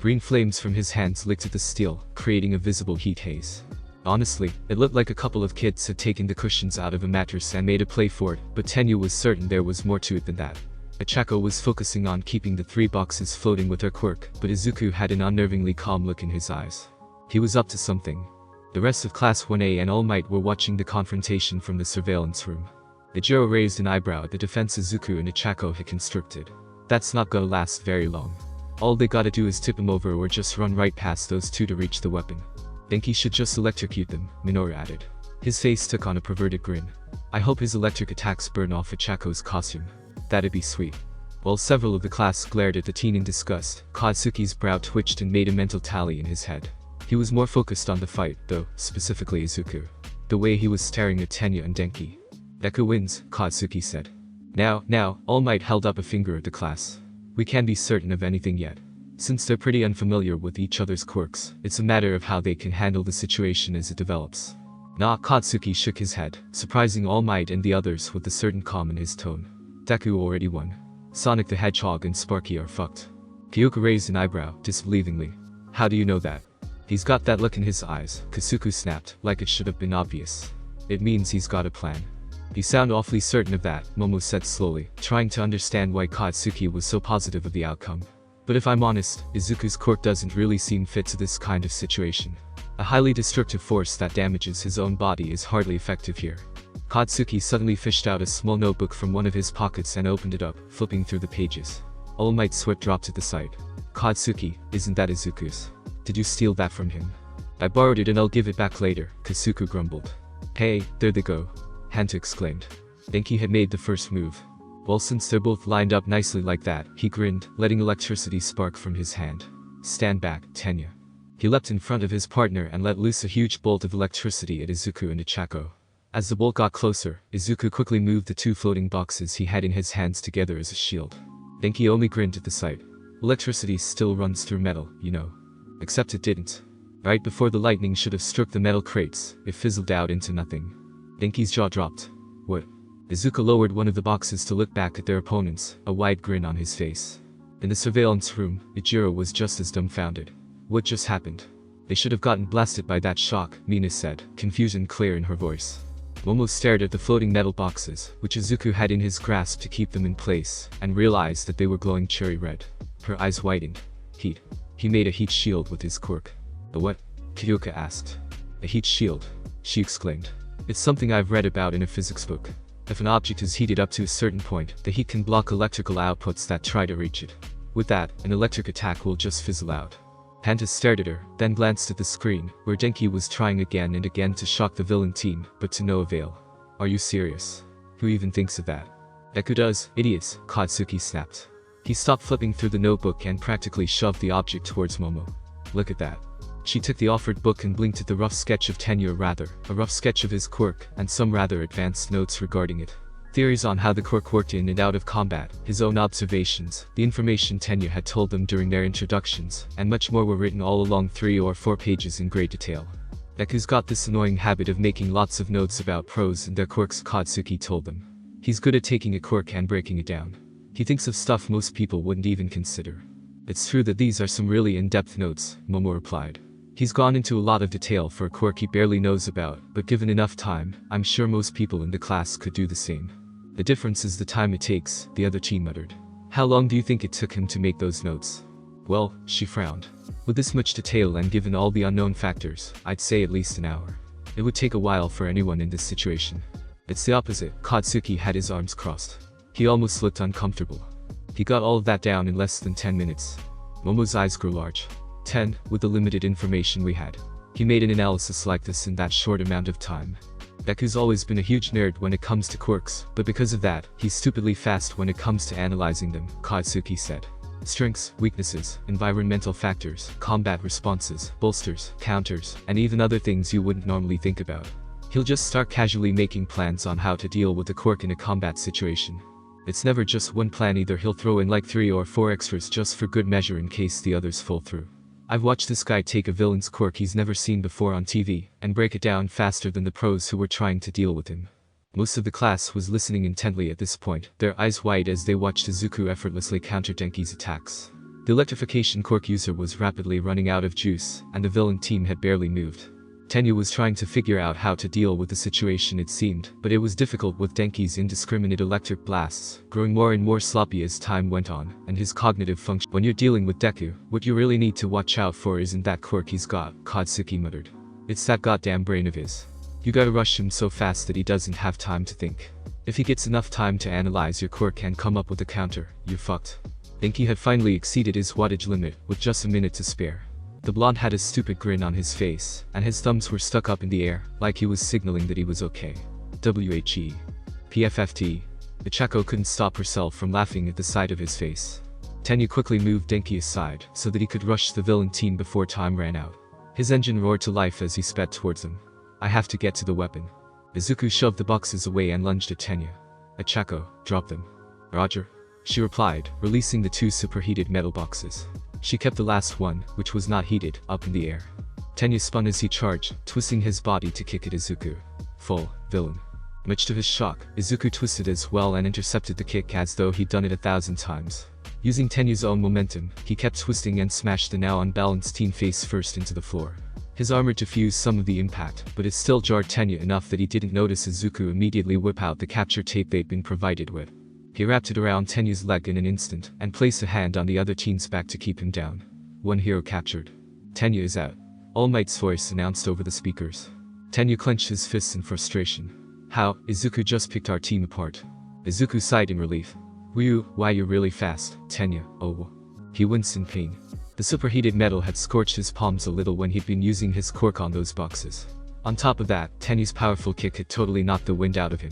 Green flames from his hands licked at the steel, creating a visible heat haze. Honestly, it looked like a couple of kids had taken the cushions out of a mattress and made a play for it, but Tenya was certain there was more to it than that. Ochako was focusing on keeping the 3 boxes floating with her quirk, but Izuku had an unnervingly calm look in his eyes. He was up to something. The rest of Class 1A and All Might were watching the confrontation from the surveillance room. Ijiro raised an eyebrow at the defense Izuku and Ochako had constructed. That's not gonna last very long. All they gotta do is tip him over or just run right past those 2 to reach the weapon. Denki should just electrocute them, Minoru added. His face took on a perverted grin. I hope his electric attacks burn off Ochako's costume. That'd be sweet. While several of the class glared at the teen in disgust, Katsuki's brow twitched and made a mental tally in his head. He was more focused on the fight, though, specifically Izuku. The way he was staring at Tenya and Denki. Deku wins, Katsuki said. Now, All Might held up a finger at the class. We can't be certain of anything yet. Since they're pretty unfamiliar with each other's quirks, it's a matter of how they can handle the situation as it develops. Nah, Katsuki shook his head, surprising All Might and the others with a certain calm in his tone. Deku already won. Sonic the Hedgehog and Sparky are fucked. Kyoko raised an eyebrow, disbelievingly. How do you know that? He's got that look in his eyes, Kasuku snapped, like it should have been obvious. It means he's got a plan. You sound awfully certain of that, Momo said slowly, trying to understand why Katsuki was so positive of the outcome. But if I'm honest, Izuku's quirk doesn't really seem fit to this kind of situation. A highly destructive force that damages his own body is hardly effective here. Katsuki suddenly fished out a small notebook from one of his pockets and opened it up, flipping through the pages. All Might's sweat dropped at the sight. Katsuki, isn't that Izuku's? Did you steal that from him? I borrowed it and I'll give it back later, Kasuku grumbled. Hey, there they go, Hanta exclaimed. Denki had made the first move. Well, since they're both lined up nicely like that, he grinned, letting electricity spark from his hand. Stand back, Tenya. He leapt in front of his partner and let loose a huge bolt of electricity at Izuku and Ichako. As the bolt got closer, Izuku quickly moved the two floating boxes he had in his hands together as a shield. Denki only grinned at the sight. Electricity still runs through metal, you know. Except it didn't. Right before the lightning should have struck the metal crates, it fizzled out into nothing. Denki's jaw dropped. What? Izuku lowered one of the boxes to look back at their opponents, a wide grin on his face. In the surveillance room, Ichiro was just as dumbfounded. What just happened? They should have gotten blasted by that shock, Mina said, confusion clear in her voice. Momo stared at the floating metal boxes, which Izuku had in his grasp to keep them in place, and realized that they were glowing cherry red. Her eyes widened. Heat. He made a heat shield with his quirk. A what? Kyoka asked. A heat shield, she exclaimed. It's something I've read about in a physics book. If an object is heated up to a certain point, the heat can block electrical outputs that try to reach it. With that, an electric attack will just fizzle out. Hanta stared at her, then glanced at the screen, where Denki was trying again and again to shock the villain team, but to no avail. Are you serious? Who even thinks of that? Deku does, idiots, Katsuki snapped. He stopped flipping through the notebook and practically shoved the object towards Momo. Look at that. She took the offered book and blinked at the rough sketch of Tenya, a rough sketch of his quirk, and some rather advanced notes regarding it. Theories on how the quirk worked in and out of combat, his own observations, the information Tenya had told them during their introductions, and much more were written all along 3 or 4 pages in great detail. Deku's got this annoying habit of making lots of notes about pros and their quirks, Katsuki told them. He's good at taking a quirk and breaking it down. He thinks of stuff most people wouldn't even consider. It's true that these are some really in-depth notes, Momo replied. He's gone into a lot of detail for a quirk he barely knows about, but given enough time, I'm sure most people in the class could do the same. The difference is the time it takes, the other team muttered. How long do you think it took him to make those notes? Well, she frowned. With this much detail and given all the unknown factors, I'd say at least an hour. It would take a while for anyone in this situation. It's the opposite, Katsuki had his arms crossed. He almost looked uncomfortable. He got all of that down in less than 10 minutes. Momo's eyes grew large. 10, with the limited information we had. He made an analysis like this in that short amount of time. Deku's always been a huge nerd when it comes to quirks, but because of that, he's stupidly fast when it comes to analyzing them, Katsuki said. Strengths, weaknesses, environmental factors, combat responses, bolsters, counters, and even other things you wouldn't normally think about. He'll just start casually making plans on how to deal with a quirk in a combat situation. It's never just one plan either, he'll throw in like 3 or 4 extras just for good measure in case the others fall through. I've watched this guy take a villain's quirk he's never seen before on TV, and break it down faster than the pros who were trying to deal with him. Most of the class was listening intently at this point, their eyes wide as they watched Izuku effortlessly counter Denki's attacks. The electrification quirk user was rapidly running out of juice, and the villain team had barely moved. Tenya was trying to figure out how to deal with the situation it seemed, but it was difficult with Denki's indiscriminate electric blasts, growing more and more sloppy as time went on, and his cognitive function. When you're dealing with Deku, what you really need to watch out for isn't that quirk he's got, Katsuki muttered. It's that goddamn brain of his. You gotta rush him so fast that he doesn't have time to think. If he gets enough time to analyze your quirk and come up with a counter, you're fucked. Denki had finally exceeded his wattage limit, with just a minute to spare. The blonde had a stupid grin on his face, and his thumbs were stuck up in the air, like he was signaling that he was okay. WHE. PFFT. Ichako couldn't stop herself from laughing at the sight of his face. Tenya quickly moved Denki aside, so that he could rush the villain team before time ran out. His engine roared to life as he sped towards them. I have to get to the weapon. Izuku shoved the boxes away and lunged at Tenya. Ichako, drop them. Roger. She replied, releasing the 2 superheated metal boxes. She kept the last one, which was not heated, up in the air. Tenya spun as he charged, twisting his body to kick at Izuku. Full, villain. Much to his shock, Izuku twisted as well and intercepted the kick as though he'd done it 1,000 times. Using Tenya's own momentum, he kept twisting and smashed the now unbalanced team face first into the floor. His armor diffused some of the impact, but it still jarred Tenya enough that he didn't notice Izuku immediately whip out the capture tape they'd been provided with. He wrapped it around Tenya's leg in an instant, and placed a hand on the other team's back to keep him down. One hero captured. Tenya is out. All Might's voice announced over the speakers. Tenya clenched his fists in frustration. How? Izuku just picked our team apart. Izuku sighed in relief. Ryu, why you're really fast, Tenya, oh. He winced in pain. The superheated metal had scorched his palms a little when he'd been using his quirk on those boxes. On top of that, Tenya's powerful kick had totally knocked the wind out of him.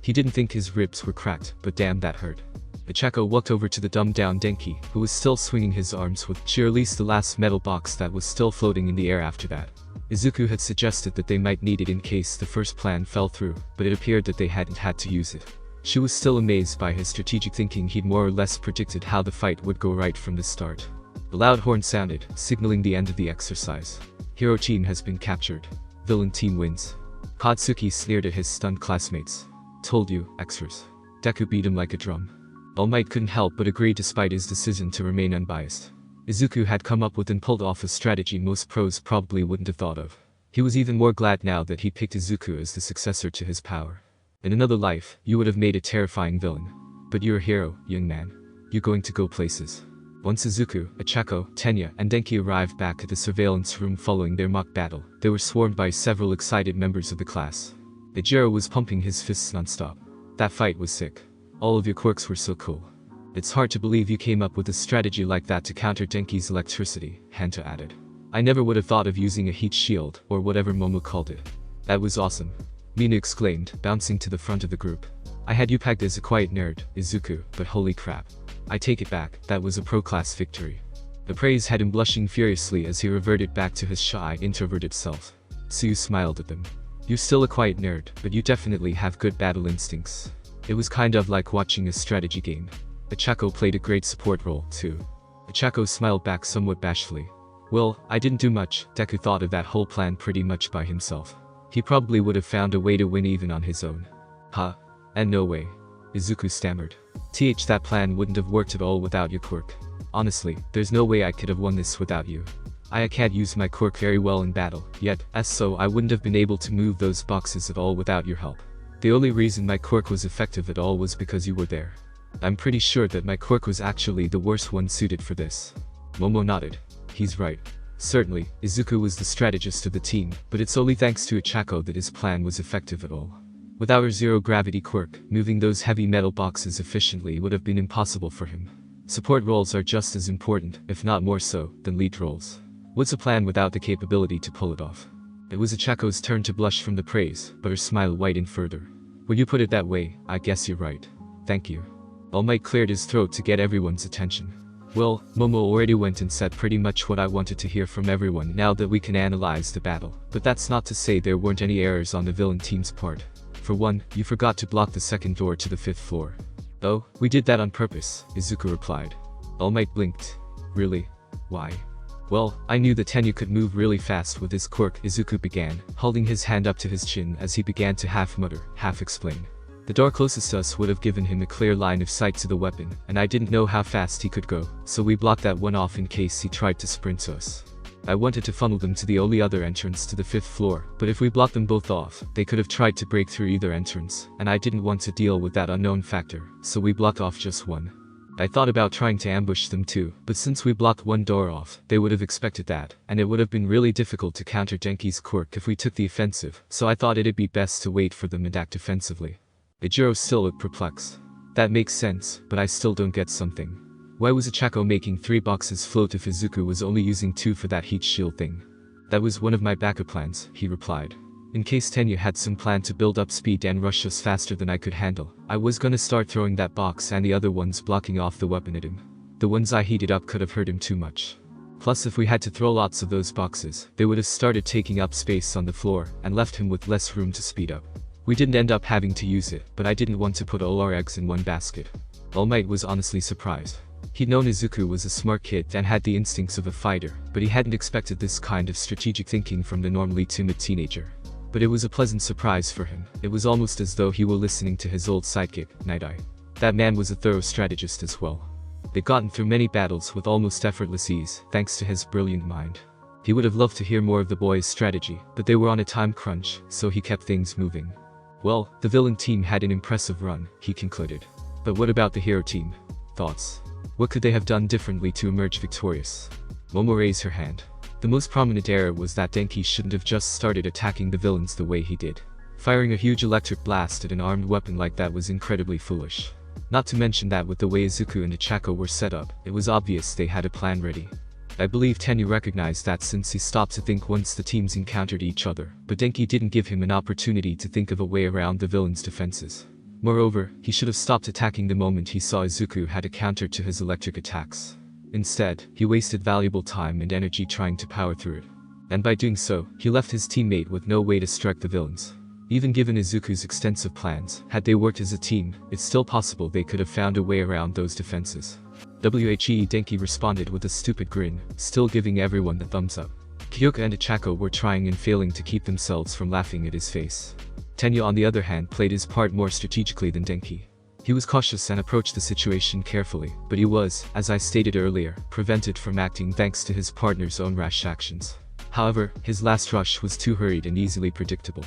He didn't think his ribs were cracked, but damn that hurt. Ichako walked over to the dumbed-down Denki, who was still swinging his arms with. She released the last metal box that was still floating in the air after that. Izuku had suggested that they might need it in case the first plan fell through, but it appeared that they hadn't had to use it. She was still amazed by his strategic thinking. He'd more or less predicted how the fight would go right from the start. The loud horn sounded, signaling the end of the exercise. Hero team has been captured. Villain team wins. Katsuki sneered at his stunned classmates. Told you, Xers. Deku beat him like a drum. All Might couldn't help but agree despite his decision to remain unbiased. Izuku had come up with and pulled off a strategy most pros probably wouldn't have thought of. He was even more glad now that he picked Izuku as the successor to his power. In another life, you would have made a terrifying villain. But you're a hero, young man. You're going to go places. Once Izuku, Ichako, Tenya, and Denki arrived back at the surveillance room following their mock battle, they were swarmed by several excited members of the class. Ejiro was pumping his fists non-stop. That fight was sick. All of your quirks were so cool. It's hard to believe you came up with a strategy like that to counter Denki's electricity, Hanta added. I never would have thought of using a heat shield, or whatever Momo called it. That was awesome. Mina exclaimed, bouncing to the front of the group. I had you pegged as a quiet nerd, Izuku, but holy crap. I take it back, that was a pro-class victory. The praise had him blushing furiously as he reverted back to his shy, introverted self. Suyu smiled at them. You're still a quiet nerd, but you definitely have good battle instincts. It was kind of like watching a strategy game. Ichako played a great support role, too. Ichako smiled back somewhat bashfully. Well, I didn't do much. Deku thought of that whole plan pretty much by himself. He probably would have found a way to win even on his own. Huh? And no way. Izuku stammered. That plan wouldn't have worked at all without your quirk. Honestly, there's no way I could have won this without you. I can't use my quirk very well in battle, yet, so I wouldn't have been able to move those boxes at all without your help. The only reason my quirk was effective at all was because you were there. I'm pretty sure that my quirk was actually the worst one suited for this. Momo nodded. He's right. Certainly, Izuku was the strategist of the team, but it's only thanks to Ichako that his plan was effective at all. With our zero-gravity quirk, moving those heavy metal boxes efficiently would have been impossible for him. Support roles are just as important, if not more so, than lead roles. What's a plan without the capability to pull it off? It was Ichako's turn to blush from the praise, but her smile widened further. When you put it that way, I guess you're right. Thank you. All Might cleared his throat to get everyone's attention. Well, Momo already went and said pretty much what I wanted to hear from everyone now that we can analyze the battle. But that's not to say there weren't any errors on the villain team's part. For one, you forgot to block the second door to the 5th floor. Oh, we did that on purpose, Izuku replied. All Might blinked. Really? Why? Well, I knew that Tenya could move really fast with his quirk, Izuku began, holding his hand up to his chin as he began to half mutter, half explain. The door closest to us would have given him a clear line of sight to the weapon, and I didn't know how fast he could go, so we blocked that one off in case he tried to sprint to us. I wanted to funnel them to the only other entrance to the 5th floor, but if we blocked them both off, they could have tried to break through either entrance, and I didn't want to deal with that unknown factor, so we blocked off just one. I thought about trying to ambush them too, but since we blocked one door off, they would have expected that, and it would have been really difficult to counter Denki's quirk if we took the offensive, so I thought it'd be best to wait for them and act defensively. Ejiro still looked perplexed. That makes sense, but I still don't get something. Why was Ichako making 3 boxes float if Izuku was only using 2 for that heat shield thing? That was one of my backup plans, he replied. In case Tenya had some plan to build up speed and rush us faster than I could handle, I was gonna start throwing that box and the other ones blocking off the weapon at him. The ones I heated up could have hurt him too much. Plus if we had to throw lots of those boxes, they would have started taking up space on the floor and left him with less room to speed up. We didn't end up having to use it, but I didn't want to put all our eggs in one basket. All Might was honestly surprised. He'd known Izuku was a smart kid and had the instincts of a fighter, but he hadn't expected this kind of strategic thinking from the normally timid teenager. But it was a pleasant surprise for him. It was almost as though he were listening to his old sidekick, Night Eye. That man was a thorough strategist as well. They'd gotten through many battles with almost effortless ease, thanks to his brilliant mind. He would have loved to hear more of the boys' strategy, but they were on a time crunch, so he kept things moving. Well, the villain team had an impressive run, he concluded. But what about the hero team? Thoughts? What could they have done differently to emerge victorious? Momo raised her hand. The most prominent error was that Denki shouldn't have just started attacking the villains the way he did. Firing a huge electric blast at an armed weapon like that was incredibly foolish. Not to mention that with the way Izuku and Ichako were set up, it was obvious they had a plan ready. I believe Tenyu recognized that since he stopped to think once the teams encountered each other, but Denki didn't give him an opportunity to think of a way around the villain's defenses. Moreover, he should have stopped attacking the moment he saw Izuku had a counter to his electric attacks. Instead, he wasted valuable time and energy trying to power through it. And by doing so, he left his teammate with no way to strike the villains. Even given Izuku's extensive plans, had they worked as a team, it's still possible they could have found a way around those defenses. Denki responded with a stupid grin, still giving everyone the thumbs up. Kyoka and Ichako were trying and failing to keep themselves from laughing at his face. Tenyu on the other hand played his part more strategically than Denki. He was cautious and approached the situation carefully, but he was, as I stated earlier, prevented from acting thanks to his partner's own rash actions. However, his last rush was too hurried and easily predictable.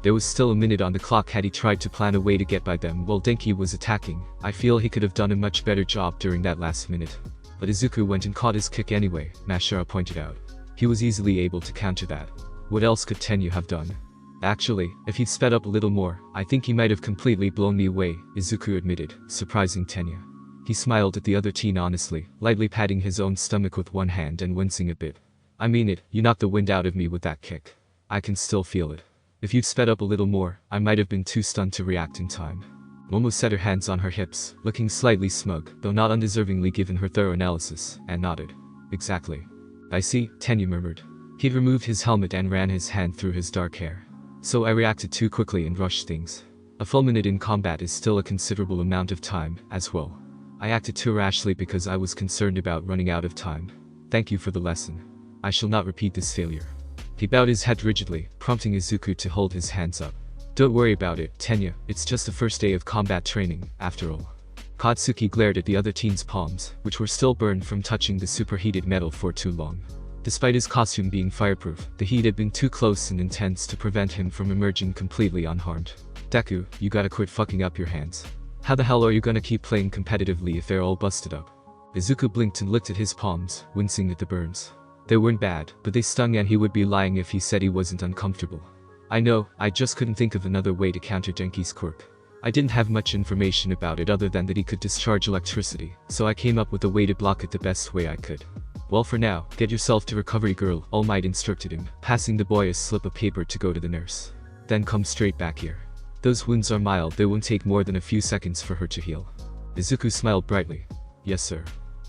There was still a minute on the clock had he tried to plan a way to get by them while Denki was attacking. I feel he could have done a much better job during that last minute. But Izuku went and caught his kick anyway, Mashara pointed out. He was easily able to counter that. What else could Tenyu have done? Actually, if he'd sped up a little more, I think he might have completely blown me away, Izuku admitted, surprising Tenyu. He smiled at the other teen honestly, lightly patting his own stomach with one hand and wincing a bit. I mean it, you knocked the wind out of me with that kick. I can still feel it. If you'd sped up a little more, I might have been too stunned to react in time. Momo set her hands on her hips, looking slightly smug, though not undeservingly given her thorough analysis, and nodded. Exactly. I see, Tenyu murmured. He'd removed his helmet and ran his hand through his dark hair. So I reacted too quickly and rushed things. A full minute in combat is still a considerable amount of time, as well. I acted too rashly because I was concerned about running out of time. Thank you for the lesson. I shall not repeat this failure. He bowed his head rigidly, prompting Izuku to hold his hands up. Don't worry about it, Tenyu, it's just the first day of combat training, after all. Katsuki glared at the other teen's palms, which were still burned from touching the superheated metal for too long. Despite his costume being fireproof, the heat had been too close and intense to prevent him from emerging completely unharmed. Deku, you gotta quit fucking up your hands. How the hell are you gonna keep playing competitively if they're all busted up? Izuku blinked and looked at his palms, wincing at the burns. They weren't bad, but they stung and he would be lying if he said he wasn't uncomfortable. I know, I just couldn't think of another way to counter Denki's quirk. I didn't have much information about it other than that he could discharge electricity, so I came up with a way to block it the best way I could. Well, for now, get yourself to recovery, girl, All Might instructed him, passing the boy a slip of paper to go to the nurse. Then come straight back here. Those wounds are mild, they won't take more than a few seconds for her to heal. Izuku smiled brightly. Yes, sir.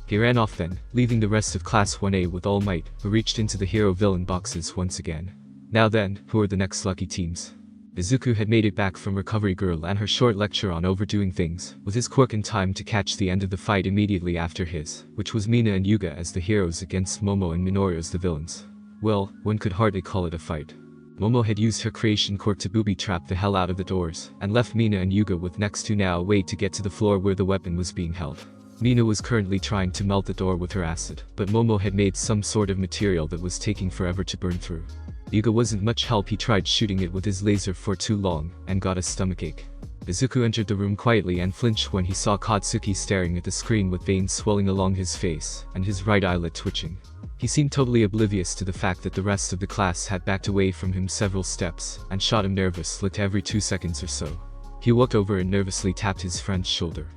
He ran off then, leaving the rest of Class 1A with All Might, who reached into the hero-villain boxes once again. Now then, who are the next lucky teams? Izuku had made it back from Recovery Girl and her short lecture on overdoing things, with his quirk in time to catch the end of the fight immediately after his, which was Mina and Yuga as the heroes against Momo and Minoru as the villains. Well, one could hardly call it a fight. Momo had used her creation quirk to booby-trap the hell out of the doors, and left Mina and Yuga with next to now a way to get to the floor where the weapon was being held. Mina was currently trying to melt the door with her acid, but Momo had made some sort of material that was taking forever to burn through. Yuga wasn't much help, he tried shooting it with his laser for too long, and got a stomachache. Izuku entered the room quietly and flinched when he saw Katsuki staring at the screen with veins swelling along his face, and his right eyelid twitching. He seemed totally oblivious to the fact that the rest of the class had backed away from him several steps, and shot him nervous look every 2 seconds or so. He walked over and nervously tapped his friend's shoulder.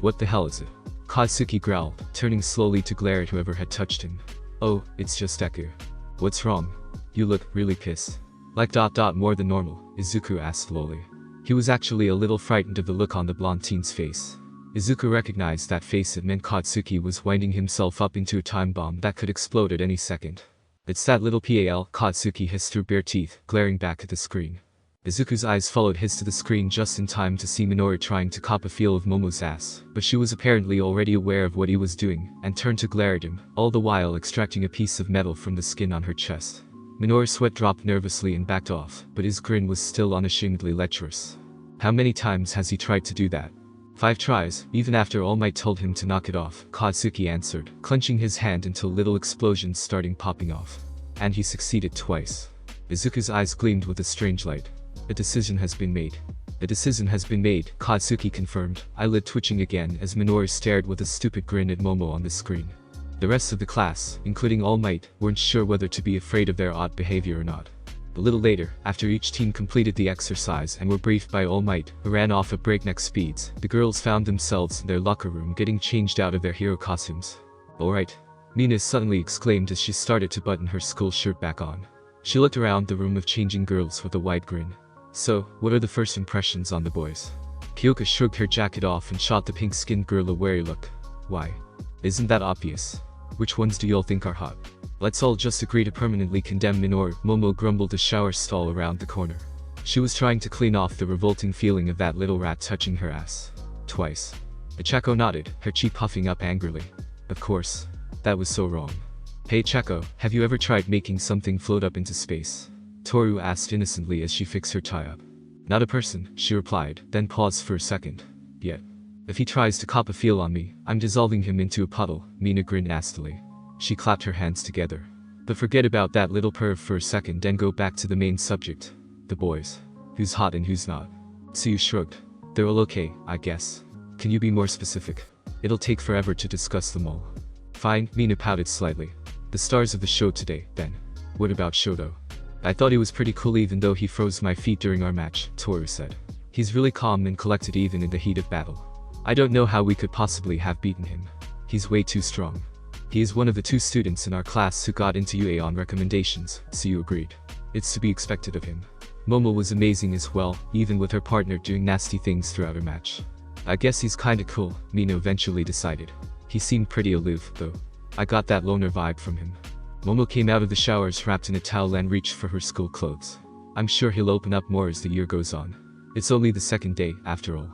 What the hell is it? Katsuki growled, turning slowly to glare at whoever had touched him. Oh, it's just Deku. What's wrong? You look really pissed. Like ... more than normal, Izuku asked slowly. He was actually a little frightened of the look on the blonde teen's face. Izuku recognized that face. It meant Katsuki was winding himself up into a time bomb that could explode at any second. It's that little pal, Katsuki hissed through bare teeth, glaring back at the screen. Izuku's eyes followed his to the screen just in time to see Minoru trying to cop a feel of Momo's ass, but she was apparently already aware of what he was doing, and turned to glare at him, all the while extracting a piece of metal from the skin on her chest. Minoru's sweat dropped nervously and backed off, but his grin was still unashamedly lecherous. How many times has he tried to do that? 5 tries, even after All Might told him to knock it off, Katsuki answered, clenching his hand until little explosions started popping off. And he succeeded twice. Izuku's eyes gleamed with a strange light. A decision has been made. A decision has been made, Katsuki confirmed, eyelid twitching again as Minoru stared with a stupid grin at Momo on the screen. The rest of the class, including All Might, weren't sure whether to be afraid of their odd behavior or not. A little later, after each team completed the exercise and were briefed by All Might, who ran off at breakneck speeds, the girls found themselves in their locker room getting changed out of their hero costumes. Alright, Mina suddenly exclaimed as she started to button her school shirt back on. She looked around the room of changing girls with a wide grin. So, what are the first impressions on the boys? Kyoka shrugged her jacket off and shot the pink-skinned girl a wary look. Why? Isn't that obvious? Which ones do y'all think are hot? Let's all just agree to permanently condemn Minoru, Momo grumbled a shower stall around the corner. She was trying to clean off the revolting feeling of that little rat touching her ass. Twice. Ichako nodded, her cheek puffing up angrily. Of course. That was so wrong. Hey Chako, have you ever tried making something float up into space? Toru asked innocently as she fixed her tie-up. Not a person, she replied, then paused for a second. Yet. If he tries to cop a feel on me, I'm dissolving him into a puddle, Mina grinned nastily. She clapped her hands together. But forget about that little perv for a second and go back to the main subject. The boys. Who's hot and who's not? Tsuyu shrugged. They're all okay, I guess. Can you be more specific? It'll take forever to discuss them all. Fine, Mina pouted slightly. The stars of the show today, then. What about Shoto? I thought he was pretty cool even though he froze my feet during our match, Toru said. He's really calm and collected even in the heat of battle. I don't know how we could possibly have beaten him. He's way too strong. He is one of the 2 students in our class who got into UA on recommendations, so you agreed. It's to be expected of him. Momo was amazing as well, even with her partner doing nasty things throughout her match. I guess he's kinda cool, Mina eventually decided. He seemed pretty aloof, though. I got that loner vibe from him. Momo came out of the showers wrapped in a towel and reached for her school clothes. I'm sure he'll open up more as the year goes on. It's only the second day, after all.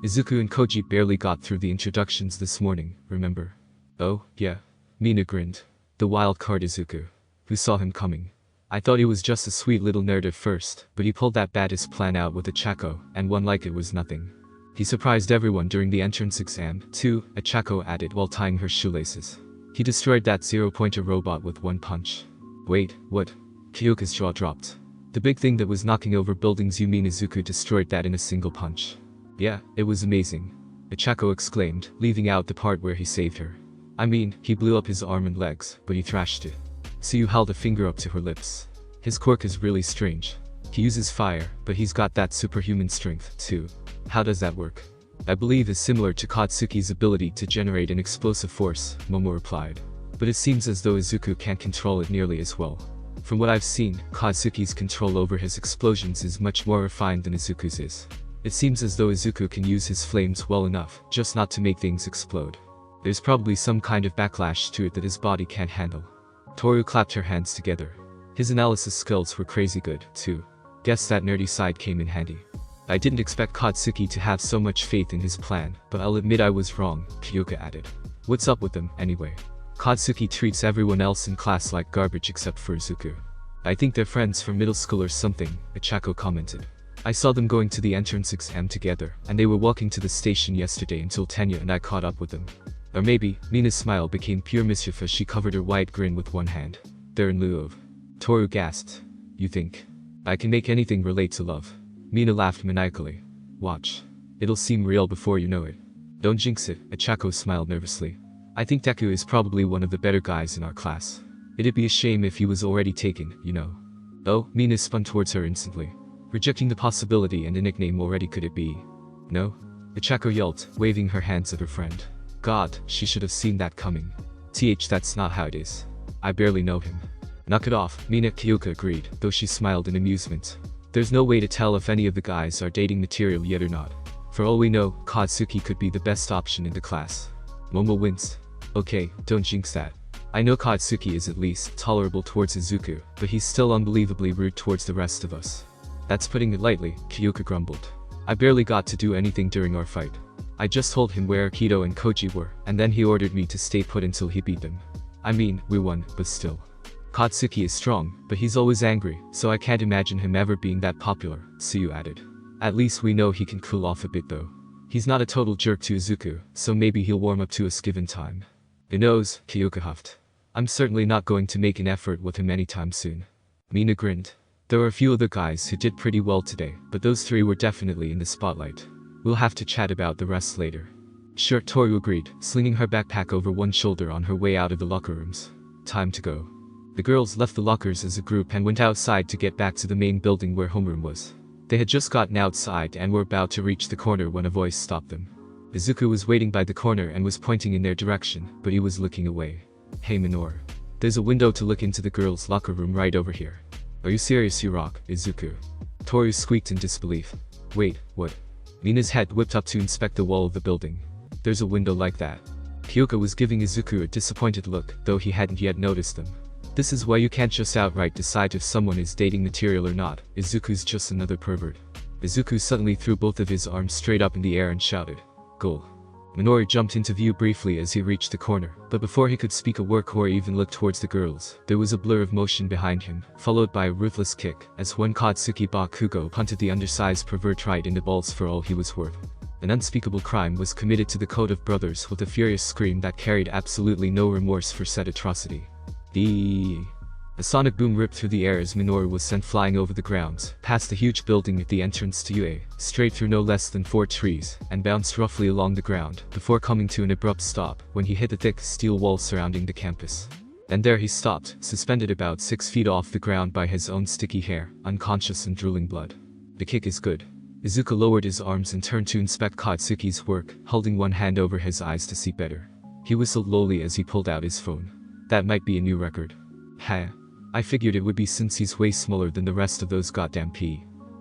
Izuku and Koji barely got through the introductions this morning, remember? Oh, yeah. Mina grinned. The wild card Izuku. Who saw him coming? I thought he was just a sweet little nerd at first, but he pulled that baddest plan out with a Chako, and one like it was nothing. He surprised everyone during the entrance exam, too, a Chako added while tying her shoelaces. He destroyed that zero-pointer robot with one punch. Wait, what? Kyoka's jaw dropped. The big thing that was knocking over buildings, you mean Izuku destroyed that in a single punch? Yeah, it was amazing. Ichako exclaimed, leaving out the part where he saved her. I mean, he blew up his arm and legs, but he thrashed it. Tsuyu held a finger up to her lips. His quirk is really strange. He uses fire, but he's got that superhuman strength, too. How does that work? I believe is similar to Katsuki's ability to generate an explosive force, Momo replied. But it seems as though Izuku can't control it nearly as well. From what I've seen, Katsuki's control over his explosions is much more refined than Izuku's is. It seems as though Izuku can use his flames well enough, just not to make things explode. There's probably some kind of backlash to it that his body can't handle. Toru clapped her hands together. His analysis skills were crazy good, too. Guess that nerdy side came in handy. I didn't expect Katsuki to have so much faith in his plan, but I'll admit I was wrong, Kyoka added. What's up with them, anyway? Katsuki treats everyone else in class like garbage except for Izuku. I think they're friends from middle school or something, Ichako commented. I saw them going to the entrance exam together, and they were walking to the station yesterday until Tenya and I caught up with them. Or maybe, Mina's smile became pure mischief as she covered her wide grin with one hand. They're in lieu of. Toru gasped. You think? I can make anything relate to love. Mina laughed maniacally. Watch. It'll seem real before you know it. Don't jinx it, Ichako smiled nervously. I think Deku is probably one of the better guys in our class. It'd be a shame if he was already taken, you know. Oh, Mina spun towards her instantly. Rejecting the possibility and a nickname already could it be? No? Ichako yelped, waving her hands at her friend. God, she should have seen that coming. That's not how it is. I barely know him. Knock it off, Mina, Kyoka agreed, though she smiled in amusement. There's no way to tell if any of the guys are dating material yet or not. For all we know, Katsuki could be the best option in the class. Momo winced. Okay, don't jinx that. I know Katsuki is at least tolerable towards Izuku, but he's still unbelievably rude towards the rest of us. That's putting it lightly, Kyoka grumbled. I barely got to do anything during our fight. I just told him where Kido and Koji were, and then he ordered me to stay put until he beat them. I mean, we won, but still. Katsuki is strong, but he's always angry, so I can't imagine him ever being that popular, Tsuyu added. At least we know he can cool off a bit though. He's not a total jerk to Izuku, so maybe he'll warm up to us given time. Who knows, Kyoka huffed. I'm certainly not going to make an effort with him anytime soon. Mina grinned. There were a few other guys who did pretty well today, but those 3 were definitely in the spotlight. We'll have to chat about the rest later. Sure, Toru agreed, slinging her backpack over one shoulder on her way out of the locker rooms. Time to go. The girls left the lockers as a group and went outside to get back to the main building where homeroom was. They had just gotten outside and were about to reach the corner when a voice stopped them. Izuku was waiting by the corner and was pointing in their direction, but he was looking away. Hey Minoru. There's a window to look into the girls' locker room right over here. Are you serious, you rock, Izuku? Toru squeaked in disbelief. Wait, what? Mina's head whipped up to inspect the wall of the building. There's a window like that. Kyoka was giving Izuku a disappointed look, though he hadn't yet noticed them. This is why you can't just outright decide if someone is dating material or not. Izuku's just another pervert. Izuku suddenly threw both of his arms straight up in the air and shouted, "Goal." Minoru jumped into view briefly as he reached the corner, but before he could speak a word or even look towards the girls, there was a blur of motion behind him, followed by a ruthless kick, as one Katsuki Bakugo punted the undersized pervert right in the balls for all he was worth. An unspeakable crime was committed to the code of brothers with a furious scream that carried absolutely no remorse for said atrocity. A sonic boom ripped through the air as Minoru was sent flying over the grounds, past the huge building at the entrance to UA, straight through no less than 4 trees, and bounced roughly along the ground, before coming to an abrupt stop when he hit the thick steel wall surrounding the campus. And there he stopped, suspended about 6 feet off the ground by his own sticky hair, unconscious and drooling blood. The kick is good. Izuku lowered his arms and turned to inspect Katsuki's work, holding one hand over his eyes to see better. He whistled lowly as he pulled out his phone. That might be a new record. Ha. I figured it would be since he's way smaller than the rest of those goddamn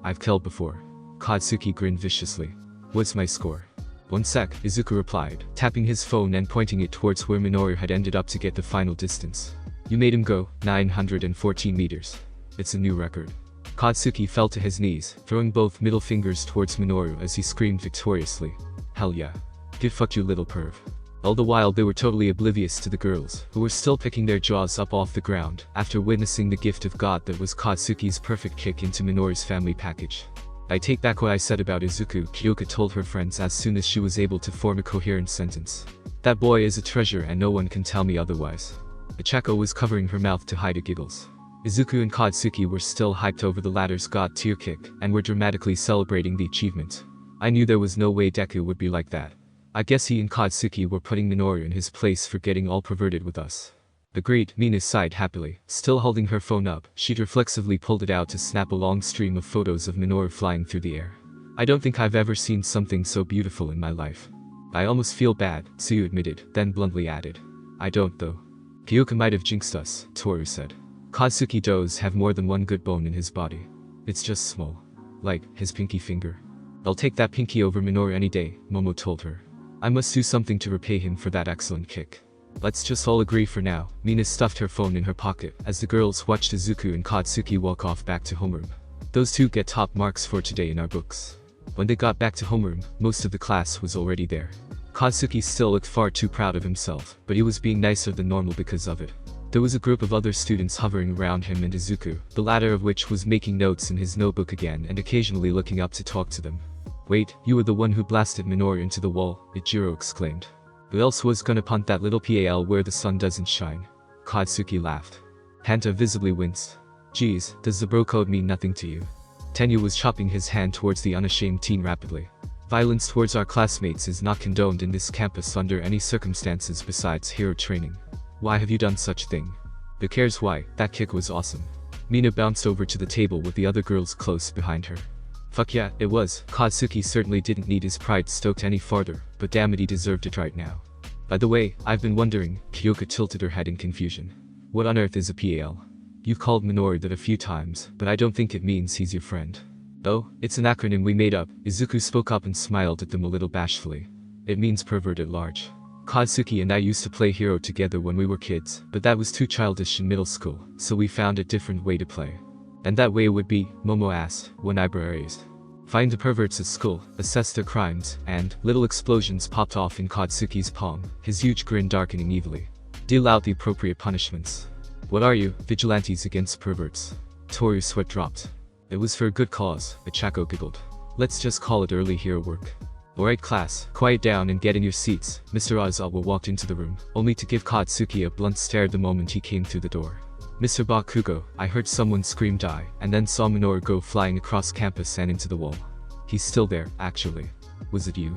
I've killed before. Katsuki grinned viciously. What's my score? 1 sec, Izuku replied, tapping his phone and pointing it towards where Minoru had ended up to get the final distance. You made him go 914 meters. It's a new record. Katsuki fell to his knees, throwing both middle fingers towards Minoru as he screamed victoriously. Hell yeah. Get fucked, you little perv. All the while they were totally oblivious to the girls, who were still picking their jaws up off the ground, after witnessing the gift of God that was Katsuki's perfect kick into Minoru's family package. I take back what I said about Izuku, Kyoka told her friends as soon as she was able to form a coherent sentence. That boy is a treasure and no one can tell me otherwise. Ichako was covering her mouth to hide her giggles. Izuku and Katsuki were still hyped over the latter's god-tier kick, and were dramatically celebrating the achievement. I knew there was no way Deku would be like that. I guess he and Katsuki were putting Minoru in his place for getting all perverted with us. Agreed, Mina sighed happily. Still holding her phone up, she'd reflexively pulled it out to snap a long stream of photos of Minoru flying through the air. I don't think I've ever seen something so beautiful in my life. I almost feel bad, Tsuyu admitted, then bluntly added. I don't though. Kyoka might have jinxed us, Toru said. Katsuki does have more than one good bone in his body. It's just small. Like, his pinky finger. I'll take that pinky over Minoru any day, Momo told her. I must do something to repay him for that excellent kick. Let's just all agree for now. Mina stuffed her phone in her pocket as the girls watched Izuku and Katsuki walk off back to homeroom. Those two get top marks for today in our books. When they got back to homeroom, most of the class was already there. Katsuki still looked far too proud of himself, but he was being nicer than normal because of it. There was a group of other students hovering around him and Izuku, the latter of which was making notes in his notebook again and occasionally looking up to talk to them. Wait, you were the one who blasted Minoru into the wall, Ichiro exclaimed. Who else was gonna punt that little pal where the sun doesn't shine? Katsuki laughed. Hanta visibly winced. Geez, does the bro code mean nothing to you? Tenyu was chopping his hand towards the unashamed teen rapidly. Violence towards our classmates is not condoned in this campus under any circumstances besides hero training. Why have you done such thing? Who cares why? That kick was awesome. Mina bounced over to the table with the other girls close behind her. Fuck yeah, it was. Katsuki certainly didn't need his pride stoked any farther, but damn it, he deserved it right now. By the way, I've been wondering, Kyoka tilted her head in confusion. What on earth is a PAL? You've called Minoru that a few times, but I don't think it means he's your friend. Oh, it's an acronym we made up. Izuku spoke up and smiled at them a little bashfully. It means pervert at large. Katsuki and I used to play hero together when we were kids, but that was too childish in middle school, so we found a different way to play. And that way would be, Momo asked, one eyebrow raised. Find the perverts at school, assess their crimes, and little explosions popped off in Katsuki's palm, his huge grin darkening evilly. Deal out the appropriate punishments. What are you, vigilantes against perverts? Toru's sweat dropped. It was for a good cause, Ichako giggled. Let's just call it early hero work. Alright class, quiet down and get in your seats. Mr. Aizawa walked into the room, only to give Katsuki a blunt stare the moment he came through the door. Mr. Bakugo, I heard someone scream die, and then saw Minoru go flying across campus and into the wall. He's still there, actually. Was it you?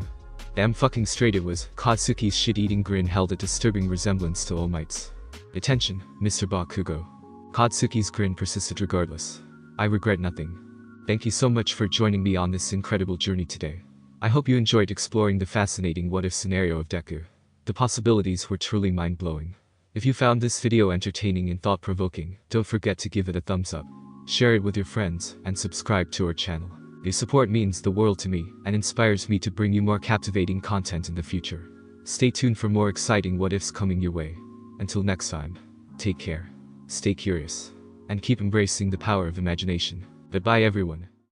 Damn fucking straight it was. Katsuki's shit-eating grin held a disturbing resemblance to All Might's. Attention, Mr. Bakugo. Katsuki's grin persisted regardless. I regret nothing. Thank you so much for joining me on this incredible journey today. I hope you enjoyed exploring the fascinating what-if scenario of Deku. The possibilities were truly mind-blowing. If you found this video entertaining and thought-provoking, don't forget to give it a thumbs up, share it with your friends, and subscribe to our channel. Your support means the world to me and inspires me to bring you more captivating content in the future. Stay tuned for more exciting what-ifs coming your way. Until next time, take care, stay curious, and keep embracing the power of imagination. Goodbye everyone.